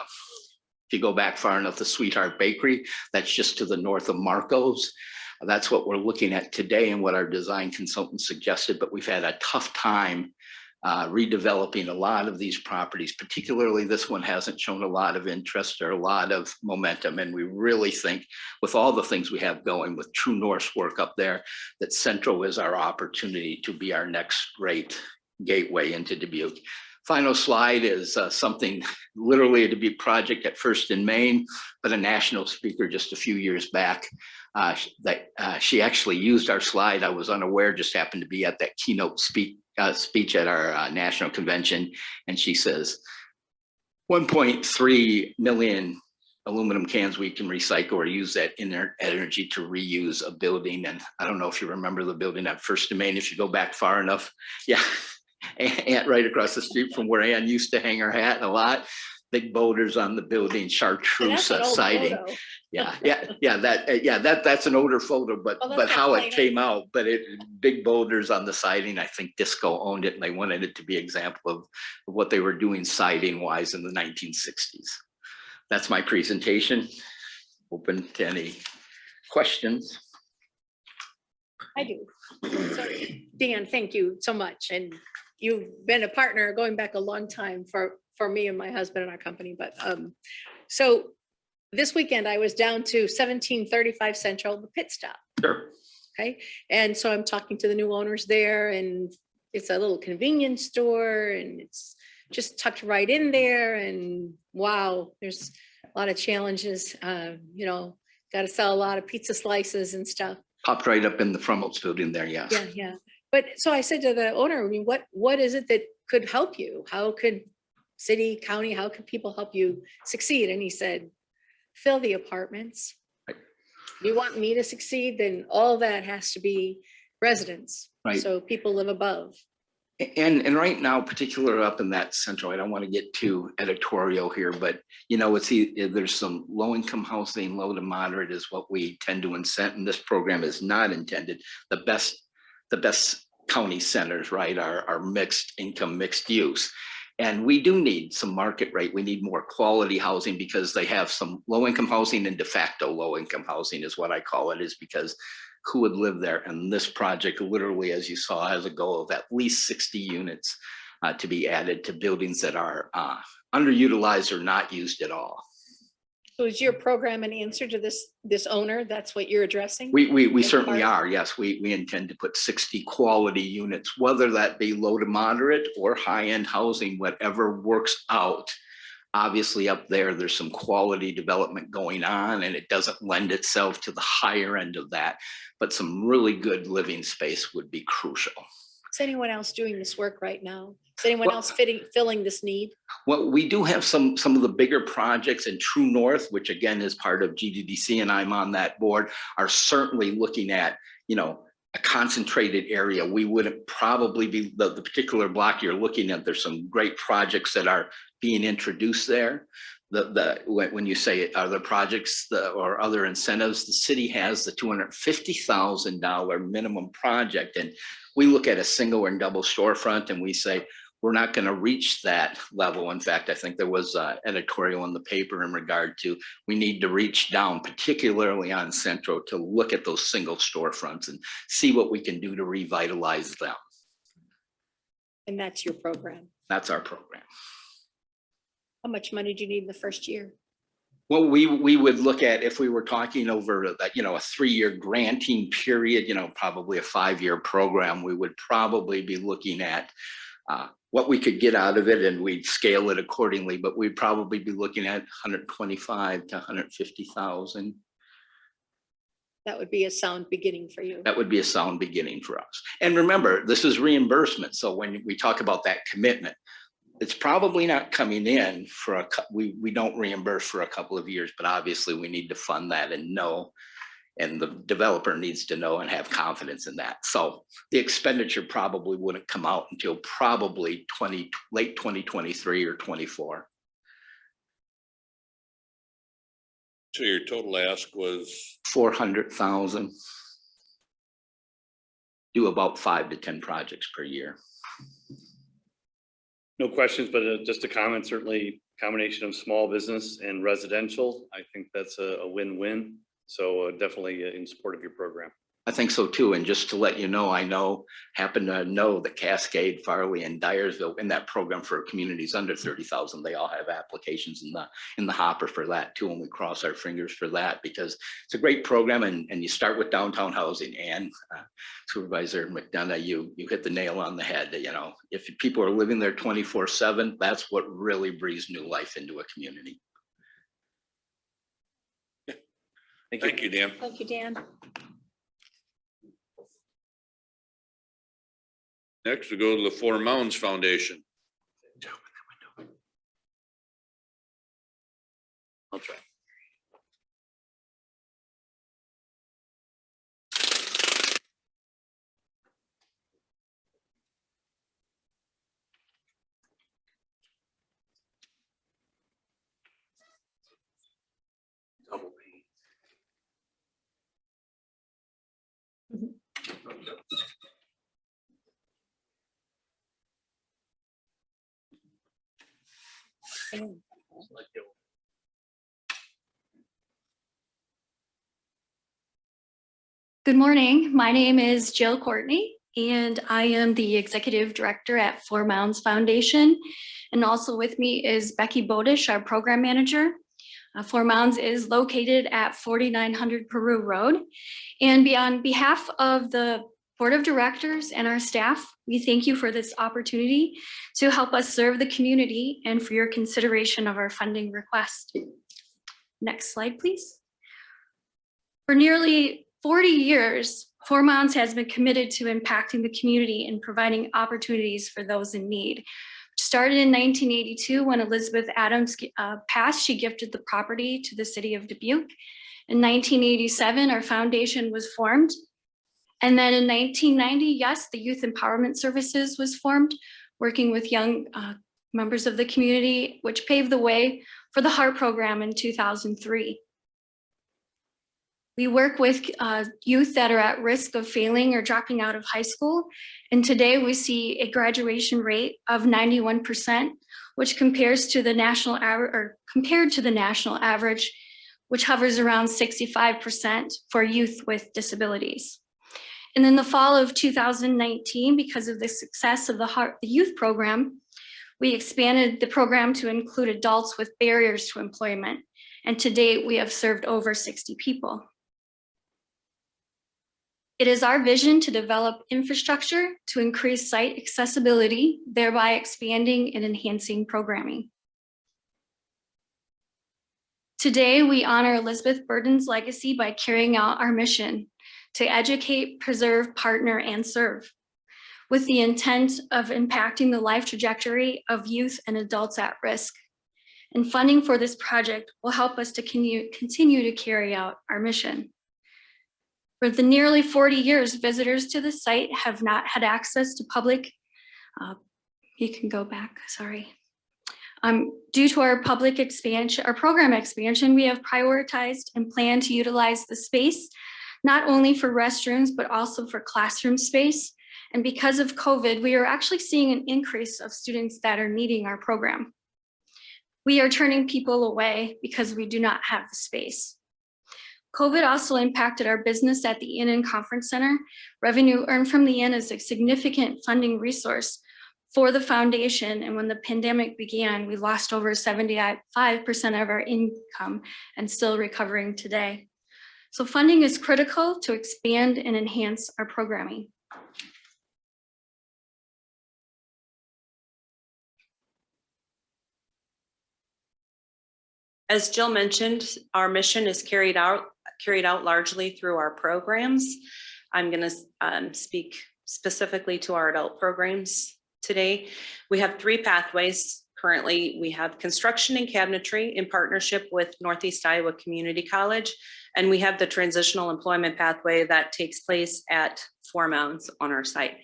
you go back far enough, the Sweetheart Bakery, that's just to the north of Marco's. That's what we're looking at today and what our design consultant suggested, but we've had a tough time redeveloping a lot of these properties, particularly this one hasn't shown a lot of interest or a lot of momentum. And we really think with all the things we have going with True North's work up there, that Central is our opportunity to be our next great gateway into Dubuque. Final slide is something literally a Dubuque project at first in Maine, but a national speaker just a few years back she actually used our slide. I was unaware, just happened to be at that keynote speech at our national convention. And she says, 1.3 million aluminum cans we can recycle or use that inert energy to reuse a building. And I don't know if you remember the building at First and Main, if you go back far enough. Yeah, and right across the street from where Ann used to hang her hat a lot. Big boulders on the building, chartreuse siding. That's an older photo, but how it came out, but big boulders on the siding. I think Disco owned it and they wanted it to be an example of what they were doing siding wise in the 1960s. That's my presentation. Open to any questions. I do. So, Dan, thank you so much. And you've been a partner going back a long time for me and my husband and our company. But so this weekend I was down to 1735 Central, the pit stop. Sure. Okay. And so I'm talking to the new owners there, and it's a little convenience store and it's just tucked right in there. And wow, there's a lot of challenges. Got to sell a lot of pizza slices and stuff. Popped right up in the Frummel's building there, yes. Yeah. But so I said to the owner, I mean, what is it that could help you? How could city, county, how could people help you succeed? And he said, fill the apartments. Right. If you want me to succeed, then all that has to be residents. Right. So people live above. And right now, particularly up in that Central, I don't want to get too editorial here, but there's some low-income housing, low to moderate is what we tend to incent, and this program is not intended. The best county centers, right, are mixed income, mixed use. And we do need some market rate. We need more quality housing because they have some low-income housing and de facto low-income housing is what I call it, is because who would live there? And this project literally, as you saw, has a goal of at least 60 units to be added to buildings that are underutilized or not used at all. So is your program an answer to this owner? That's what you're addressing? We certainly are. Yes, we intend to put 60 quality units, whether that be low to moderate or high-end housing, whatever works out. Obviously up there's some quality development going on and it doesn't lend itself to the higher end of that, but some really good living space would be crucial. Is anyone else doing this work right now? Is anyone else filling this need? Well, we do have some of the bigger projects in True North, which again is part of GDDC, and I'm on that board, are certainly looking at, you know, a concentrated area. We wouldn't probably be the particular block you're looking at. There's some great projects that are being introduced there. When you say are there projects or other incentives, the city has the $250,000 minimum project, and we look at a single and double storefront and we say, we're not going to reach that level. In fact, I think there was an editorial in the paper in regard to we need to reach down, particularly on Central, to look at those single storefronts and see what we can do to revitalize them. And that's your program. That's our program. How much money do you need in the first year? Well, we would look at, if we were talking over that, you know, a 3-year granting period, you know, probably a 5-year program, we would probably be looking at what we could get out of it, and we'd scale it accordingly, but we'd probably be looking at 125 to 150,000. That would be a sound beginning for you. That would be a sound beginning for us. And remember, this is reimbursement. So when we talk about that commitment, it's probably not coming in for we don't reimburse for a couple of years, but obviously we need to fund that and know, and the developer needs to know and have confidence in that. So the expenditure probably wouldn't come out until probably late 2023 or 24. So your total ask was? 400,000. Do about 5 to 10 projects per year. No questions, but just a comment, certainly combination of small business and residential. I think that's a win-win. So definitely in support of your program. I think so too. And just to let you know, happen to know that Cascade, Farley, and Dyersville in that program for communities under 30,000, they all have applications in the hopper for that too. And we cross our fingers for that because it's a great program. And you start with downtown housing, and Supervisor McDonough, you hit the nail on the head. You know, if people are living there 24/7, that's what really breathes new life into a community. Thank you, Dan. Thank you, Dan. Next, we go to the Four Mountains Foundation. I'll try. Double pane. Good morning. My name is Jill Courtney, and I am the Executive Director at Four Mountains Foundation. And also with me is Becky Bodish, our Program Manager. Four Mountains is located at 4900 Peru Road. And on behalf of the Board of Directors and our staff, we thank you for this opportunity to help us serve the community and for your consideration of our funding request. Next slide, please. For nearly 40 years, Four Mountains has been committed to impacting the community and providing opportunities for those in need. Which started in 1982 when Elizabeth Adams passed. She gifted the property to the city of Dubuque. In 1987, our foundation was formed. And then in 1990, yes, the Youth Empowerment Services was formed, working with young members of the community, which paved the way for the HEART program in 2003. We work with youth that are at risk of failing or dropping out of high school. And today we see a graduation rate of 91%, which compares to the national average, or compared to the national average, which hovers around 65% for youth with disabilities. And in the fall of 2019, because of the success of the youth program, we expanded the program to include adults with barriers to employment. And to date, we have served over 60 people. It is our vision to develop infrastructure to increase site accessibility, thereby expanding and enhancing programming. Today, we honor Elizabeth Burden's legacy by carrying out our mission to educate, preserve, partner, and serve. with the intent of impacting the life trajectory of youth and adults at risk. And funding for this project will help us to continue to carry out our mission. For the nearly 40 years, visitors to the site have not had access to public, you can go back, sorry. Due to our public expansion, our program expansion, we have prioritized and plan to utilize the space, not only for restrooms, but also for classroom space. And because of COVID, we are actually seeing an increase of students that are needing our program. We are turning people away because we do not have the space. COVID also impacted our business at the Inn and Conference Center. Revenue earned from the Inn is a significant funding resource for the foundation. And when the pandemic began, we lost over 75% of our income and still recovering today. So funding is critical to expand and enhance our programming. As Jill mentioned, our mission is carried out largely through our programs. I'm going to speak specifically to our adult programs today. We have 3 pathways currently. We have construction and cabinetry in partnership with Northeast Iowa Community College, and we have the transitional employment pathway that takes place at Four Mounds on our site.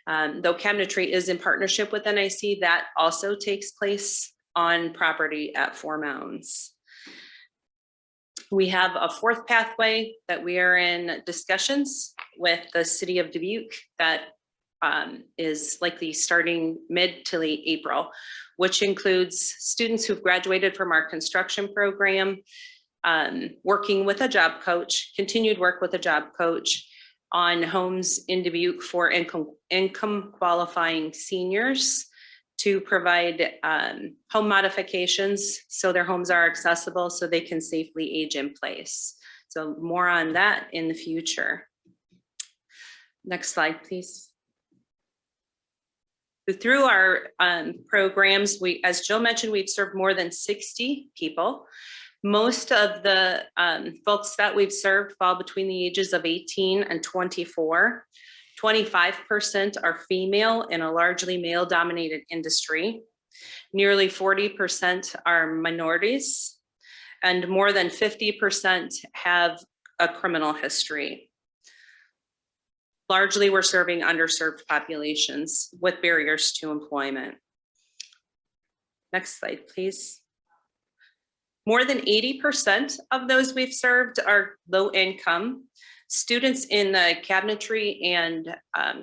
Though cabinetry is in partnership with NIC, that also takes place on property at Four Mounds. We have a 4th pathway that we are in discussions with the city of Dubuque that is likely starting mid to late April, which includes students who've graduated from our construction program, working with a job coach, continued work with a job coach on homes in Dubuque for income qualifying seniors to provide home modifications so their homes are accessible so they can safely age in place. So more on that in the future. Next slide, please. Through our programs, as Jill mentioned, we've served more than 60 people. Most of the folks that we've served fall between the ages of 18 and 24. 25% are female in a largely male-dominated industry. Nearly 40% are minorities, and more than 50% have a criminal history. Largely, we're serving underserved populations with barriers to employment. Next slide, please. More than 80% of those we've served are low income. Students in the cabinetry and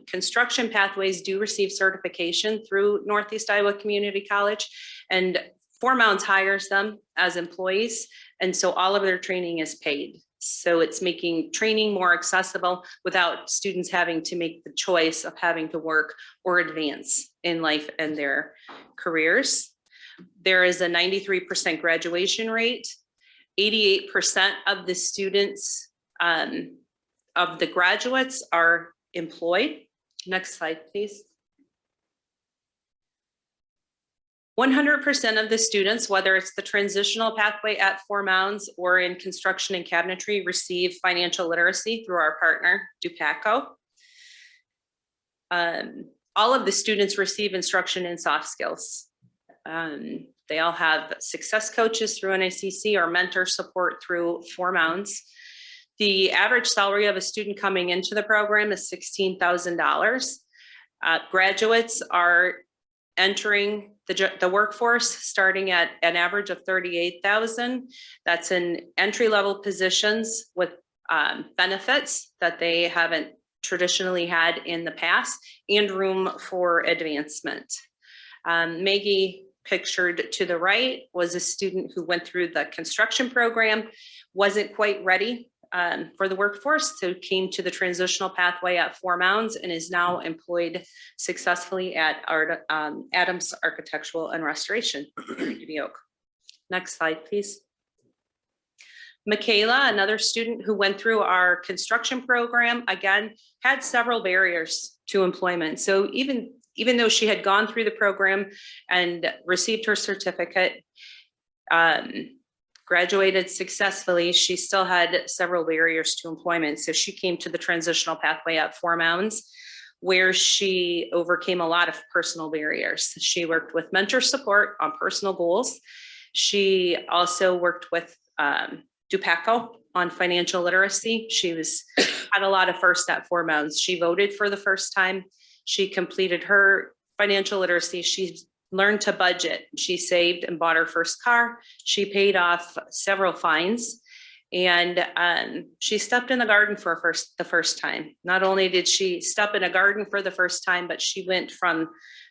construction pathways do receive certification through Northeast Iowa Community College, and Four Mounds hires them as employees, and so all of their training is paid. So it's making training more accessible without students having to make the choice of having to work or advance in life and their careers. There is a 93% graduation rate. 88% of the students of the graduates are employed. Next slide, please. 100% of the students, whether it's the transitional pathway at Four Mounds or in construction and cabinetry, receive financial literacy through our partner, Dubuque. All of the students receive instruction in soft skills. They all have success coaches through NICC or mentor support through Four Mounds. The average salary of a student coming into the program is $16,000. Graduates are entering the workforce starting at an average of $38,000. That's in entry-level positions with benefits that they haven't traditionally had in the past and room for advancement. Maggie, pictured to the right, was a student who went through the construction program, wasn't quite ready for the workforce, so came to the transitional pathway at Four Mounds and is now employed successfully at Adams Architectural and Restoration in Dubuque. Next slide, please. Michaela, another student who went through our construction program, again, had several barriers to employment. So even though she had gone through the program and received her certificate, graduated successfully, she still had several barriers to employment. So she came to the transitional pathway at Four Mounds. where she overcame a lot of personal barriers. She worked with mentor support on personal goals. She also worked with Dubuque on financial literacy. She had a lot of first at Four Mounds. She voted for the first time. She completed her financial literacy. She learned to budget. She saved and bought her first car. She paid off several fines. And she stepped in the garden for the first time. Not only did she step in a garden for the first time, but she went from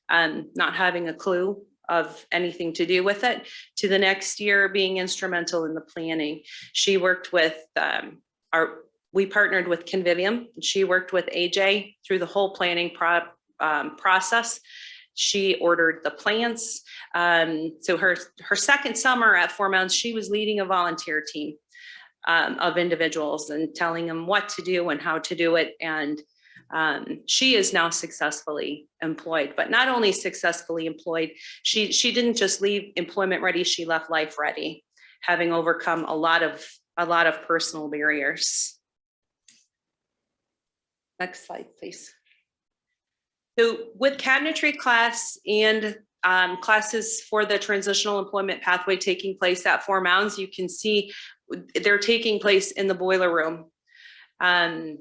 not having a clue of anything to do with it to the next year being instrumental in the planning. She worked with we partnered with Convivium. She worked with AJ through the whole planning process. She ordered the plants. So her second summer at Four Mounds, she was leading a volunteer team of individuals and telling them what to do and how to do it. And she is now successfully employed, but not only successfully employed, she didn't just leave employment ready, she left life ready, having overcome a lot of personal barriers. Next slide, please. So with cabinetry class and classes for the transitional employment pathway taking place at Four Mounds, you can see they're taking place in the boiler room. And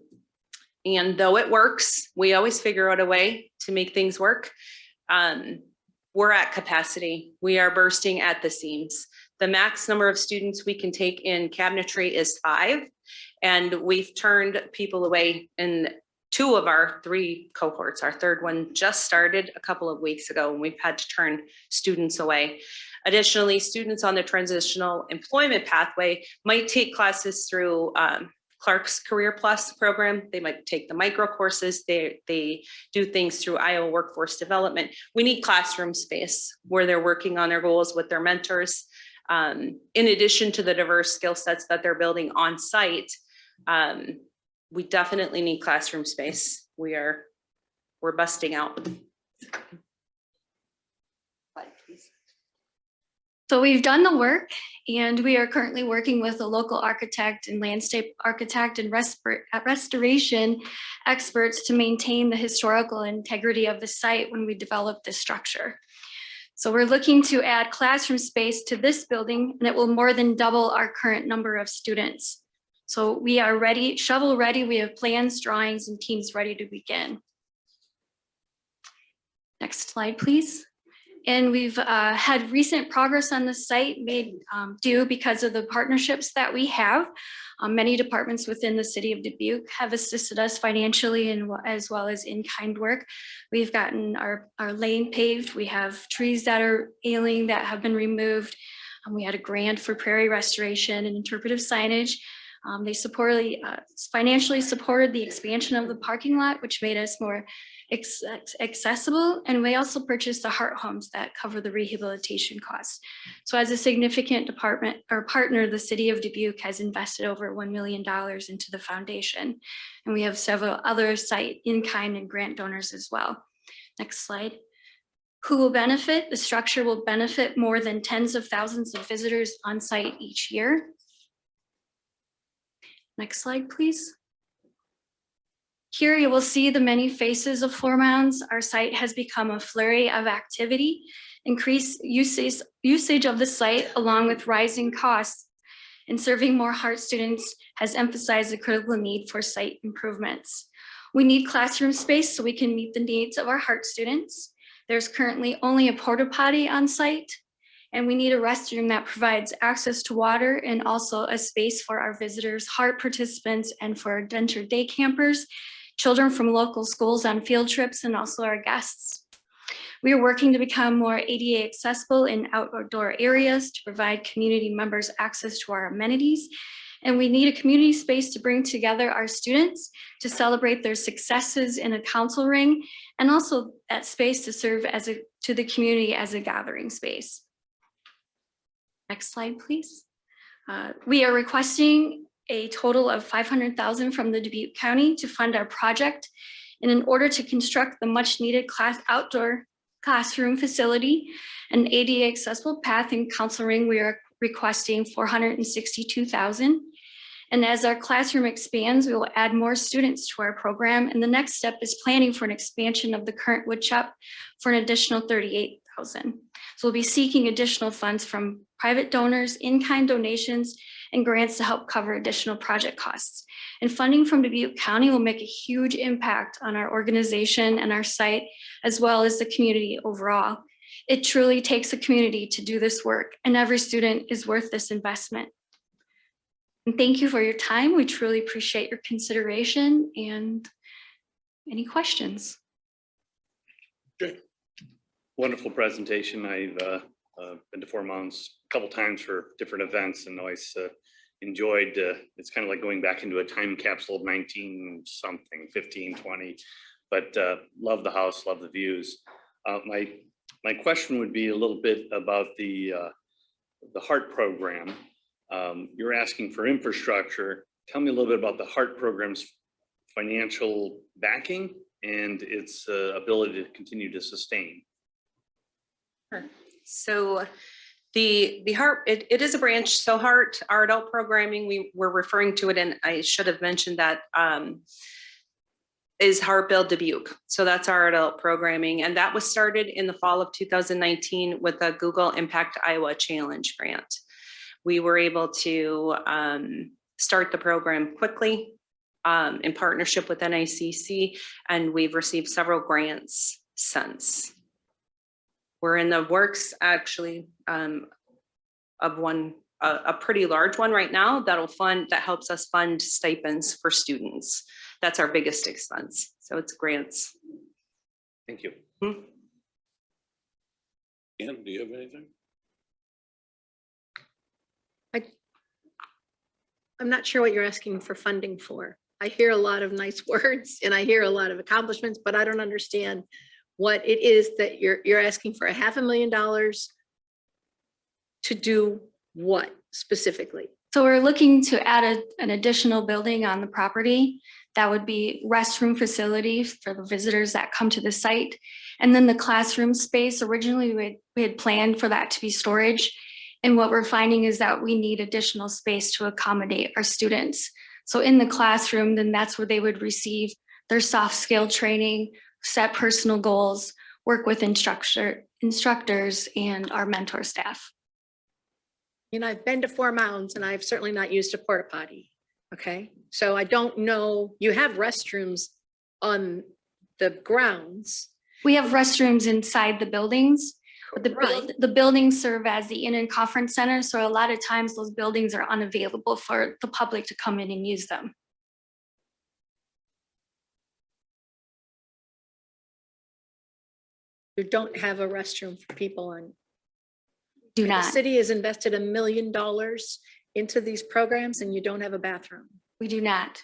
though it works, we always figure out a way to make things work. We're at capacity. We are bursting at the seams. The max number of students we can take in cabinetry is 5, and we've turned people away in 2 of our 3 cohorts. Our third one just started a couple of weeks ago, and we've had to turn students away. Additionally, students on the transitional employment pathway might take classes through Clark's Career Plus program. They might take the micro courses. They do things through Iowa Workforce Development. We need classroom space where they're working on their goals with their mentors. In addition to the diverse skill sets that they're building on site, we definitely need classroom space. We're busting out. Slide, please. So we've done the work, and we are currently working with a local architect and landscape architect and restoration experts to maintain the historical integrity of the site when we develop this structure. So we're looking to add classroom space to this building, and it will more than double our current number of students. So we are ready, shovel ready. We have plans, drawings, and teams ready to begin. Next slide, please. And we've had recent progress on the site made due because of the partnerships that we have. Many departments within the city of Dubuque have assisted us financially and as well as in-kind work. We've gotten our lane paved. We have trees that are ailing that have been removed. We had a grant for prairie restoration and interpretive signage. They financially supported the expansion of the parking lot, which made us more accessible. And we also purchased the heart homes that cover the rehabilitation costs. So as a significant department or partner, the city of Dubuque has invested over $1 million into the foundation. And we have several other site in-kind and grant donors as well. Next slide. Who will benefit? The structure will benefit more than tens of thousands of visitors on site each year. Next slide, please. Here you will see the many faces of Four Mounds. Our site has become a flurry of activity. Increased usage of the site along with rising costs and serving more heart students has emphasized the critical need for site improvements. We need classroom space so we can meet the needs of our heart students. There's currently only a porta potty on site, and we need a restroom that provides access to water and also a space for our visitors, heart participants, and for our denture day campers, children from local schools on field trips, and also our guests. We are working to become more ADA accessible in outdoor areas to provide community members access to our amenities. And we need a community space to bring together our students to celebrate their successes in a council ring, and also that space to serve to the community as a gathering space. Next slide, please. We are requesting a total of $500,000 from the Dubuque County to fund our project. And in order to construct the much needed outdoor classroom facility, an ADA accessible path and council ring, we are requesting $462,000. And as our classroom expands, we will add more students to our program. And the next step is planning for an expansion of the current wood shop for an additional $38,000. So we'll be seeking additional funds from private donors, in-kind donations, and grants to help cover additional project costs. And funding from Dubuque County will make a huge impact on our organization and our site, as well as the community overall. It truly takes a community to do this work, and every student is worth this investment. And thank you for your time. We truly appreciate your consideration and any questions. Good. Wonderful presentation. I've been to Fort Mounds a couple times for different events and always enjoyed, it's kind of like going back into a time capsule of 19 something, 15, 20, but love the house, love the views. My question would be a little bit about the HEART program. You're asking for infrastructure. Tell me a little bit about the HEART program's financial backing and its ability to continue to sustain. Sure. So the HEART, it is a branch. So HEART, our adult programming, we're referring to it, and I should have mentioned that is HEART Build Dubuque. So that's our adult programming. And that was started in the fall of 2019 with a Google Impact Iowa Challenge grant. We were able to start the program quickly in partnership with NICC, and we've received several grants since. We're in the works actually of one, a pretty large one right now that helps us fund stipends for students. That's our biggest expense. So it's grants. Thank you. Ken, do you have anything? I'm not sure what you're asking for funding for. I hear a lot of nice words and I hear a lot of accomplishments, but I don't understand what it is that you're asking for. $500,000 to do what specifically? So we're looking to add an additional building on the property. That would be restroom facility for the visitors that come to the site. And then the classroom space, originally we had planned for that to be storage. And what we're finding is that we need additional space to accommodate our students. So in the classroom, then that's where they would receive their soft skill training, set personal goals, work with instructors and our mentor staff. You know, I've been to Fort Mounds and I've certainly not used a porta potty. Okay, so I don't know, you have restrooms on the grounds. We have restrooms inside the buildings, but the buildings serve as the inn and conference center. So a lot of times those buildings are unavailable for the public to come in and use them. You don't have a restroom for people on. Do not. The city has invested $1 million into these programs and you don't have a bathroom. We do not.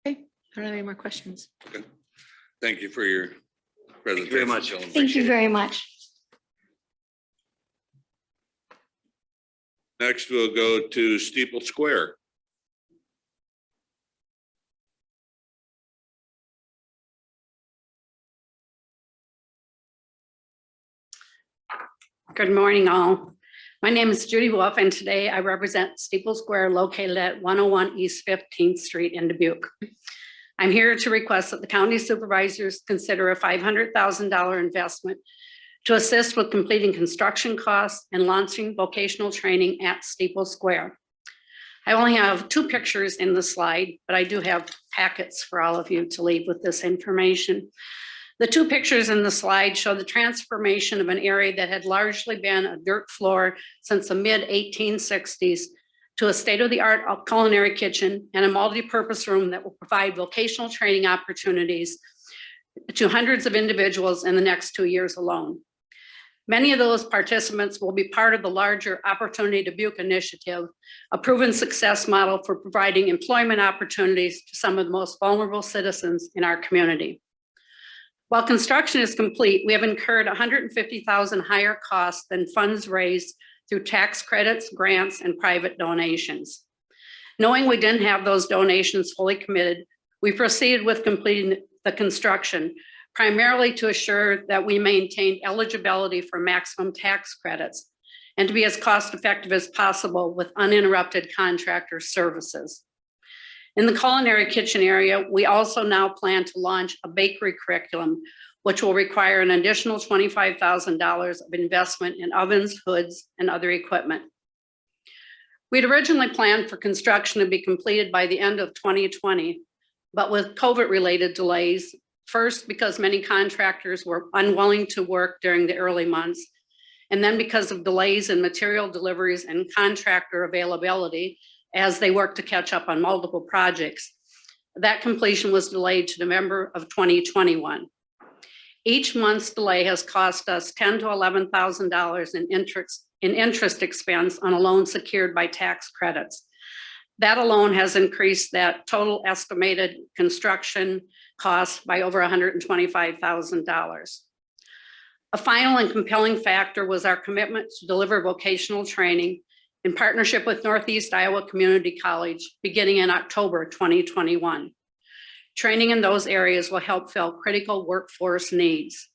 Okay, I don't have any more questions. Okay. Thank you for your presentation. Thank you very much. Thank you very much. Next, we'll go to Steeple Square. Good morning, all. My name is Judy Wolf, and today I represent Steeple Square located at 101 East 15th Street in Dubuque. I'm here to request that the county supervisors consider a $500,000 investment to assist with completing construction costs and launching vocational training at Steeple Square. I only have 2 pictures in the slide, but I do have packets for all of you to leave with this information. The 2 pictures in the slide show the transformation of an area that had largely been a dirt floor since the mid-1860s to a state-of-the-art culinary kitchen and a multi-purpose room that will provide vocational training opportunities to hundreds of individuals in the next 2 years alone. Many of those participants will be part of the larger Opportunity Dubuque initiative, a proven success model for providing employment opportunities to some of the most vulnerable citizens in our community. While construction is complete, we have incurred $150,000 higher costs than funds raised through tax credits, grants, and private donations. Knowing we didn't have those donations fully committed, we proceeded with completing the construction, primarily to assure that we maintain eligibility for maximum tax credits and to be as cost-effective as possible with uninterrupted contractor services. In the culinary kitchen area, we also now plan to launch a bakery curriculum, which will require an additional $25,000 of investment in ovens, hoods, and other equipment. We'd originally planned for construction to be completed by the end of 2020, but with COVID-related delays, first because many contractors were unwilling to work during the early months, and then because of delays in material deliveries and contractor availability as they worked to catch up on multiple projects. That completion was delayed to November of 2021. Each month's delay has cost us $10,000 to $11,000 in interest expense on a loan secured by tax credits. That alone has increased that total estimated construction cost by over $125,000. A final and compelling factor was our commitment to deliver vocational training in partnership with Northeast Iowa Community College beginning in October 2021. Training in those areas will help fill critical workforce needs.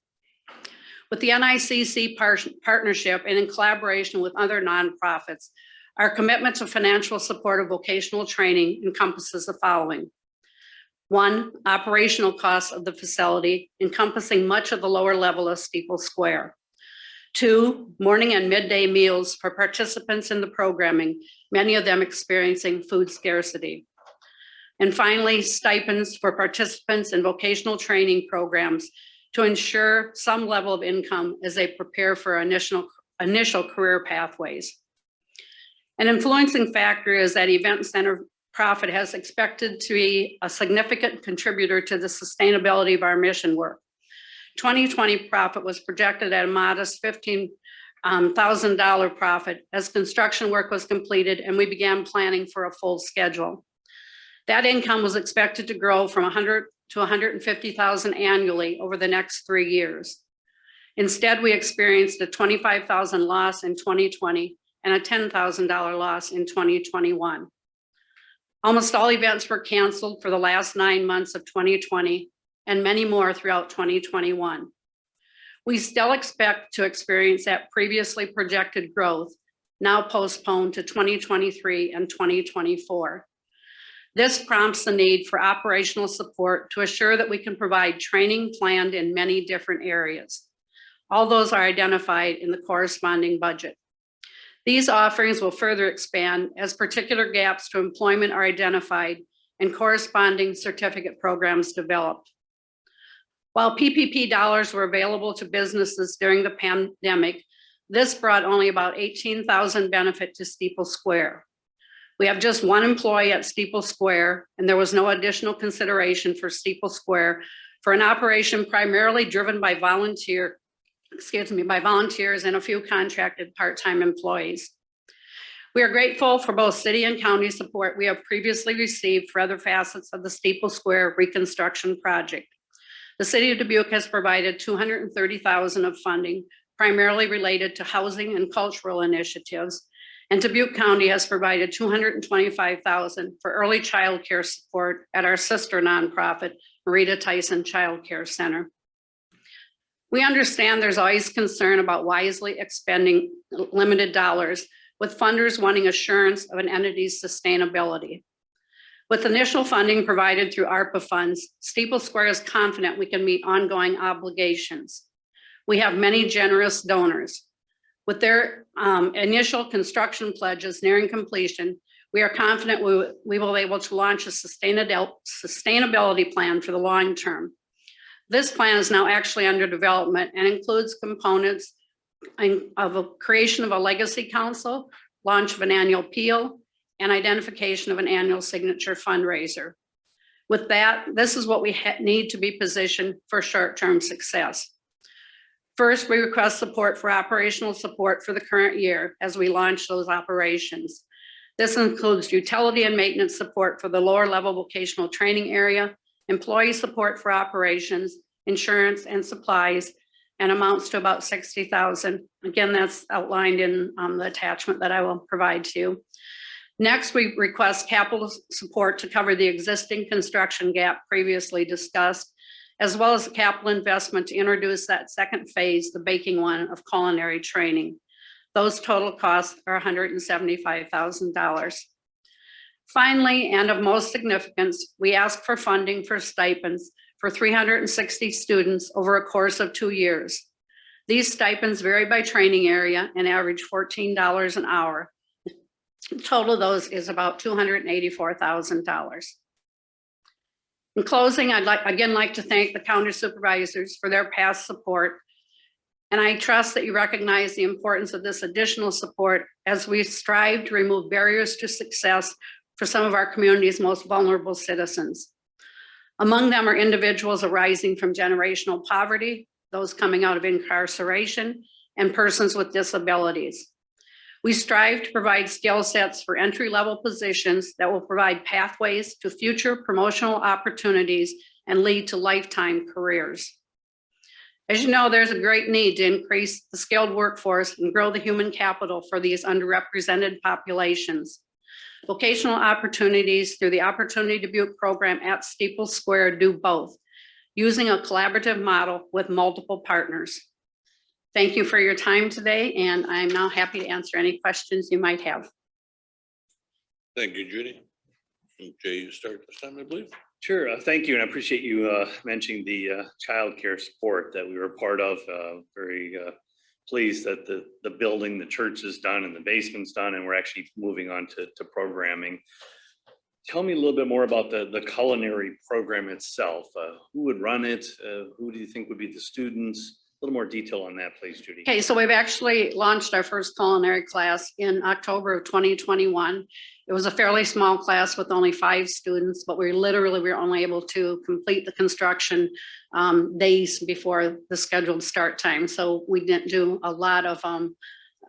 With the NICC partnership and in collaboration with other nonprofits, our commitment to financial support of vocational training encompasses the following. 1, operational costs of the facility encompassing much of the lower level of Steeple Square. 2, morning and midday meals for participants in the programming, many of them experiencing food scarcity. And finally, stipends for participants in vocational training programs to ensure some level of income as they prepare for initial career pathways. An influencing factor is that Event Center profit has expected to be a significant contributor to the sustainability of our mission work. 2020 profit was projected at a modest $15,000 profit as construction work was completed and we began planning for a full schedule. That income was expected to grow from $100,000 to $150,000 annually over the next 3 years. Instead, we experienced a $25,000 loss in 2020 and a $10,000 loss in 2021. Almost all events were canceled for the last 9 months of 2020 and many more throughout 2021. We still expect to experience that previously projected growth, now postponed to 2023 and 2024. This prompts the need for operational support to assure that we can provide training planned in many different areas. All those are identified in the corresponding budget. These offerings will further expand as particular gaps to employment are identified and corresponding certificate programs developed. While PPP dollars were available to businesses during the pandemic, this brought only about 18,000 benefit to Steeple Square. We have just one employee at Steeple Square, and there was no additional consideration for Steeple Square for an operation primarily driven by volunteers and a few contracted part-time employees. We are grateful for both city and county support we have previously received for other facets of the Steeple Square reconstruction project. The city of Dubuque has provided $230,000 of funding, primarily related to housing and cultural initiatives, and Dubuque County has provided $225,000 for early child care support at our sister nonprofit, Marita Tyson Child Care Center. We understand there's always concern about wisely expending limited dollars, with funders wanting assurance of an entity's sustainability. With initial funding provided through ARPA funds, Steeple Square is confident we can meet ongoing obligations. We have many generous donors. With their initial construction pledges nearing completion, we are confident we will be able to launch a sustainability plan for the long term. This plan is now actually under development and includes components of a creation of a legacy council, launch of an annual appeal, and identification of an annual signature fundraiser. With that, this is what we need to be positioned for short-term success. First, we request support for operational support for the current year as we launch those operations. This includes utility and maintenance support for the lower level vocational training area, employee support for operations, insurance and supplies, and amounts to about $60,000. Again, that's outlined in the attachment that I will provide to you. Next, we request capital support to cover the existing construction gap previously discussed, as well as capital investment to introduce that second phase, the baking one of culinary training. Those total costs are $175,000. Finally, and of most significance, we ask for funding for stipends for 360 students over a course of 2 years. These stipends vary by training area and average $14 an hour. The total of those is about $284,000. In closing, I'd like to thank the county supervisors for their past support. And I trust that you recognize the importance of this additional support as we strive to remove barriers to success for some of our community's most vulnerable citizens. Among them are individuals arising from generational poverty, those coming out of incarceration, and persons with disabilities. We strive to provide skill sets for entry-level positions that will provide pathways to future promotional opportunities and lead to lifetime careers. As you know, there's a great need to increase the skilled workforce and grow the human capital for these underrepresented populations. Vocational opportunities through the Opportunity Dubuque program at Steeple Square do both, using a collaborative model with multiple partners. Thank you for your time today, and I'm now happy to answer any questions you might have. Thank you, Judy. Jay, you start this time, I believe. Sure, thank you, and I appreciate you mentioning the childcare support that we were part of. Very pleased that the building, the church is done and the basement's done, and we're actually moving on to programming. Tell me a little bit more about the culinary program itself. Who would run it? Who do you think would be the students? A little more detail on that, please, Judy. Okay, so we've actually launched our first culinary class in October of 2021. It was a fairly small class with only 5 students, but we were only able to complete the construction days before the scheduled start time. So we didn't do a lot of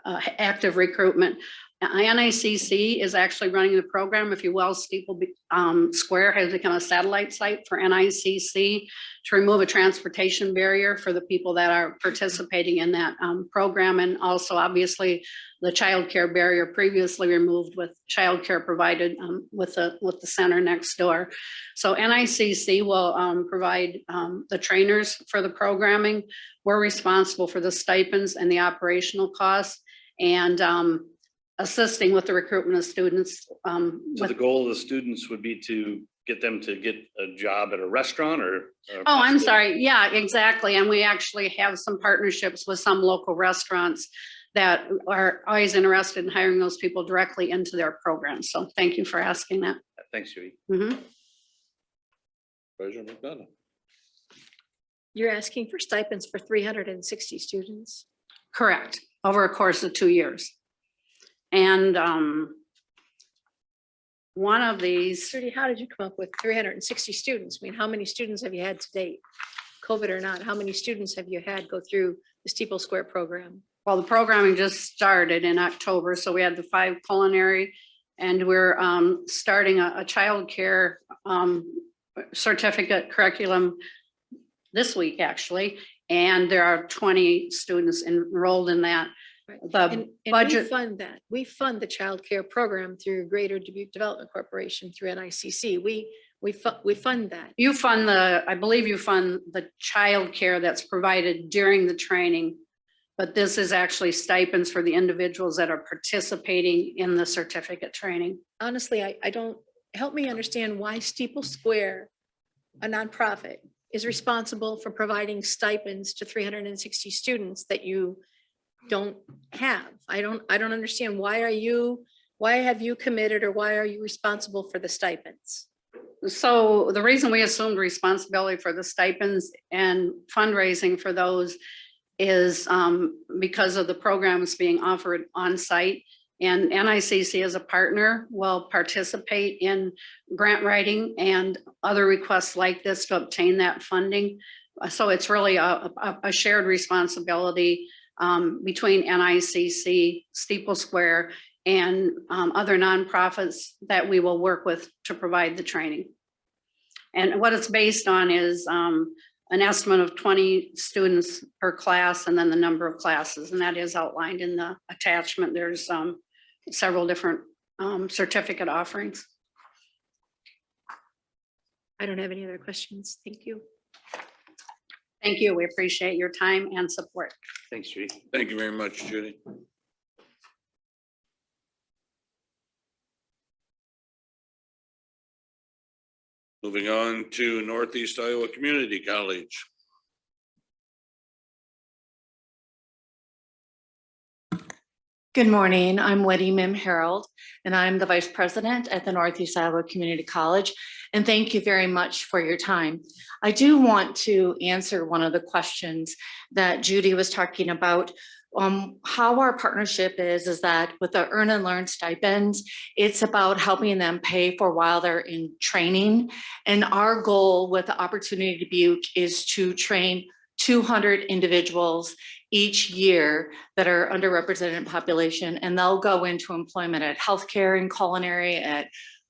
active recruitment. NICC is actually running the program. If you will, Steeple Square has become a satellite site for NICC to remove a transportation barrier for the people that are participating in that program. And also obviously the childcare barrier previously removed with childcare provided with the center next door. So NICC will provide the trainers for the programming. We're responsible for the stipends and the operational costs, and assisting with the recruitment of students. So the goal of the students would be to get them to get a job at a restaurant or Oh, I'm sorry. Yeah, exactly. And we actually have some partnerships with some local restaurants that are always interested in hiring those people directly into their program. So thank you for asking that. Thanks, Judy. Treasurer McDonough. You're asking for stipends for 360 students? Correct. Over a course of 2 years. And one of these. Judy, how did you come up with 360 students? I mean, how many students have you had to date? COVID or not, how many students have you had go through the Steeple Square program? Well, the programming just started in October. So we had the 5 culinary, and we're starting a childcare certificate curriculum this week, actually. And there are 20 students enrolled in that. The budget. We fund that. We fund the child care program through Greater Dubuque Development Corporation through NICC. We fund that. You fund I believe you fund the child care that's provided during the training, but this is actually stipends for the individuals that are participating in the certificate training. Honestly, I don't, help me understand why Steeple Square, a nonprofit, is responsible for providing stipends to 360 students that you don't have. I don't understand. Why have you committed, or why are you responsible for the stipends? So the reason we assumed responsibility for the stipends and fundraising for those is because of the programs being offered on site, and NICC as a partner will participate in grant writing and other requests like this to obtain that funding. So it's really a shared responsibility between NICC, Steeple Square, and other nonprofits that we will work with to provide the training. And what it's based on is an estimate of 20 students per class, and then the number of classes, and that is outlined in the attachment. There's several different certificate offerings. I don't have any other questions. Thank you. Thank you. We appreciate your time and support. Thanks, Judy. Thank you very much, Judy. Moving on to Northeast Iowa Community College. Good morning. I'm Weddy Mim Harold, and I'm the Vice President at the Northeast Iowa Community College. And thank you very much for your time. I do want to answer one of the questions that Judy was talking about. How our partnership is that with the Earn and Learn stipends, it's about helping them pay for while they're in training. And our goal with the Opportunity Dubuque is to train 200 individuals each year that are underrepresented population, and they'll go into employment at healthcare and culinary, at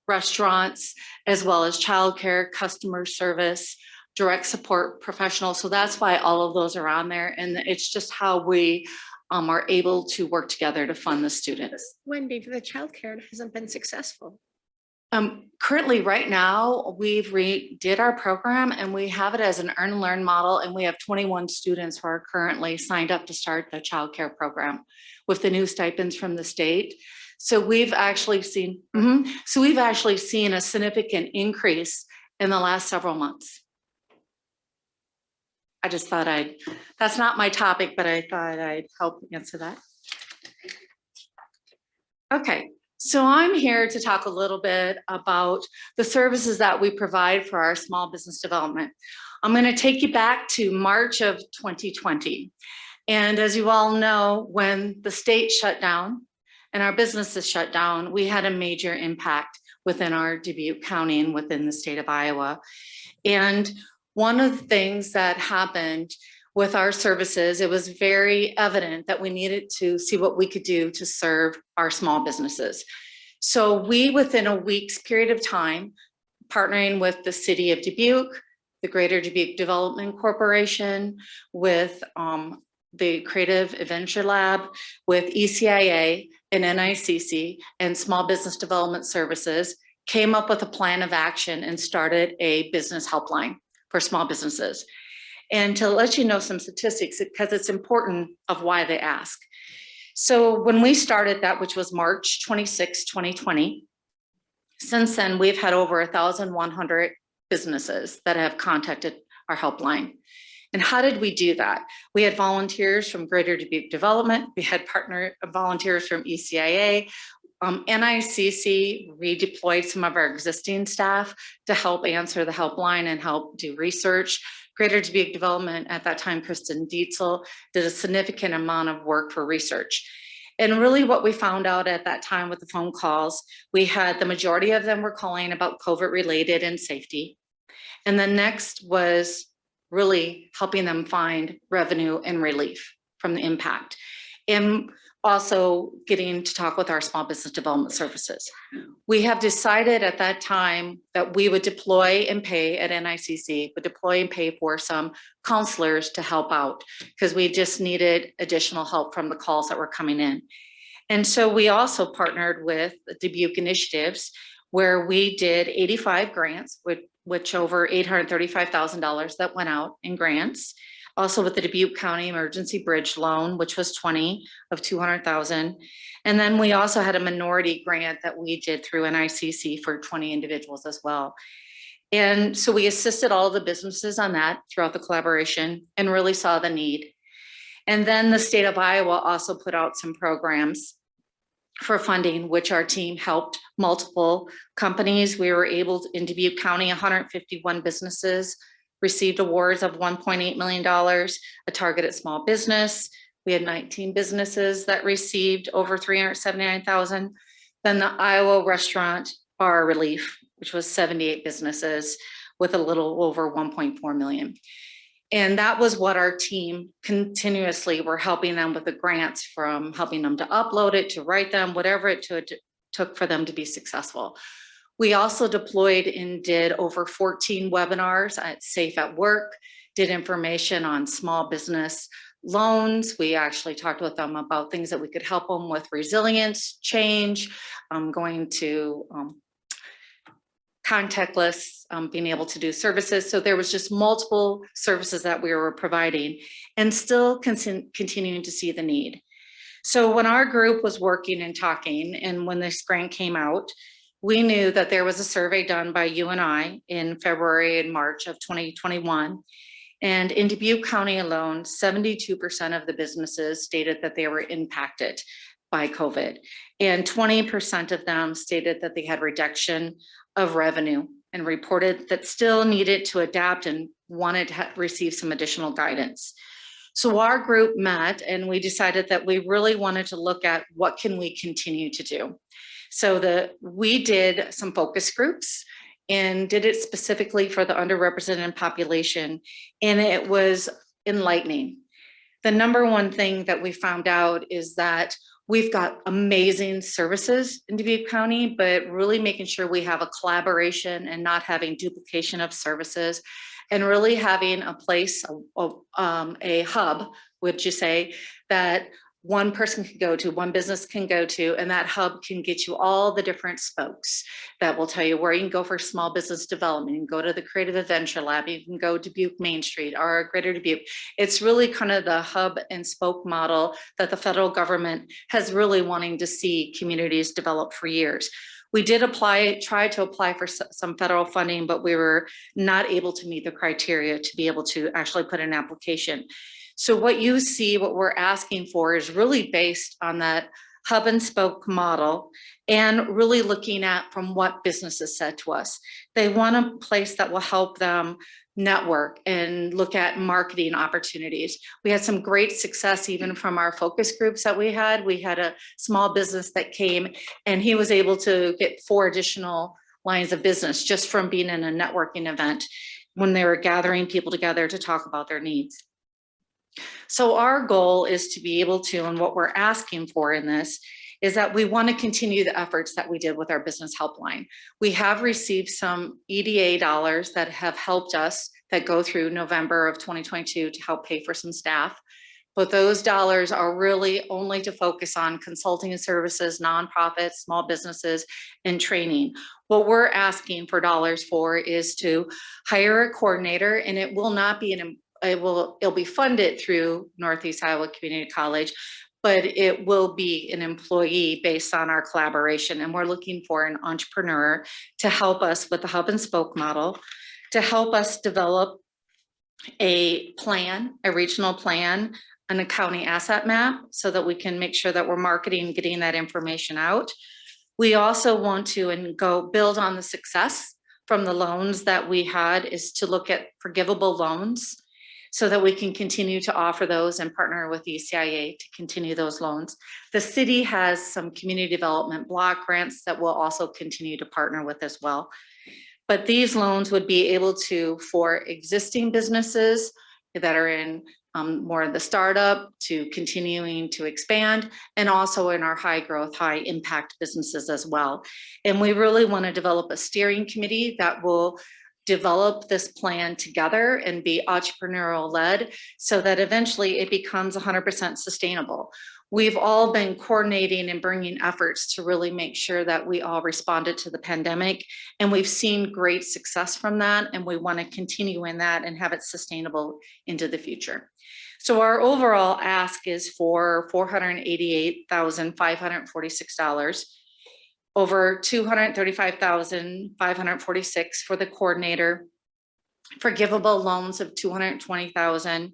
restaurants, as well as childcare, customer service, direct support professionals. So that's why all of those are on there. And it's just how we are able to work together to fund the students. Wendy, the childcare hasn't been successful. Currently, right now, we've redid our program and we have it as an earn and learn model, and we have 21 students who are currently signed up to start the childcare program with the new stipends from the state. So we've actually seen, a significant increase in the last several months. I just thought that's not my topic, but I thought I'd help answer that. Okay. So I'm here to talk a little bit about the services that we provide for our small business development. I'm going to take you back to March of 2020. And as you all know, when the state shut down and our businesses shut down, we had a major impact within our Dubuque County and within the state of Iowa. And one of the things that happened with our services, it was very evident that we needed to see what we could do to serve our small businesses. So we, within a week's period of time, partnering with the city of Dubuque, the Greater Dubuque Development Corporation, with the Creative Adventure Lab, with ECIA and NICC and Small Business Development Services, came up with a plan of action and started a business helpline for small businesses. And to let you know some statistics, because it's important of why they ask. So when we started that, which was March 26, 2020, since then, we've had over 1,100 businesses that have contacted our helpline. And how did we do that? We had volunteers from Greater Dubuque Development. We had partner volunteers from ECIA. NICC redeployed some of our existing staff to help answer the helpline and help do research. Greater Dubuque Development at that time, Kristen Dietzel, did a significant amount of work for research. And really what we found out at that time with the phone calls, we had the majority of them were calling about COVID related and safety. And the next was really helping them find revenue and relief from the impact. And also getting to talk with our small business development services. We have decided at that time that we would deploy and pay at NICC, but deploy and pay for some counselors to help out because we just needed additional help from the calls that were coming in. And so we also partnered with the Dubuque Initiatives, where we did 85 grants, which over $835,000 that went out in grants. Also with the Dubuque County Emergency Bridge Loan, which was 20 of 200,000. And then we also had a minority grant that we did through NICC for 20 individuals as well. And so we assisted all of the businesses on that throughout the collaboration and really saw the need. And then the state of Iowa also put out some programs for funding, which our team helped multiple companies. We were able to, in Dubuque County, 151 businesses received awards of $1.8 million, a targeted small business. We had 19 businesses that received over $379,000. Then the Iowa Restaurant Bar Relief, which was 78 businesses with a little over 1.4 million. And that was what our team continuously were helping them with the grants, from helping them to upload it, to write them, whatever it took for them to be successful. We also deployed and did over 14 webinars at Safe at Work, did information on small business loans. We actually talked with them about things that we could help them with resilience, change, going to contactless, being able to do services. So there was just multiple services that we were providing and still continuing to see the need. So when our group was working and talking, and when this grant came out, we knew that there was a survey done by UNI in February and March of 2021. And in Dubuque County alone, 72% of the businesses stated that they were impacted by COVID. And 20% of them stated that they had reduction of revenue and reported that still needed to adapt and wanted to receive some additional guidance. So our group met and we decided that we really wanted to look at what can we continue to do. So we did some focus groups and did it specifically for the underrepresented population. And it was enlightening. The number one thing that we found out is that we've got amazing services in Dubuque County, but really making sure we have a collaboration and not having duplication of services, and really having a place, a hub, would you say, that one person can go to, one business can go to, and that hub can get you all the different spokes that will tell you where you can go for small business development. You can go to the Creative Adventure Lab, you can go to Dubuque Main Street or Greater Dubuque. It's really kind of the hub and spoke model that the federal government has really wanting to see communities develop for years. We did try to apply for some federal funding, but we were not able to meet the criteria to be able to actually put an application. So what you see, what we're asking for is really based on that hub and spoke model and really looking at from what businesses said to us. They want a place that will help them network and look at marketing opportunities. We had some great success even from our focus groups that we had. We had a small business that came and he was able to get 4 additional lines of business just from being in a networking event when they were gathering people together to talk about their needs. So our goal is to be able to, and what we're asking for in this, is that we want to continue the efforts that we did with our business helpline. We have received some EDA dollars that have helped us that go through November of 2022 to help pay for some staff. But those dollars are really only to focus on consulting and services, nonprofits, small businesses, and training. What we're asking for dollars for is to hire a coordinator, and it will not be it'll be funded through Northeast Iowa Community College, but it will be an employee based on our collaboration. And we're looking for an entrepreneur to help us with the hub and spoke model, to help us develop a plan, a regional plan, and a county asset map so that we can make sure that we're marketing and getting that information out. We also want to go build on the success from the loans that we had, is to look at forgivable loans, so that we can continue to offer those and partner with ECIA to continue those loans. The city has some community development block grants that we'll also continue to partner with as well. But these loans would be able to, for existing businesses that are in more of the startup to continuing to expand, and also in our high growth, high impact businesses as well. And we really want to develop a steering committee that will develop this plan together and be entrepreneurial led so that eventually it becomes 100% sustainable. We've all been coordinating and bringing efforts to really make sure that we all responded to the pandemic, and we've seen great success from that, and we want to continue in that and have it sustainable into the future. So our overall ask is for $488,546. Over $235,546 for the coordinator, forgivable loans of $220,000,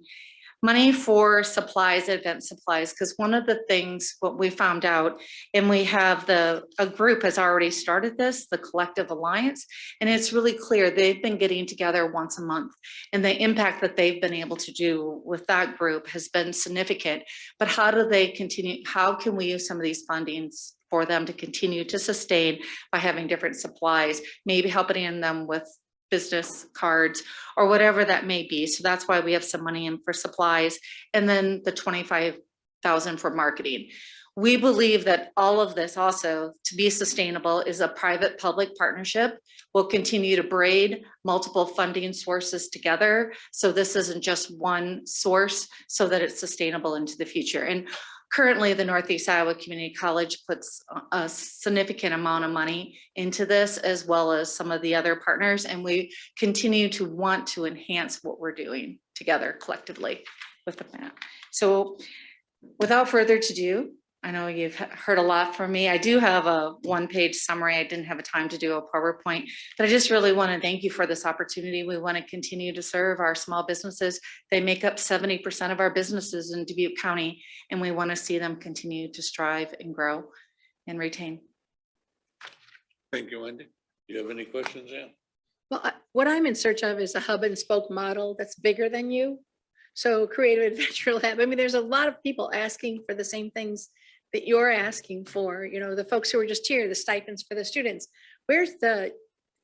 money for supplies, event supplies, because one of the things what we found out, and we have a group has already started this, the Collective Alliance, and it's really clear they've been getting together once a month, and the impact that they've been able to do with that group has been significant. But how do they continue? How can we use some of these fundings for them to continue to sustain by having different supplies, maybe helping them with business cards or whatever that may be. So that's why we have some money in for supplies, and then the $25,000 for marketing. We believe that all of this also, to be sustainable, is a private-public partnership. We'll continue to braid multiple funding sources together, so this isn't just one source, so that it's sustainable into the future. And currently the Northeast Iowa Community College puts a significant amount of money into this, as well as some of the other partners. And we continue to want to enhance what we're doing together collectively with the plan. So without further ado, I know you've heard a lot from me. I do have a one-page summary. I didn't have a time to do a PowerPoint, but I just really want to thank you for this opportunity. We want to continue to serve our small businesses. They make up 70% of our businesses in Dubuque County, and we want to see them continue to strive and grow and retain. Thank you, Wendy. Do you have any questions, Ann? Well, what I'm in search of is a hub and spoke model that's bigger than you. So Creative Adventure Lab, I mean, there's a lot of people asking for the same things that you're asking for, you know, the folks who are just here, the stipends for the students. Where's the,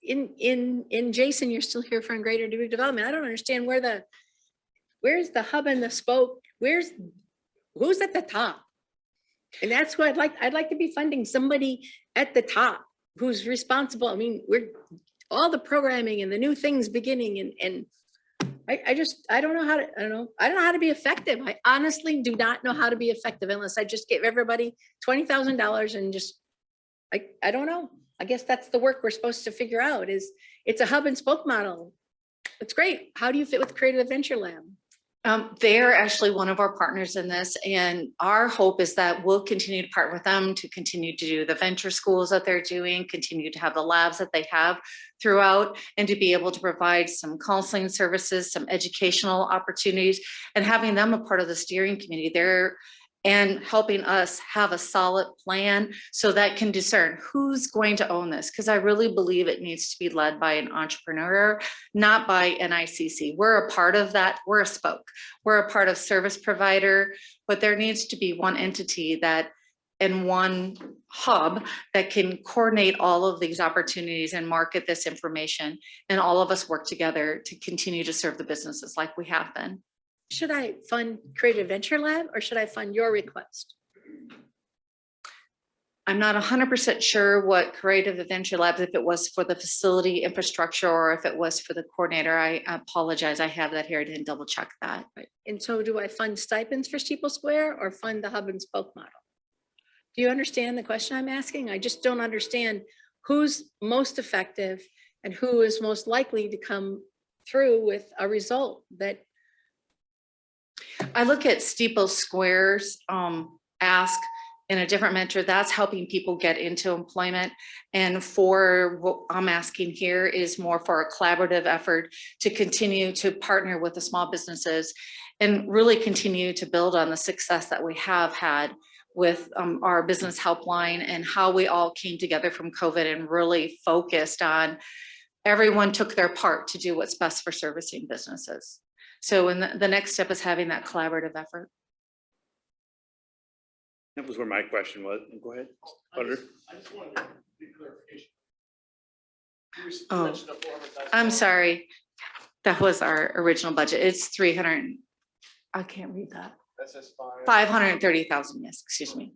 in Jason, you're still here from Greater Dubuque Development. I don't understand where's the hub and the spoke? Who's at the top? And that's what I'd like to be funding somebody at the top who's responsible. I mean, all the programming and the new things beginning and I don't know how to be effective. I honestly do not know how to be effective unless I just give everybody $20,000 and just, I don't know. I guess that's the work we're supposed to figure out is it's a hub and spoke model. It's great. How do you fit with Creative Adventure Lab? They're actually one of our partners in this, and our hope is that we'll continue to partner with them to continue to do the venture schools that they're doing, continue to have the labs that they have throughout, and to be able to provide some counseling services, some educational opportunities, and having them a part of the steering committee there and helping us have a solid plan so that can discern who's going to own this. Because I really believe it needs to be led by an entrepreneur, not by NICC. We're a part of that. We're a spoke. We're a part of service provider, but there needs to be one entity that and one hub that can coordinate all of these opportunities and market this information. And all of us work together to continue to serve the businesses like we have been. Should I fund Creative Adventure Lab or should I fund your request? I'm not 100% sure what Creative Adventure Labs, if it was for the facility infrastructure or if it was for the coordinator. I apologize. I have that here. I didn't double check that. Right. And so do I fund stipends for Steeple Square or fund the hub and spoke model? Do you understand the question I'm asking? I just don't understand who's most effective and who is most likely to come through with a result that. I look at Steeple Square's ask in a different measure. That's helping people get into employment. And for what I'm asking here is more for a collaborative effort to continue to partner with the small businesses and really continue to build on the success that we have had with our business helpline and how we all came together from COVID and really focused on everyone took their part to do what's best for servicing businesses. So in the next step is having that collaborative effort. That was where my question was. Go ahead. Butter. I just wanted to be clarification. Oh, I'm sorry. That was our original budget. It's 300. I can't read that. That says 530,000. Yes, excuse me.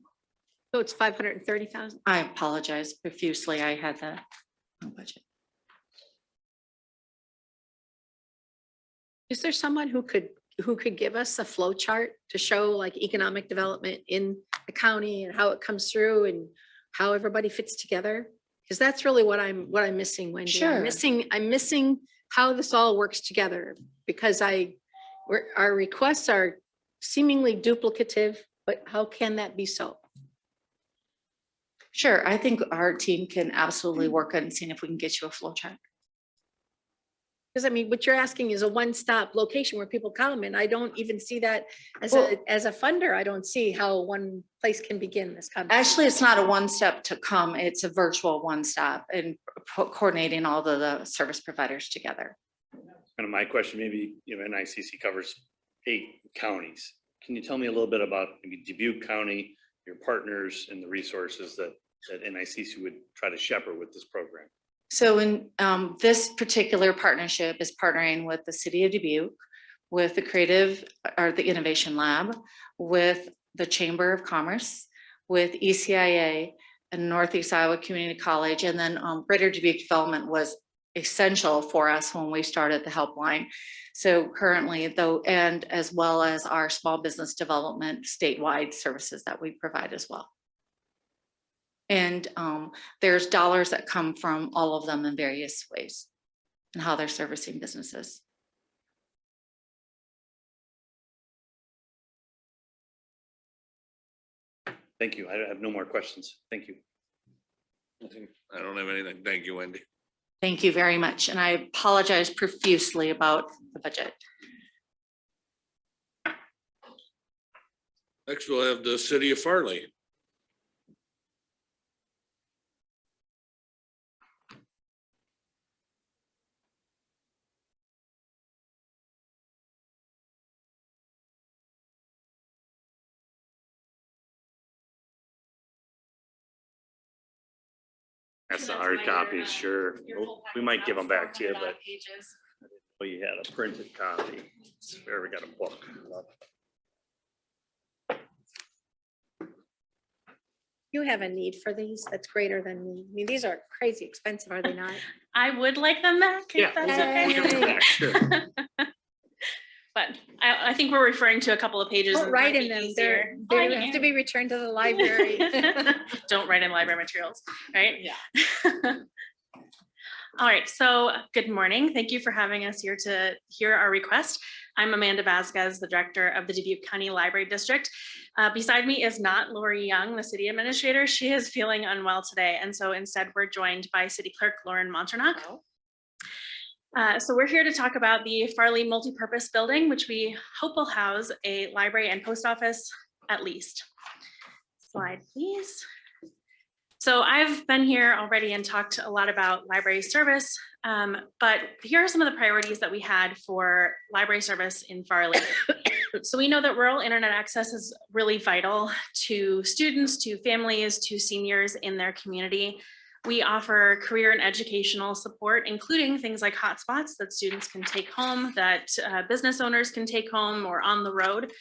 So it's 530,000. I apologize profusely. I had the wrong budget. Is there someone who could give us a flow chart to show like economic development in the county and how it comes through and how everybody fits together? Because that's really what I'm missing, Wendy. Sure. I'm missing how this all works together because our requests are seemingly duplicative, but how can that be so? Sure. I think our team can absolutely work on seeing if we can get you a flow chart. Because I mean, what you're asking is a one-stop location where people come, and I don't even see that as a funder. I don't see how one place can begin this conversation. Actually, it's not a one step to come. It's a virtual one stop and coordinating all the service providers together. Kind of my question, maybe, NICC covers 8 counties. Can you tell me a little bit about maybe Dubuque County, your partners and the resources that NICC would try to shepherd with this program? So in this particular partnership is partnering with the city of Dubuque, with the Innovation Lab, with the Chamber of Commerce, with ECIA and Northeast Iowa Community College, and then Greater Dubuque Development was essential for us when we started the helpline. So currently though, and as well as our small business development statewide services that we provide as well. And there's dollars that come from all of them in various ways and how they're servicing businesses. Thank you. I have no more questions. Thank you. I don't have anything. Thank you, Wendy. Thank you very much. And I apologize profusely about the budget. Next, we'll have the city of Farley. That's the hard copy, sure. We might give them back to you, but well, you had a printed copy. Where we got a book. You have a need for these that's greater than me. I mean, these are crazy expensive, are they not? I would like them back. If Yeah, that's we'll give them okay. back, sure. But I think we're referring to a couple of pages. Don't and write might in be them. easier. They have to be returned to the library. Don't write in library materials, right? Yeah. All right, so good morning. Thank you for having us here to hear our request. I'm Amanda Vasquez, the director of the Dubuque County Library District. Beside me is not Lori Young, the city administrator. She is feeling unwell today. And so instead we're joined by City Clerk Lauren Monternock. So we're here to talk about the Farley multipurpose building, which we hope will house a library and post office at least. Slide, please. So I've been here already and talked a lot about library service, but here are some of the priorities that we had for library service in Farley. So we know that rural internet access is really vital to students, to families, to seniors in their community. We offer career and educational support, including things like hotspots that students can take home, that business owners can take home or on the road,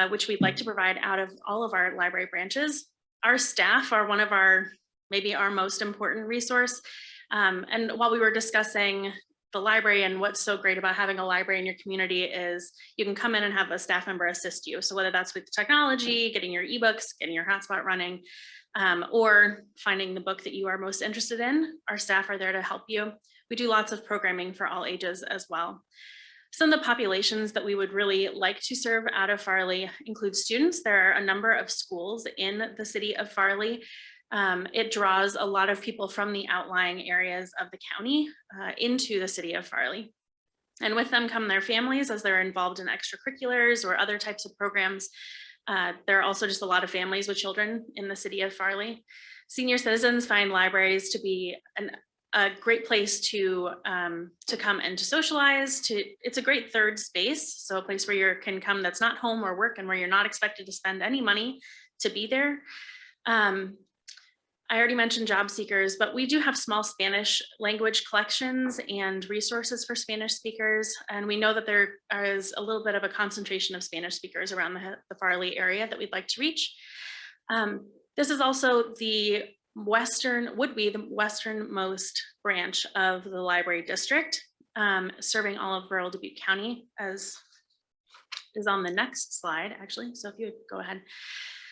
which we'd like to provide out of all of our library branches. Our staff are one of our, maybe our most important resource. And while we were discussing the library and what's so great about having a library in your community is you can come in and have a staff member assist you. So whether that's with technology, getting your ebooks, getting your hotspot running, or finding the book that you are most interested in, our staff are there to help you. We do lots of programming for all ages as well. Some of the populations that we would really like to serve out of Farley include students. There are a number of schools in the city of Farley. It draws a lot of people from the outlying areas of the county into the city of Farley. And with them come their families as they're involved in extracurriculars or other types of programs. There are also just a lot of families with children in the city of Farley. Senior citizens find libraries to be a great place to come and to socialize. It's a great third space, so a place where you can come that's not home or work and where you're not expected to spend any money to be there. I already mentioned job seekers, but we do have small Spanish language collections and resources for Spanish speakers. And we know that there is a little bit of a concentration of Spanish speakers around the Farley area that we'd like to reach. This is also would be the westernmost branch of the library district, serving all of rural Dubuque County, as is on the next slide, actually. So if you would go ahead.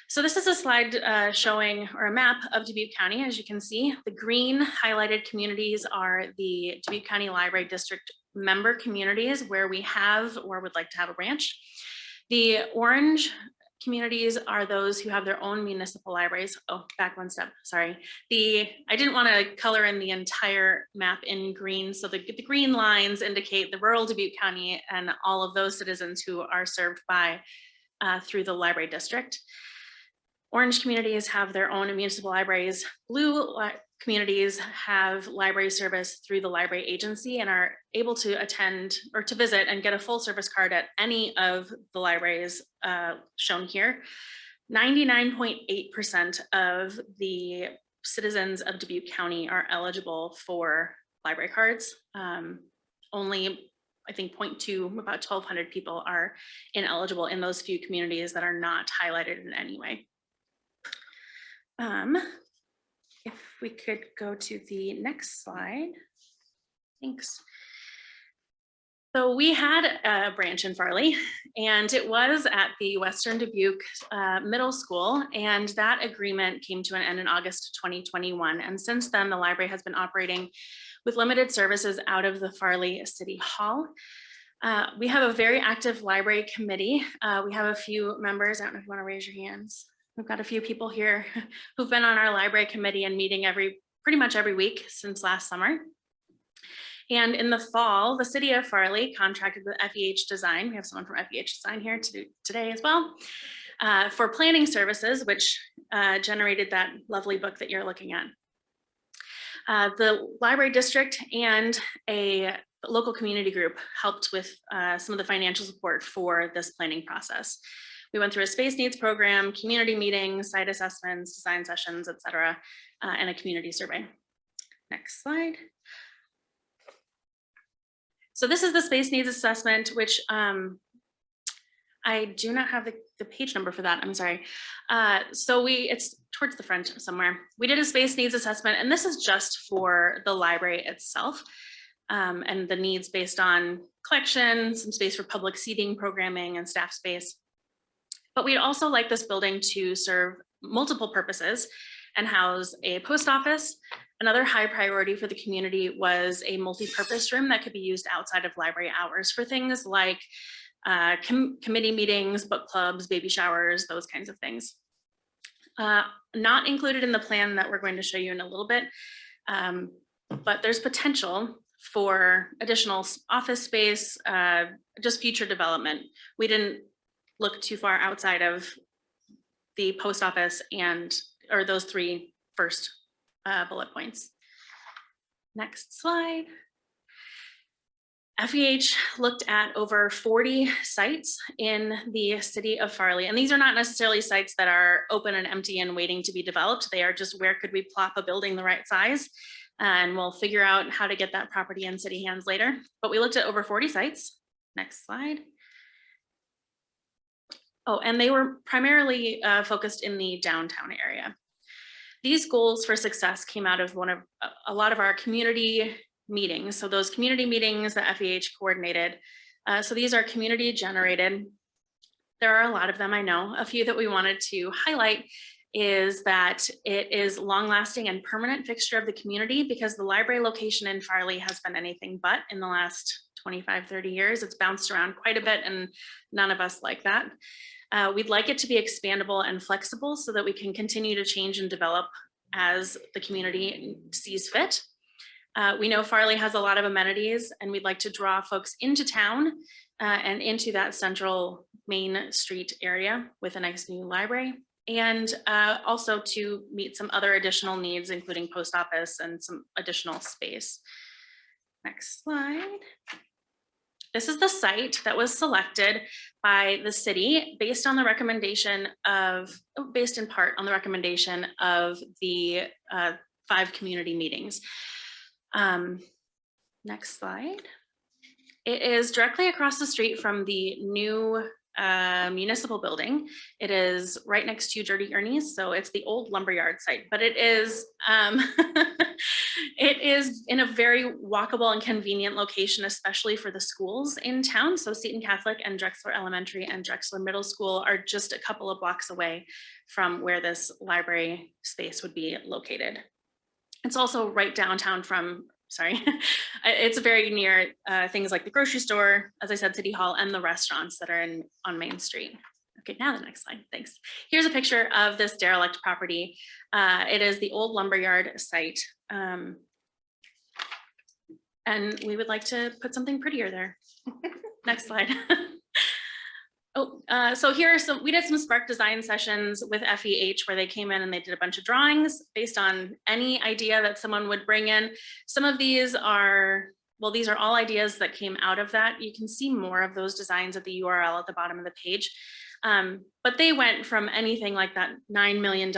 So this is a slide showing, or a map of Dubuque County. As you can see, the green highlighted communities are the Dubuque County Library District member communities where we have or would like to have a branch. The orange communities are those who have their own municipal libraries. Oh, back one step, sorry. I didn't want to color in the entire map in green. So the green lines indicate the rural Dubuque County and all of those citizens who are served by through the library district. Orange communities have their own municipal libraries. Blue communities have library service through the library agency and are able to attend or to visit and get a full service card at any of the libraries shown here. 99.8% of the citizens of Dubuque County are eligible for library cards. Only, I think 0.2, about 1,200 people are ineligible in those few communities that are not highlighted in any way. If we could go to the next slide. Thanks. So we had a branch in Farley, and it was at the Western Dubuque Middle School, and that agreement came to an end in August 2021. And since then, the library has been operating with limited services out of the Farley City Hall. We have a very active library committee. We have a few members. I don't know if you want to raise your hands. We've got a few people here who've been on our library committee and meeting pretty much every week since last summer. And in the fall, the city of Farley contracted with FEH Design. We have someone from FEH Design here today as well, for planning services, which generated that lovely book that you're looking at. The library district and a local community group helped with some of the financial support for this planning process. We went through a space needs program, community meetings, site assessments, design sessions, et cetera, and a community survey. Next slide. So this is the space needs assessment, which I do not have the page number for that. I'm sorry. So it's towards the front somewhere. We did a space needs assessment, and this is just for the library itself, and the needs based on collection, some space for public seating, programming, and staff space. But we'd also like this building to serve multiple purposes and house a post office. Another high priority for the community was a multi-purpose room that could be used outside of library hours for things like committee meetings, book clubs, baby showers, those kinds of things. Not included in the plan that we're going to show you in a little bit, but there's potential for additional office space, just future development. We didn't look too far outside of the post office or those three first bullet points. Next slide. FEH looked at over 40 sites in the city of Farley. And these are not necessarily sites that are open and empty and waiting to be developed. They are just where could we plop a building the right size? And we'll figure out how to get that property in city hands later. But we looked at over 40 sites. Next slide. Oh, and they were primarily focused in the downtown area. These goals for success came out of a lot of our community meetings. So those community meetings that FEH coordinated. So these are community generated. There are a lot of them, I know. A few that we wanted to highlight is that it is long lasting and permanent fixture of the community, because the library location in Farley has been anything but in the last 25, 30 years. It's bounced around quite a bit, and none of us like that. We'd like it to be expandable and flexible so that we can continue to change and develop as the community sees fit. We know Farley has a lot of amenities, and we'd like to draw folks into town and into that central Main Street area with a nice new library, and also to meet some other additional needs, including post office and some additional space. Next slide. This is the site that was selected by the city based on the recommendation based in part on the recommendation of the 5 community meetings. Next slide. It is directly across the street from the new municipal building. It is right next to Dirty Ernie's, so it's the old lumberyard site, but it is it is in a very walkable and convenient location, especially for the schools in town. So Seton Catholic and Drexler Elementary and Drexler Middle School are just a couple of blocks away from where this library space would be located. It's also right downtown from, it's very near things like the grocery store, as I said, City Hall, and the restaurants that are on Main Street. Okay, now the next slide, thanks. Here's a picture of this derelict property. It is the old lumberyard site. And we would like to put something prettier there. Next slide. So here are we did some Spark design sessions with FEH where they came in and they did a bunch of drawings based on any idea that someone would bring in. Some of these are, well, these are all ideas that came out of that. You can see more of those designs at the URL at the bottom of the page. But they went from anything like that $9 million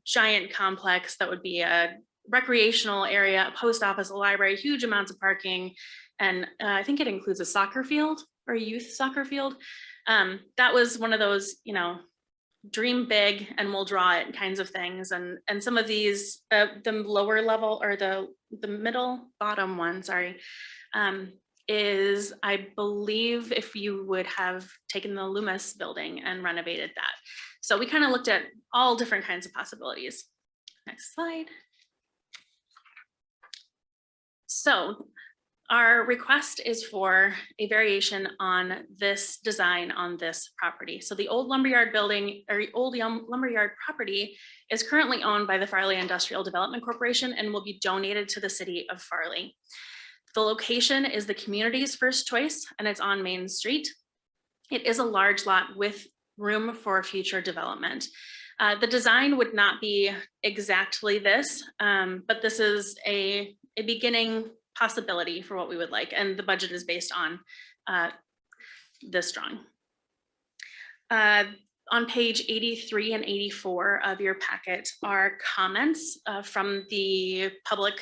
giant complex that would be a recreational area, a post office, a library, huge amounts of parking. And I think it includes a soccer field or a youth soccer field. That was one of those, dream big and we'll draw it kinds of things. And some of these, the lower level or the middle bottom one, sorry, is I believe if you would have taken the Loomis building and renovated that. So we kind of looked at all different kinds of possibilities. Next slide. So our request is for a variation on this design on this property. So the old lumberyard building or old lumberyard property is currently owned by the Farley Industrial Development Corporation and will be donated to the city of Farley. The location is the community's first choice and it's on Main Street. It is a large lot with room for future development. The design would not be exactly this, but this is a beginning possibility for what we would like, and the budget is based on this drawing. On page 83 and 84 of your packet are comments from the public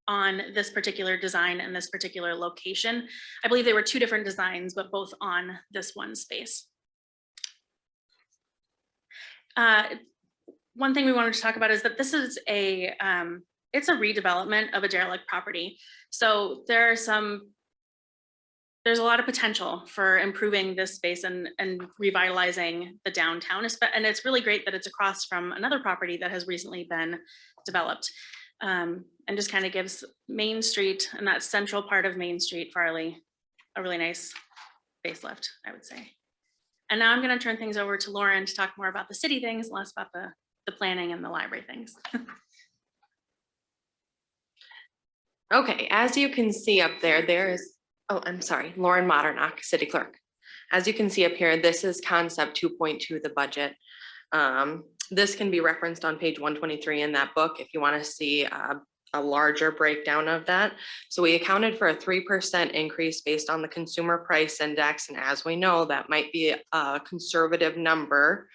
on this particular design and this particular location. I believe there were two different designs, but both on this one space. One thing we wanted to talk about is that this is it's a redevelopment of a derelict property. So there's a lot of potential for improving this space and revitalizing the downtown. And it's really great that it's across from another property that has recently been developed. And just kind of gives Main Street and that central part of Main Street, Farley, a really nice facelift, I would say. And now I'm going to turn things over to Lauren to talk more about the city things, less about the planning and the library things. Okay, as you can see up there, oh, I'm sorry, Lauren Modernock, City Clerk. As you can see up here, this is concept 2.2, the budget. This can be referenced on page 123 in that book if you want to see a larger breakdown of that. So we accounted for a 3% increase based on the consumer price index. And as we know, that might be a conservative number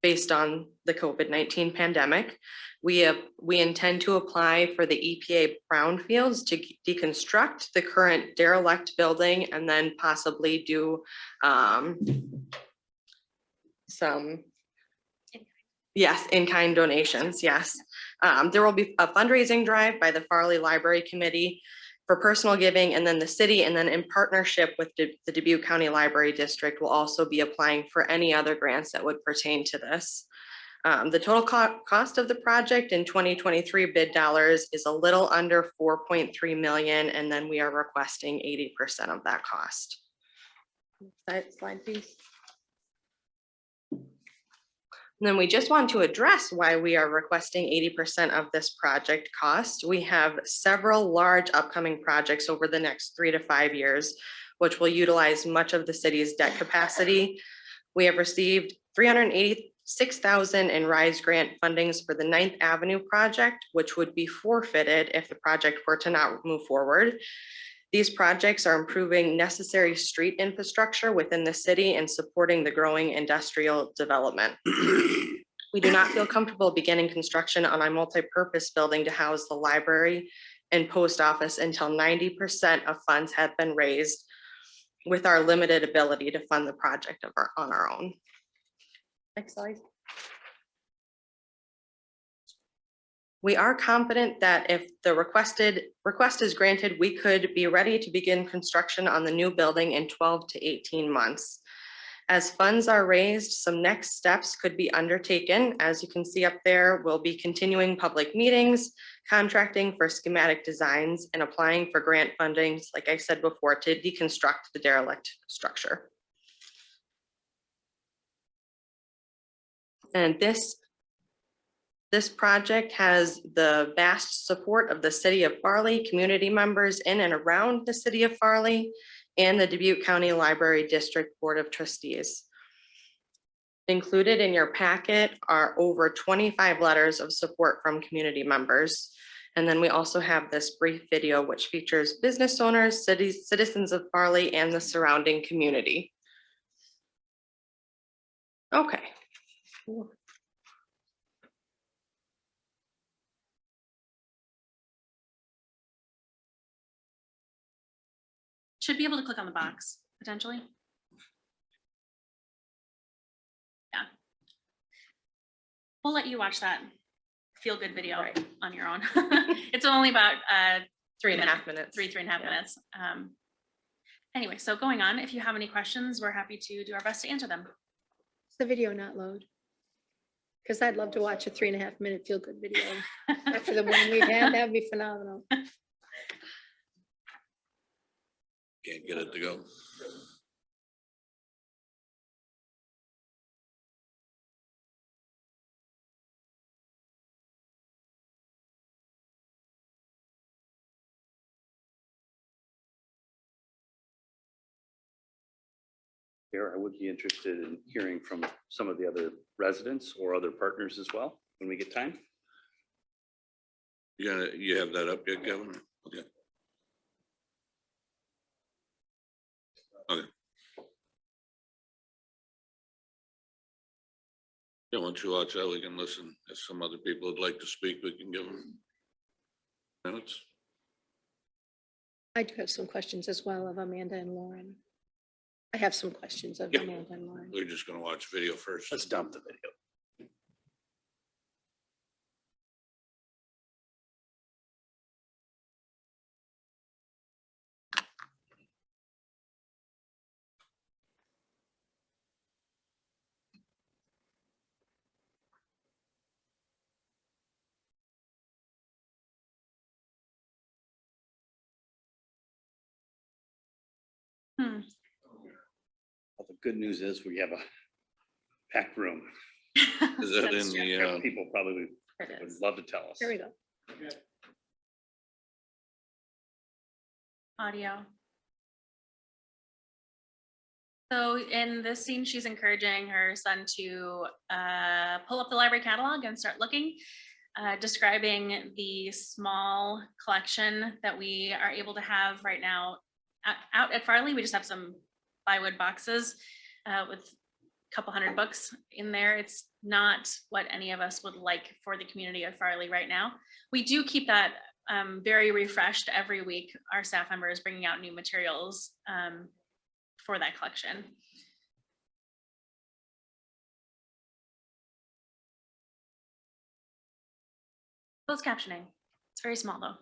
based on the COVID-19 pandemic. We intend to apply for the EPA brownfields to deconstruct the current derelict building and then possibly do some, yes, in-kind donations, yes. There will be a fundraising drive by the Farley Library Committee for personal giving, and then the city, and then in partnership with the Dubuque County Library District will also be applying for any other grants that would pertain to this. The total cost of the project in 2023 bid dollars is a little under 4.3 million, and then we are requesting 80% of that cost. Slide, please. And then we just want to address why we are requesting 80% of this project cost. We have several large upcoming projects over the next 3 to 5 years, which will utilize much of the city's debt capacity. We have received $386,000 in RISE grant fundings for the 9th Avenue project, which would be forfeited if the project were to not move forward. These projects are improving necessary street infrastructure within the city and supporting the growing industrial development. We do not feel comfortable beginning construction on a multi-purpose building to house the library and post office until 90% of funds have been raised with our limited ability to fund the project on our own. Next slide. We are confident that if the request is granted, we could be ready to begin construction on the new building in 12 to 18 months. As funds are raised, some next steps could be undertaken. As you can see up there, we'll be continuing public meetings, contracting for schematic designs, and applying for grant fundings, like I said before, to deconstruct the derelict structure. And this project has the vast support of the City of Farley, community members in and around the City of Farley, and the Dubuque County Library District Board of Trustees. Included in your packet are over 25 letters of support from community members. And then we also have this brief video which features business owners, citizens of Farley, and the surrounding community. Okay. Should be able to click on the box, potentially. Yeah. we'll let you watch that feel-good video on your own. It's only about 3.5 minutes. three and a half Yeah. minutes. Anyway, so going on, if you have any questions, we're happy to do our best to answer them. Does the video not load? Because I'd love to watch a 3.5 minute feel-good video after the one we've had. That'd be phenomenal. Can't get it to go. Here, I would be interested in hearing from some of the other residents or other partners as well, when we get time. You have that up yet, Kevin? Okay. Okay. Yeah, once you watch that, we can listen. If some other people would like to speak, we can give them minutes. I do have some questions as well of Amanda and Lauren. I have some questions of Yeah. Amanda and Lauren. We're just gonna watch video first. Let's dump the video. Hmm. Well, the good news is we have a packed room. Is that That's in true. the, People probably It would is. love to tell us. Here we go. Audio. So in this scene, she's encouraging her son to pull up the library catalog and start looking, describing the small collection that we are able to have right now out at Farley. We just have some plywood boxes with a couple hundred books in there. It's not what any of us would like for the community of Farley right now. We do keep that very refreshed every week. Our staff members bringing out new materials for that collection. Closed captioning. It's very small though.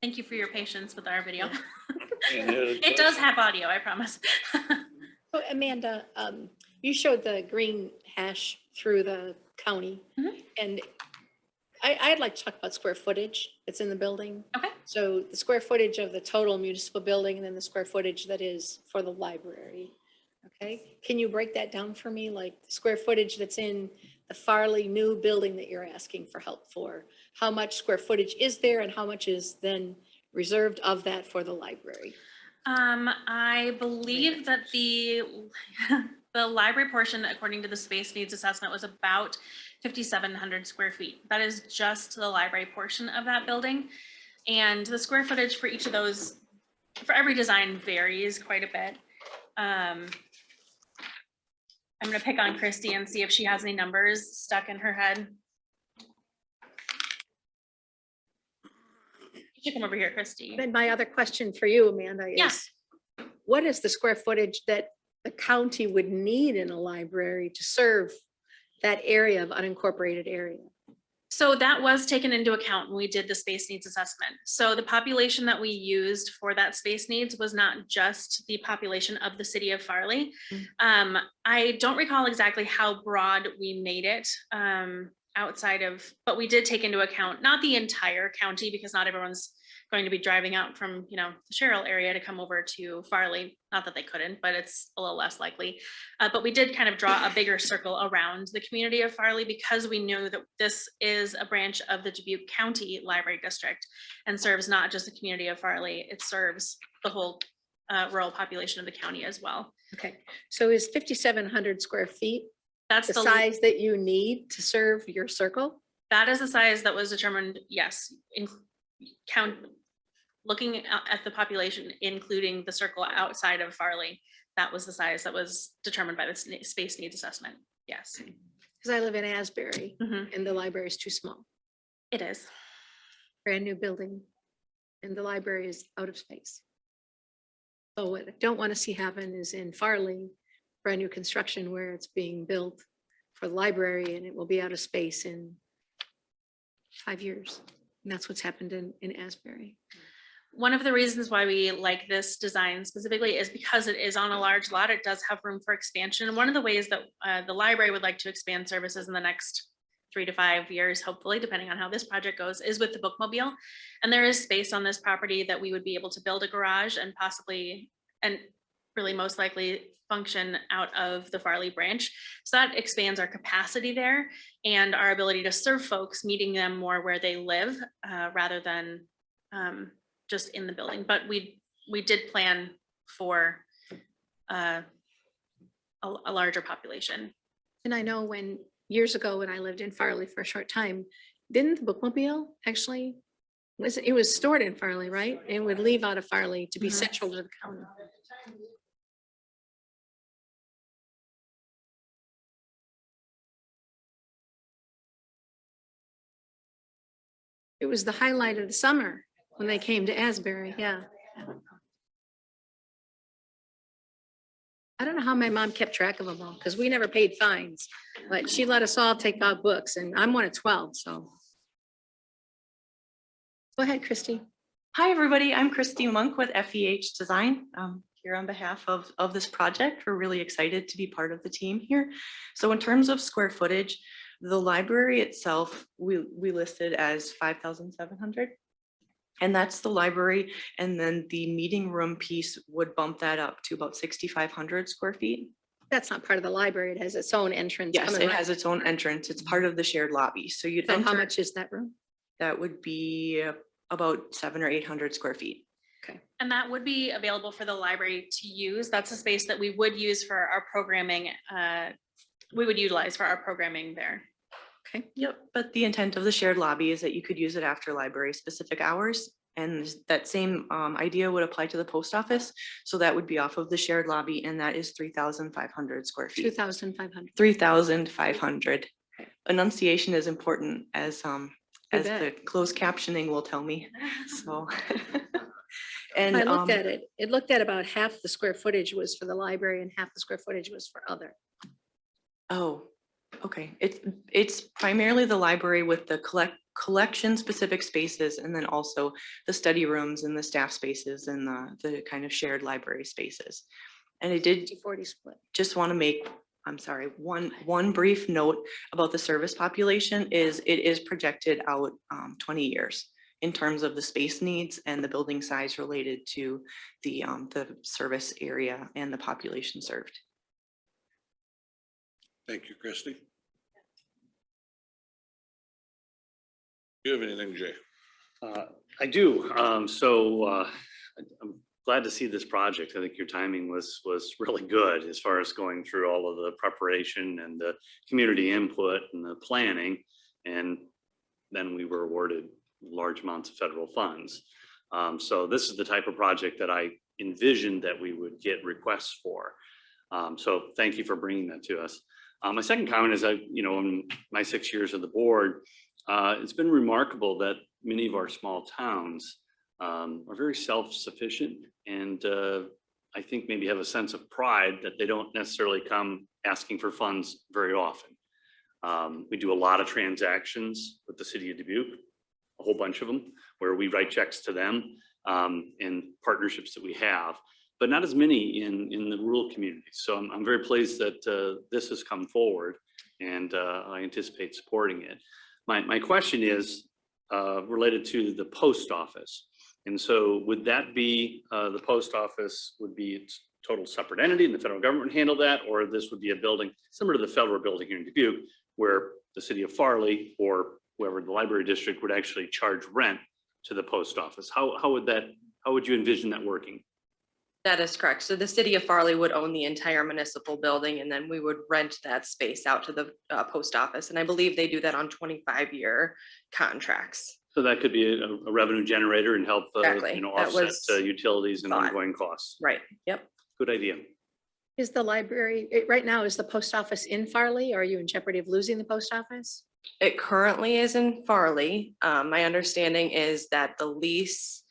Thank you for your patience with our video. Any other It does have audio, I promise. So Amanda, you showed the green hash through the county. Mhm. And I'd like to talk about square footage that's in the building. Okay. So the square footage of the total municipal building and then the square footage that is for the library. Okay, can you break that down for me? Like the square footage that's in the Farley new building that you're asking for help for? How much square footage is there and how much is then reserved of that for the library? I believe that the the library portion, according to the space needs assessment, was about 5,700 square feet. That is just the library portion of that building. And the square footage for each of those, for every design, varies quite a bit. I'm gonna pick on Christy and see if she has any numbers stuck in her head. You should come over here, Christy. Then my other question for you, Amanda, Yeah. is what is the square footage that the county would need in a library to serve that area of unincorporated area? So that was taken into account when we did the space needs assessment. So the population that we used for that space needs was not just the population of the city of Farley. I don't recall exactly how broad we made it outside of, but we did take into account, not the entire county, because not everyone's going to be driving out from, you know, the Sherrill area to come over to Farley. Not that they couldn't, but it's a little less likely. But we did kind of draw a bigger circle around the community of Farley because we knew that this is a branch of the Dubuque County Library District and serves not just the community of Farley, it serves the whole rural population of the county as well. Okay, so is 5,700 square feet That's the size that you need to serve your circle? That is the size that was determined, yes, in looking at the population, including the circle outside of Farley, that was the size that was determined by the space needs assessment. Yes. Because I live in Asbury Mhm. and the library is too small. It is. Brand new building and the library is out of space. So what I don't want to see happen is in Farley, brand new construction where it's being built for the library and it will be out of space in 5 years. And that's what's happened in Asbury. One of the reasons why we like this design specifically is because it is on a large lot. It does have room for expansion. And one of the ways that the library would like to expand services in the next 3 to 5 years, hopefully, depending on how this project goes, is with the bookmobile. And there is space on this property that we would be able to build a garage and possibly, and really most likely, function out of the Farley branch. So that expands our capacity there and our ability to serve folks, meeting them more where they live rather than just in the building. But we did plan for a larger population. And I know years ago when I lived in Farley for a short time, didn't the bookmobile actually, it was stored in Farley, right? And would leave out of Farley to be central to the county. It was the highlight of the summer when they came to Asbury, yeah. I don't know how my mom kept track of them all, because we never paid fines, but she let us all take out books, and I'm one of 12, so. Go ahead, Christy. Hi, everybody. I'm Christy Monk with FEH Design. Here on behalf of this project. We're really excited to be part of the team here. So in terms of square footage, the library itself, we listed as 5,700. And that's the library. And then the meeting room piece would bump that up to about 6,500 square feet. That's not part of the library. It has its own entrance. Yes, coming it right- has its own entrance. It's part of the shared lobby. So you'd So how enter, much is that room? that would be about 700 or 800 square feet. Okay. And that would be available for the library to use. That's a space that we would use for our programming. We would utilize for our programming there. Okay. Yep, but the intent of the shared lobby is that you could use it after library specific hours. And that same idea would apply to the post office. So that would be off of the shared lobby, and that is 3,500 square feet. 2,500. 3,500. Enunciation is important, as bet. the closed captioning will tell me. So. And I looked at it. It looked at about half the square footage was for the library and half the square footage was for other. Oh, Okay, it's primarily the library with the collection specific spaces, and then also the study rooms and the staff spaces and the kind of shared library spaces. And I did 40 split. just want to make, I'm sorry, one brief note about the service population is it is projected out 20 years in terms of the space needs and the building size related to the service area and the population served. Thank you, Christy. Do you have anything, Jay? I do. I'm glad to see this project. I think your timing was really good as far as going through all of the preparation and the community input and the planning. And then we were awarded large amounts of federal funds. So this is the type of project that I envisioned that we would get requests for. So thank you for bringing that to us. My second comment is in my 6 years of the board, it's been remarkable that many of our small towns are very self-sufficient, and I think maybe have a sense of pride that they don't necessarily come asking for funds very often. We do a lot of transactions with the city of Dubuque, a whole bunch of them, where we write checks to them and partnerships that we have, but not as many in the rural communities. So I'm very pleased that this has come forward, and I anticipate supporting it. My question is related to the post office. And so would that be, the post office would be its total separate entity and the federal government would handle that? Or this would be a building similar to the federal building here in Dubuque, where the city of Farley or whoever the library district would actually charge rent to the post office? How would you envision that working? That is correct. So the city of Farley would own the entire municipal building, and then we would rent that space out to the post office. And I believe they do that on 25-year contracts. So that could be a revenue generator and help Exactly. offset utilities and thought. ongoing costs. Right. Yep. Good idea. Is the library, right now, is the post office in Farley? Are you in jeopardy of losing the post office? It currently is in Farley. My understanding is that the lease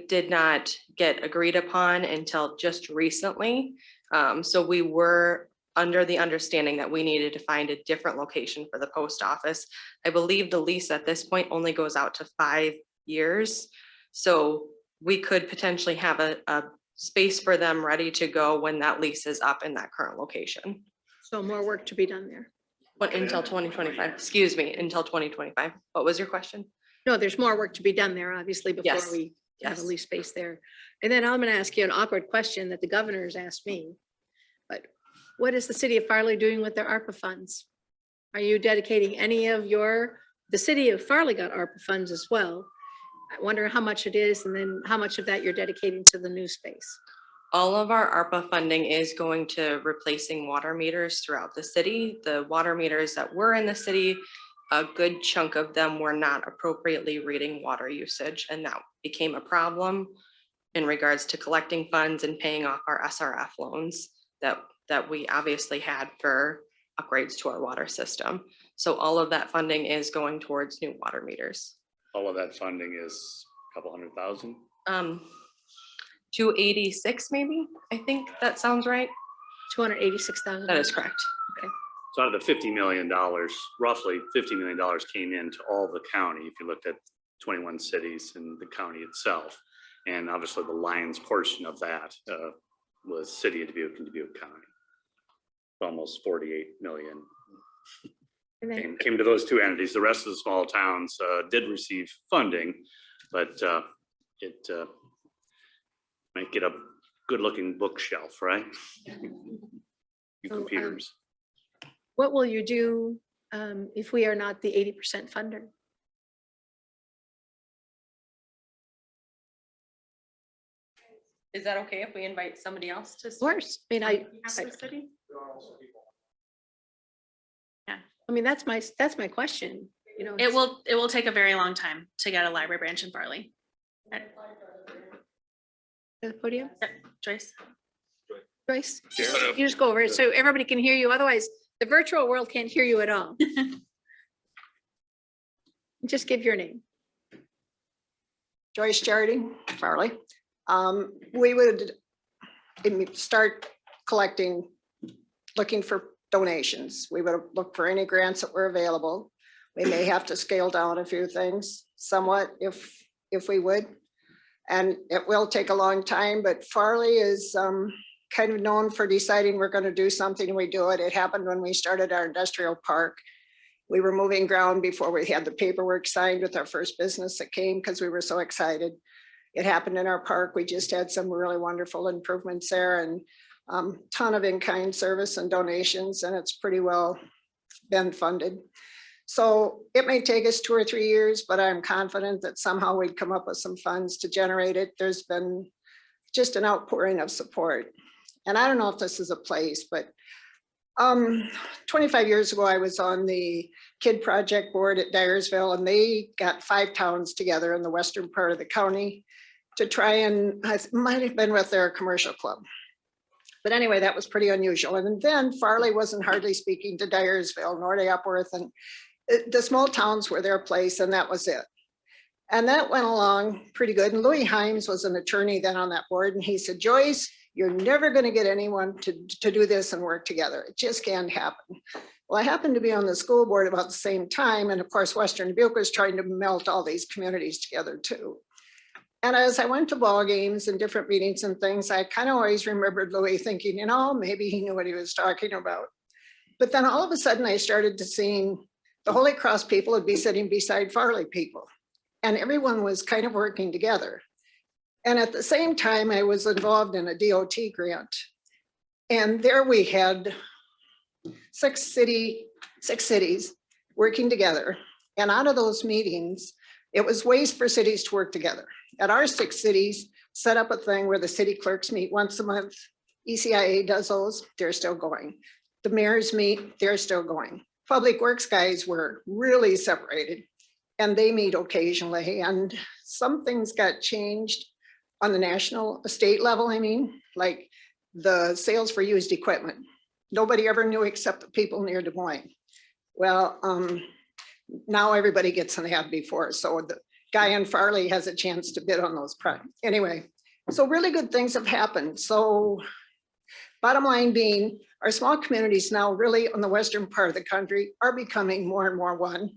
did not get agreed upon until just recently. So we were under the understanding that we needed to find a different location for the post office. I believe the lease at this point only goes out to 5 years. So we could potentially have a space for them ready to go when that lease is up in that current location. So more work to be done there. But until 2025, excuse me, until 2025. What was your question? No, there's more work to be done there, obviously, before Yes. we have a Yes. lease space there. And then I'm going to ask you an awkward question that the governor's asked me. But what is the city of Farley doing with their ARPA funds? Are you dedicating any of the city of Farley got ARPA funds as well. I wonder how much it is, and then how much of that you're dedicating to the new space. All of our ARPA funding is going to replacing water meters throughout the city. The water meters that were in the city, a good chunk of them were not appropriately reading water usage, and that became a problem in regards to collecting funds and paying off our SRF loans that we obviously had for upgrades to our water system. So all of that funding is going towards new water meters. All of that funding is a couple $100,000. 286 maybe, I think that sounds right. 286,000. That is correct. So out of the $50 million, roughly $50 million came into all the county, if you looked at 21 cities and the county itself. And obviously the lion's portion of that was city of Dubuque and Dubuque County. Almost 48 million And then, came to those two entities. The rest of the small towns did receive funding, but it might get a good looking bookshelf, right? Few computers. what will you do if we are not the 80% funder? Is that okay if we invite somebody else to? Of course. I mean, I mean, that's my question, you know. It will take a very long time to get a library branch in Farley. The podium, Yep, Joyce. Joyce, you just go over it so everybody can hear you. Otherwise, the virtual world can't hear you at all. Just give your name. Joyce Jarding, Farley. We would start collecting, looking for donations. We would look for any grants that were available. We may have to scale down a few things somewhat if we would. And it will take a long time, but Farley is kind of known for deciding we're going to do something, we do it. It happened when we started our industrial park. We were moving ground before we had the paperwork signed with our first business that came because we were so excited. It happened in our park. We just had some really wonderful improvements there and ton of in-kind service and donations, and it's pretty well been funded. So it may take us 2 or 3 years, but I'm confident that somehow we'd come up with some funds to generate it. There's been just an outpouring of support. And I don't know if this is a place, but 25 years ago, I was on the KID project board at Dyersville, and they got 5 towns together in the western part of the county to try and, I might have been with their commercial club. But anyway, that was pretty unusual. And then Farley wasn't hardly speaking to Dyersville, nor to Upworth, and the small towns were their place, and that was it. And that went along pretty good. And Louis Himes was an attorney then on that board, and he said, Joyce, you're never going to get anyone to do this and work together. It just can't happen. Well, I happened to be on the school board about the same time. And of course, Western Dubuque was trying to melt all these communities together too. And as I went to ball games and different meetings and things, I kind of always remembered Louis thinking, you know, maybe he knew what he was talking about. But then all of a sudden I started to see the Holy Cross people would be sitting beside Farley people, and everyone was kind of working together. And at the same time, I was involved in a DOT grant. And there we had six cities working together. And out of those meetings, it was ways for cities to work together. At our 6 cities, set up a thing where the city clerks meet once a month. ECIA does those, they're still going. The mayors meet, they're still going. Public Works guys were really separated, and they meet occasionally. And some things got changed on the national state level. I mean, like the sales for used equipment. Nobody ever knew except the people near Des Moines. Well, now everybody gets an ad before. So the guy in Farley has a chance to bid on those products. Anyway, so really good things have happened. So bottom line being, our small communities now really on the western part of the country are becoming more and more one.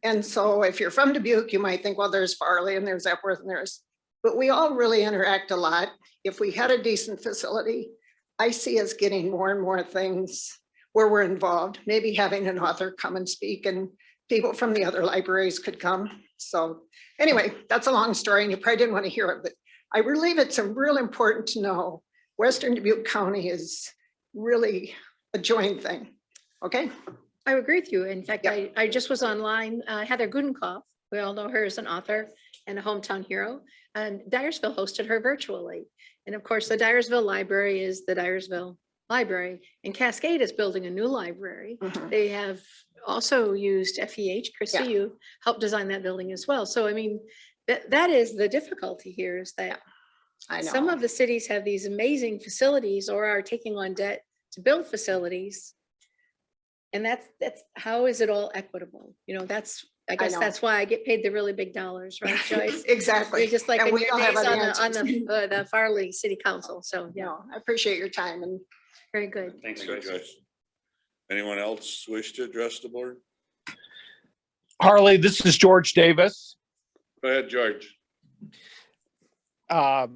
And so if you're from Dubuque, you might think, well, there's Farley and there's Epworth and there's, but we all really interact a lot. If we had a decent facility, I see us getting more and more things where we're involved, maybe having an author come and speak, and people from the other libraries could come. So anyway, that's a long story and you probably didn't want to hear it, but I believe it's real important to know Western Dubuque County is really a joint thing. Okay. I agree with you. In fact, I just was online, Heather Gudenkoff, we all know her as an author and a hometown hero, and Dyersville hosted her virtually. And of course, the Dyersville Library is the Dyersville Library, and Cascade is building a new library. They have also used FEH, Chrissy, you helped design that building as well. So, I mean, that is the difficulty here is that some of the cities have these amazing facilities or are taking on debt to build facilities. And that's how is it all equitable? You know, I guess that's why I get paid the really big dollars, right, Joyce? Exactly. You're just like And in we your don't have days any on answers. the Farley City Council. So yeah, No, I appreciate your time and very good. Thanks, Thank you, Joyce. Joyce. Anyone else wish to address the board? Harley, this is George Davis. Go ahead, George. To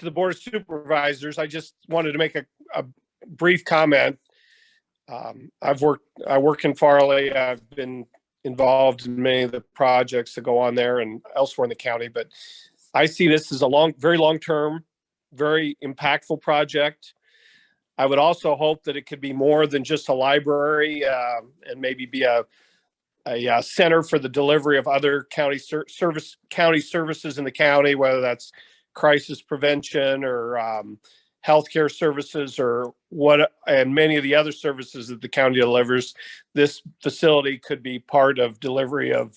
the Board of Supervisors, I just wanted to make a brief comment. I work in Farley. I've been involved in many of the projects that go on there and elsewhere in the county, but I see this as a very long-term, very impactful project. I would also hope that it could be more than just a library and maybe be a center for the delivery of other county services in the county, whether that's crisis prevention or healthcare services or and many of the other services that the county delivers. This facility could be part of delivery of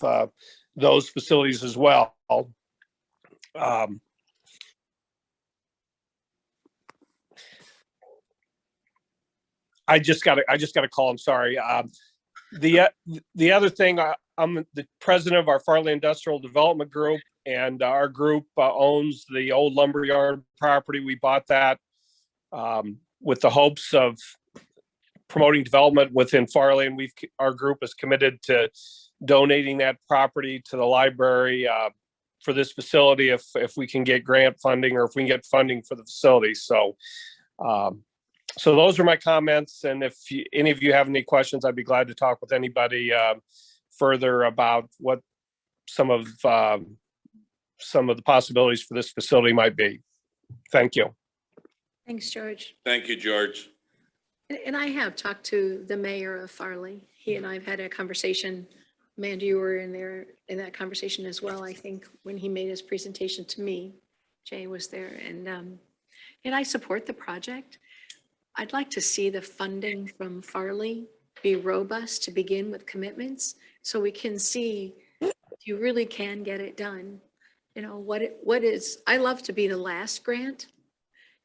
those facilities as well. I just got a call. I'm sorry. The other thing, I'm the president of our Farley Industrial Development Group, and our group owns the old lumberyard property. We bought that with the hopes of promoting development within Farley, and our group is committed to donating that property to the library for this facility if we can get grant funding or if we can get funding for the facility. So so those are my comments, and if any of you have any questions, I'd be glad to talk with anybody further about what some of the possibilities for this facility might be. Thank you. Thanks, George. Thank you, George. And I have talked to the mayor of Farley. He and I have had a conversation. Amanda, you were in that conversation as well, I think, when he made his presentation to me. Jay was there, and I support the project. I'd like to see the funding from Farley be robust to begin with commitments, so we can see if you really can get it done. You know, what is, I love to be the last grant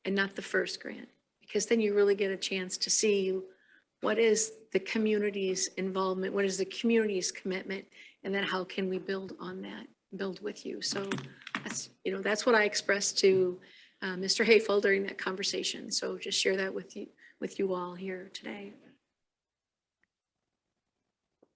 and not the first grant, because then you really get a chance to see what is the community's involvement, what is the community's commitment, and then how can we build on that, build with you. So that's, you know, that's what I expressed to Mr. Hayfel during that conversation. So just share that with you all here today.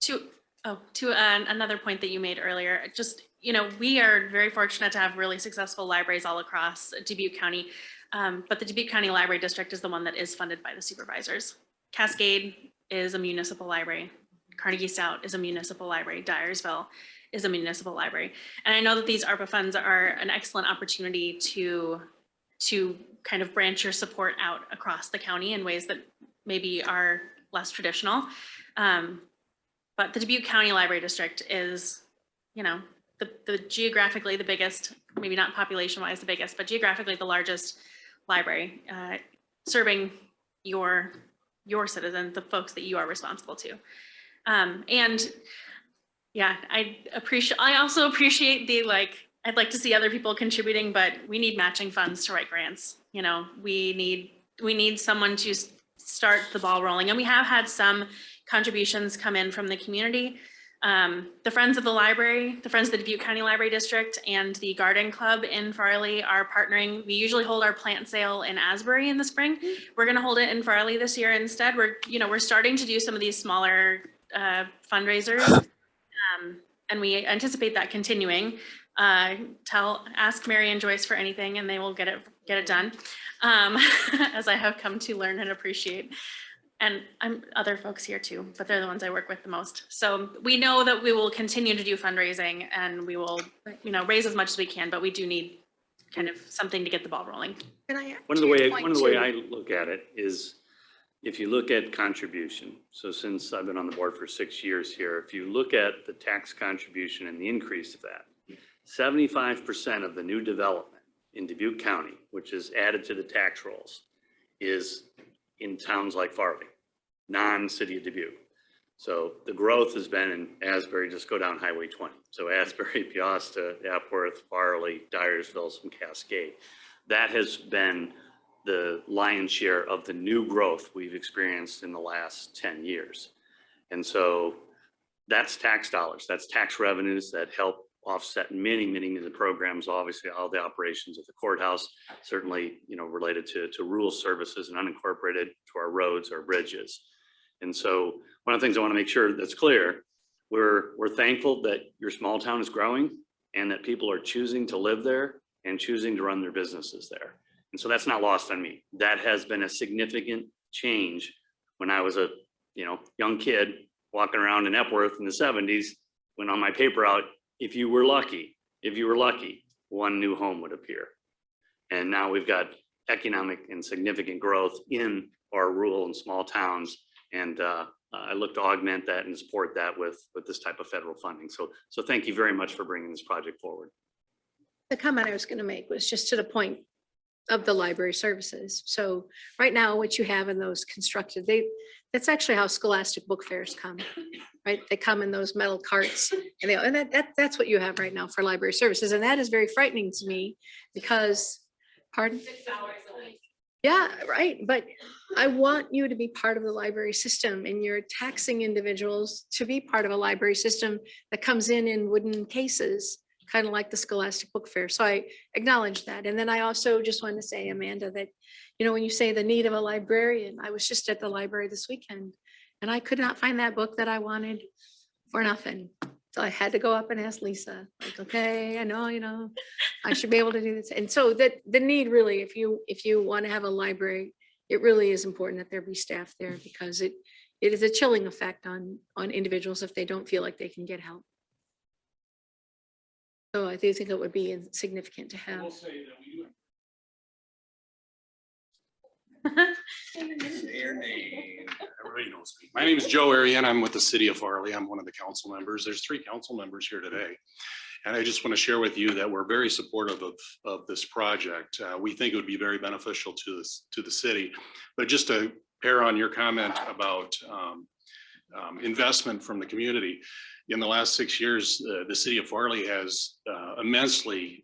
To another point that you made earlier, just, you know, we are very fortunate to have really successful libraries all across Dubuque County. But the Dubuque County Library District is the one that is funded by the supervisors. Cascade is a municipal library. Carnegie Stout is a municipal library. Dyersville is a municipal library. And I know that these ARPA funds are an excellent opportunity to kind of branch your support out across the county in ways that maybe are less traditional. But the Dubuque County Library District is, you know, the geographically the biggest, maybe not population-wise the biggest, but geographically the largest library, serving your citizens, the folks that you are responsible to. And yeah, I also appreciate the, like, I'd like to see other people contributing, but we need matching funds to write grants. You know, we need someone to start the ball rolling, and we have had some contributions come in from the community. The Friends of the Library, the Friends of the Dubuque County Library District, and the Garden Club in Farley are partnering. We usually hold our plant sale in Asbury in the spring. We're going to hold it in Farley this year instead. We're starting to do some of these smaller fundraisers, and we anticipate that continuing. Ask Mary and Joyce for anything, and they will get it done, as I have come to learn and appreciate. And I'm other folks here too, but they're the ones I work with the most. So we know that we will continue to do fundraising, and we will, you know, raise as much as we can, but we do need kind of something to get the ball rolling. One of the way I look at it is, if you look at contribution, so since I've been on the board for 6 years here, if you look at the tax contribution and the increase of that, 75% of the new development in Dubuque County, which is added to the tax rolls, is in towns like Farley, non-city of Dubuque. So the growth has been in Asbury, just go down Highway 20. So Asbury, Peosta, Epworth, Farley, Dyersville, some Cascade. That has been the lion's share of the new growth we've experienced in the last 10 years. And so that's tax dollars, that's tax revenues that help offset many of the programs, obviously all the operations of the courthouse, certainly, you know, related to rural services and unincorporated to our roads, our bridges. And so one of the things I want to make sure that's clear, we're thankful that your small town is growing and that people are choosing to live there and choosing to run their businesses there. And so that's not lost on me. That has been a significant change. When I was a, you know, young kid walking around in Epworth in the 70s, when on my paper out, if you were lucky, one new home would appear. And now we've got economic and significant growth in our rural and small towns. And I look to augment that and support that with this type of federal funding. So thank you very much for bringing this project forward. The comment I was going to make was just to the point of the library services. So right now, what you have in those constructed, that's actually how Scholastic book fairs come, right? They come in those metal carts, and that's what you have right now for library services. And that is very frightening to me because, pardon? 6 hours a week. Yeah, right. But I want you to be part of the library system, and you're taxing individuals to be part of a library system that comes in wooden cases, kind of like the Scholastic Book Fair. So I acknowledge that. And then I also just want to say, Amanda, that, you know, when you say the need of a librarian, I was just at the library this weekend and I could not find that book that I wanted for nothing. So I had to go up and ask Lisa, like, okay, I know, you know, I should be able to do this. And so that the need really, if you want to have a library, it really is important that there be staff there because it is a chilling effect on individuals if they don't feel like they can get help. So I do think it would be significant to have. Everybody knows me. My name is Joe Arian. I'm with the city of Farley. I'm one of the council members. There's 3 council members here today. And I just want to share with you that we're very supportive of this project. We think it would be very beneficial to the city. But just to pair on your comment about investment from the community, in the last 6 years, the city of Farley has immensely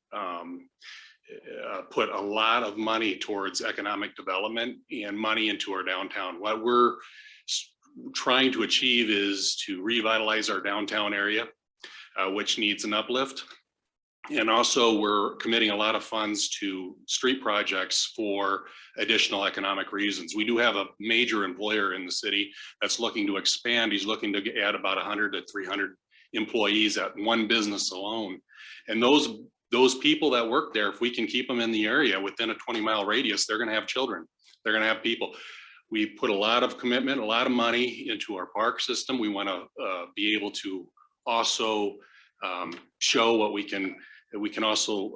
put a lot of money towards economic development and money into our downtown. What we're trying to achieve is to revitalize our downtown area, which needs an uplift. And also we're committing a lot of funds to street projects for additional economic reasons. We do have a major employer in the city that's looking to expand. He's looking to add about 100 to 300 employees at one business alone. And those people that work there, if we can keep them in the area within a 20-mile radius, they're going to have children. They're going to have people. We put a lot of commitment, a lot of money into our park system. We want to be able to also show what we can also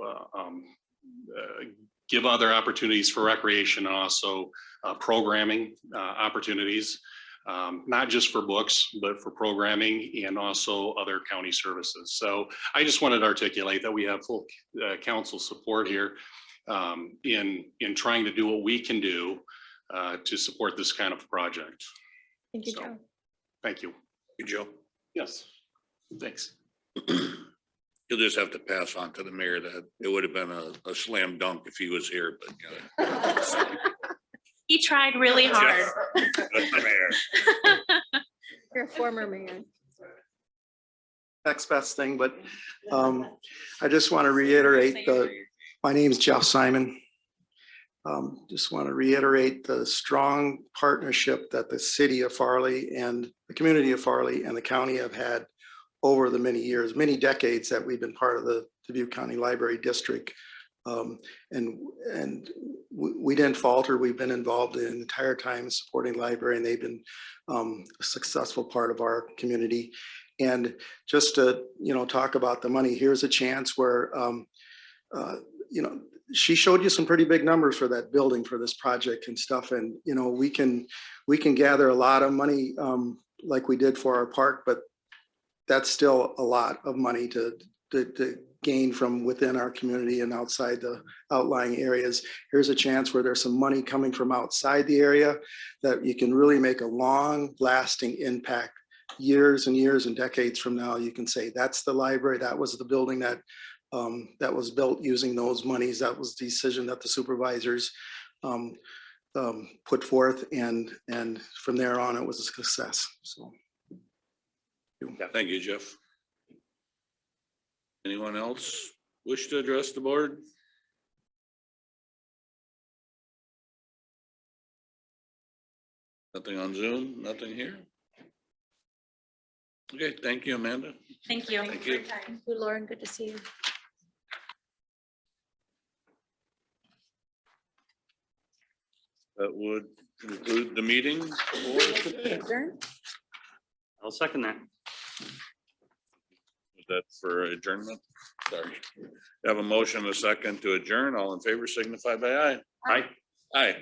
give other opportunities for recreation and also programming opportunities, not just for books, but for programming and also other county services. So I just wanted to articulate that we have full council support here in trying to do what we can do to support this kind of project. Thank you, Joe. Thank you. You, Joe. Yes, thanks. You'll just have to pass on to the mayor that it would have been a slam dunk if he was here, but He tried really hard. You're a former mayor. Next best thing, but I just want to reiterate my name is Jeff Simon. Just want to reiterate the strong partnership that the city of Farley and the community of Farley and the county have had over the many years, many decades that we've been part of the Dubuque County Library District. And we didn't falter. We've been involved the entire time supporting library, and they've been a successful part of our community. And just to, you know, talk about the money, here's a chance where, you know, she showed you some pretty big numbers for that building for this project and stuff. And, you know, we can gather a lot of money like we did for our park, but that's still a lot of money to gain from within our community and outside the outlying areas. Here's a chance where there's some money coming from outside the area that you can really make a long lasting impact. Years and years and decades from now, you can say that's the library, that was the building that that was built using those monies. That was the decision that the supervisors put forth, and from there on it was a success. So thank you, Jeff. Anyone else wish to address the board? Nothing on Zoom, nothing here. Okay, thank you, Amanda. Thank you. Thank you. Thank you, Lauren. Good to see you. That would conclude the meeting for today. Adjourn? I'll second that. Is that for adjournment? Sorry. Have a motion, a second to adjourn. All in favor signify by aye. Aye. Aye.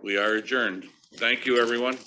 We are adjourned. Thank you, everyone.